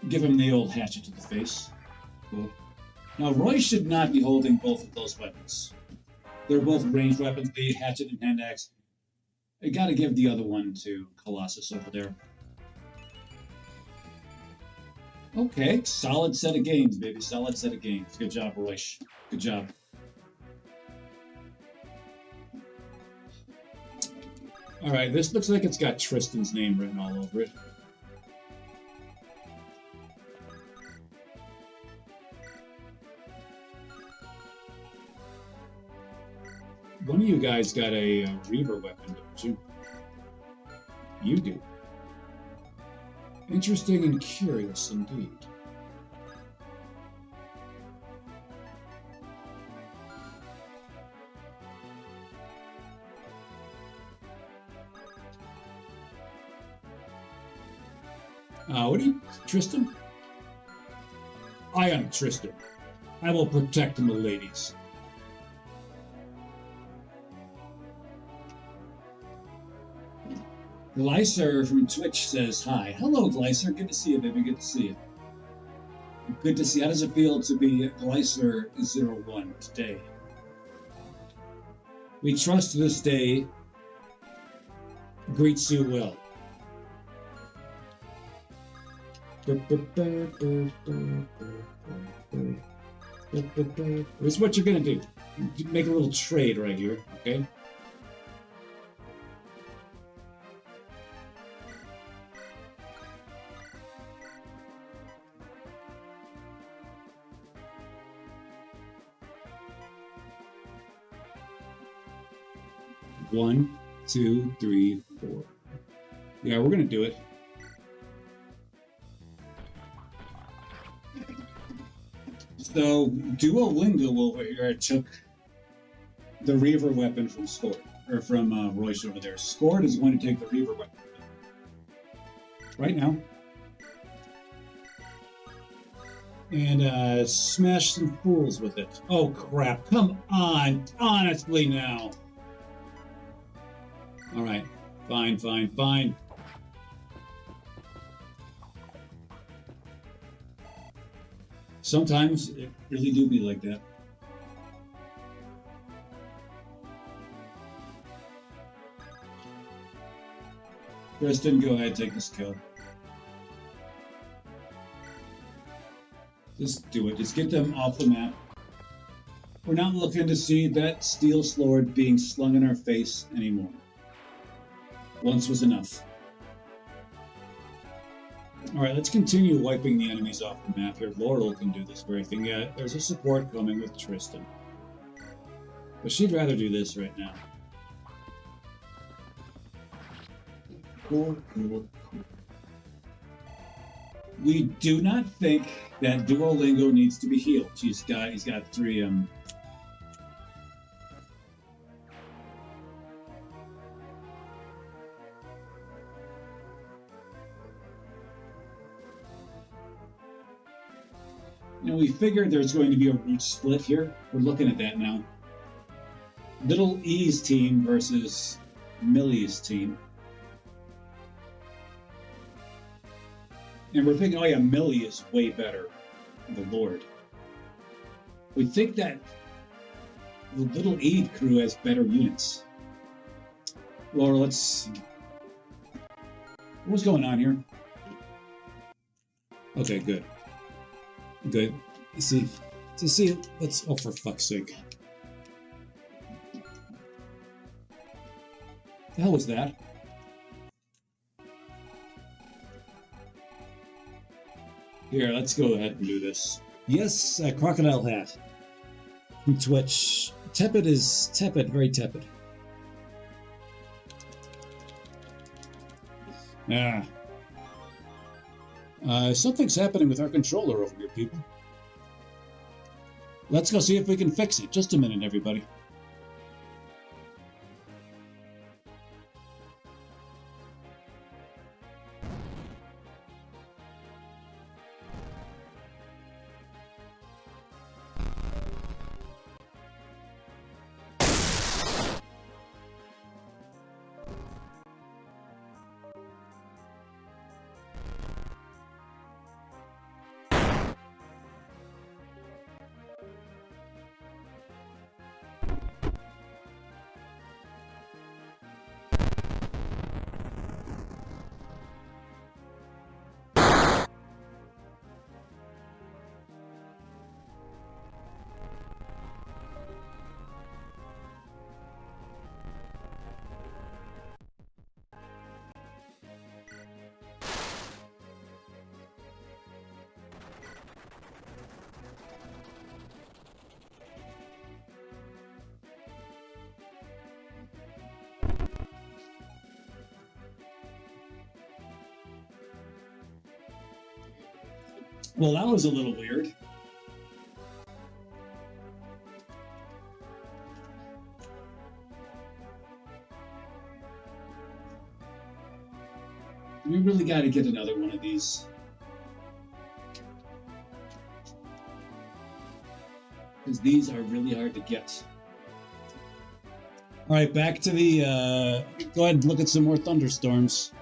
[SPEAKER 2] give him the old hatchet to the face. Cool. Now, Roy should not be holding both of those weapons. They're both ranged weapons, the hatchet and hand axe. I gotta give the other one to Colossus over there. Okay, solid set of games, baby. Solid set of games. Good job, Royce. Good job. All right, this looks like it's got Tristan's name written all over it. One of you guys got a Reaver weapon, don't you? You do. Interesting and curious indeed. What are you, Tristan? I am Tristan. I will protect my ladies. Glycer from Twitch says hi. Hello, Glycer. Good to see you, baby. Good to see you. Good to see you. How does it feel to be Glycer01 today? We trust this day greets you well. Here's what you're going to do. Make a little trade right here, okay? One, two, three, four. Yeah, we're gonna do it. So Duolingo over here took the Reaver weapon from Scored, or from Royce over there. Scored is going to take the Reaver weapon right now and smash some fools with it. Oh crap! Come on, honestly now. All right, fine, fine, fine. Sometimes it really do be like that. Kristen, go ahead, take this kill. Just do it. Just get them off the map. We're not looking to see that steel sword being slung in our face anymore. Once was enough. Alright, let's continue wiping the enemies off the map here. Laurel can do this very thing. Yeah, there's a support coming with Tristan. But she'd rather do this right now. Cool, cool, cool. We do not think that Duolingo needs to be healed. He's got 3 You know, we figured there's going to be a root split here. We're looking at that now. Little E's team versus Millie's team. And we're thinking, oh yeah, Millie is way better. The Lord. We think that the Little E crew has better units. Laura, let's... What's going on here? Okay, good. Good. See, let's, oh, for fuck's sake. The hell was that? Here, let's go ahead and do this. Yes, crocodile hat. From Twitch. Tepid is tepid, very tepid. Ah. Something's happening with our controller over here, people. Let's go see if we can fix it. Just a minute, everybody. Well, that was a little weird. We really got to get another one of these. Because these are really hard to get. All right, back to the... go ahead and look at some more thunderstorms.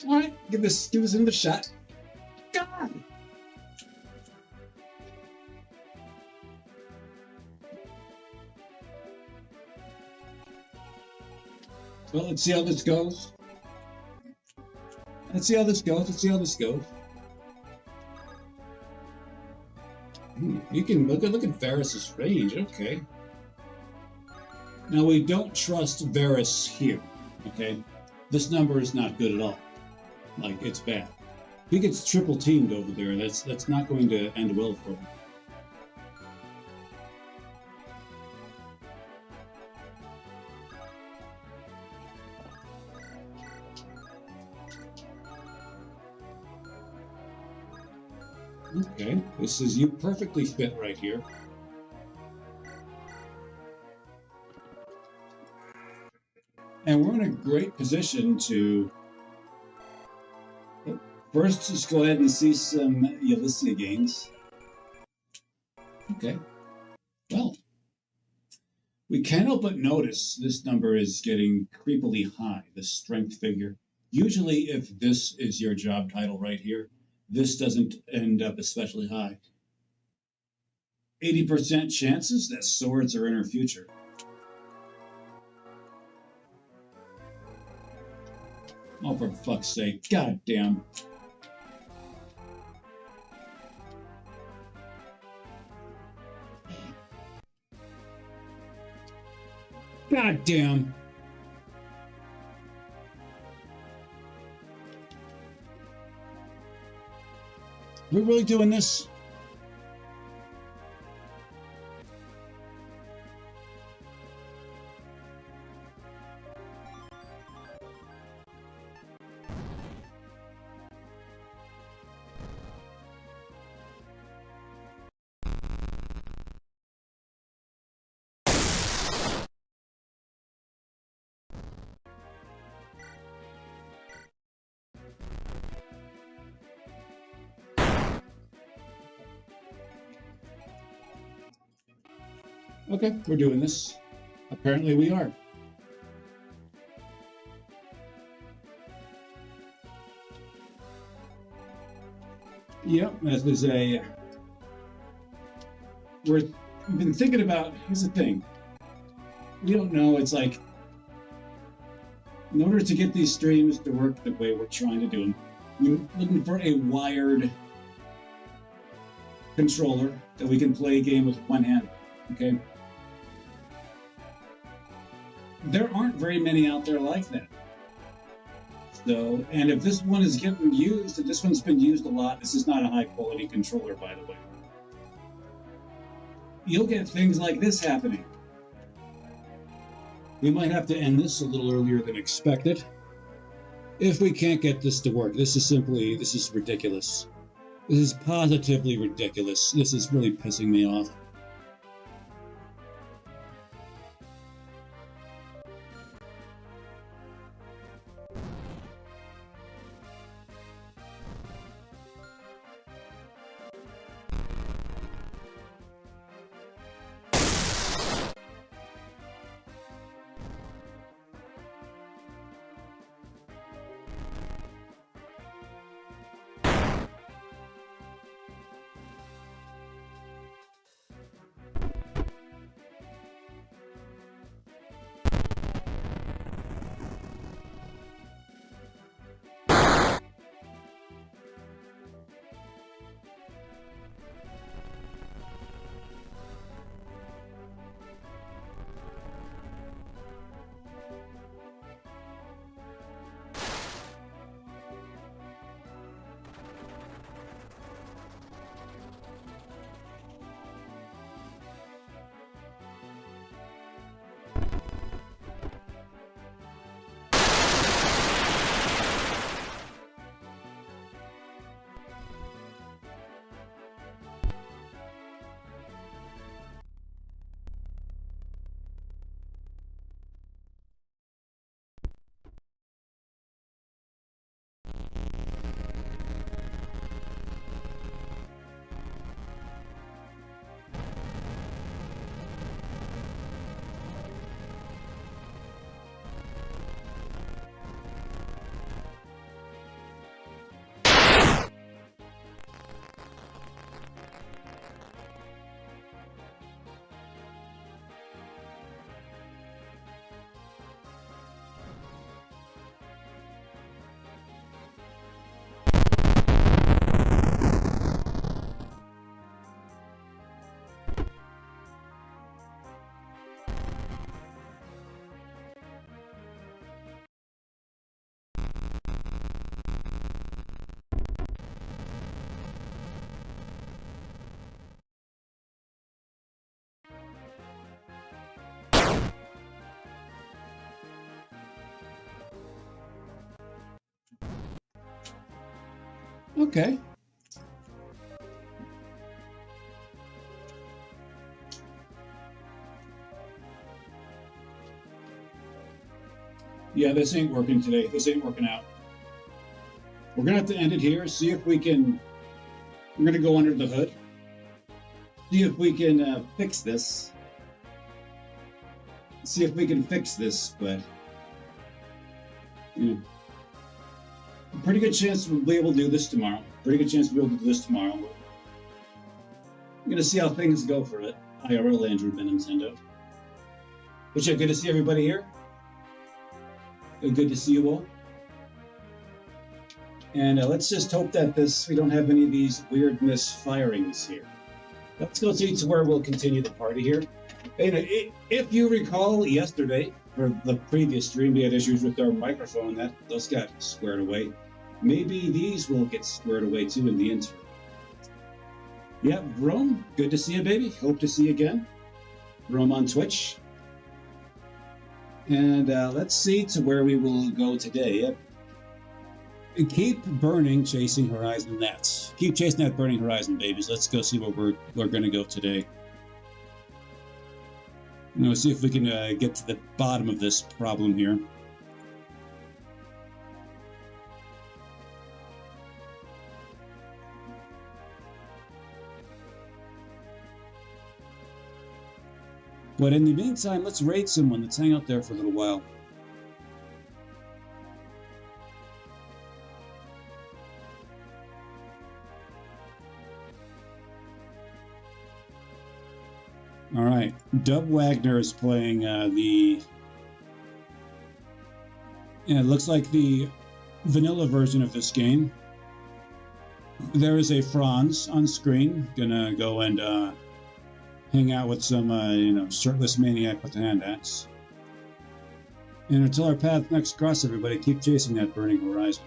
[SPEAKER 2] All right, give this another shot. God. Well, let's see how this goes. Let's see how this goes. You can look at Varus's range. Okay. Now we don't trust Varus here. Okay, this number is not good at all. Like, it's bad. If he gets triple teamed over there, that's not going to end well for him. Okay, this is you perfectly fit right here. And we're in a great position to first just go ahead and see some Ulysses gains. Okay. Well, we can't help but notice this number is getting creepily high, the strength figure. Usually if this is your job title right here, this doesn't end up especially high. 80% chances that swords are in her future. Oh, for fuck's sake. God damn. God damn. We're really doing this? Okay, we're doing this. Apparently we are. Yep, this is a... We've been thinking about... Here's the thing. We don't know, it's like... In order to get these streams to work the way we're trying to do them, we're looking for a wired controller that we can play a game with one hand, okay? There aren't very many out there like that. So, and if this one is getting used, and this one's been used a lot, this is not a high quality controller, by the way. You'll get things like this happening. We might have to end this a little earlier than expected. If we can't get this to work, this is ridiculous. This is positively ridiculous. This is really pissing me off. Okay. Yeah, this ain't working today. This ain't working out. We're gonna have to end it here. See if we can. I'm gonna go under the hood. See if we can fix this. See if we can fix this, but you know, a pretty good chance we'll be able to do this tomorrow. Pretty good chance we'll be able to do this tomorrow. I'm gonna see how things go for it. IRL Andrew Ben Nintendo. But yeah, good to see everybody here. Good to see you all. And let's just hope that we don't have any of these weird misfirings here. Let's go see to where we'll continue the party here. And if you recall, yesterday, for the previous stream, we had issues with our microphone. Those got squared away. Maybe these will get squared away too in the interim. Yeah, Rome, good to see you, baby. Hope to see you again. Rome on Twitch. And let's see to where we will go today. Keep burning, chasing horizon nets. Keep chasing that burning horizon, babies. Let's go see where we're going to go today. See if we can get to the bottom of this problem here. But in the meantime, let's raid someone. Let's hang out there for a little while. All right, Dub Wagner is playing it looks like the vanilla version of this game. There is a Franz on screen. Gonna go and hang out with some, shirtless maniac with a hand axe. And until our path next cross, everybody, keep chasing that burning horizon.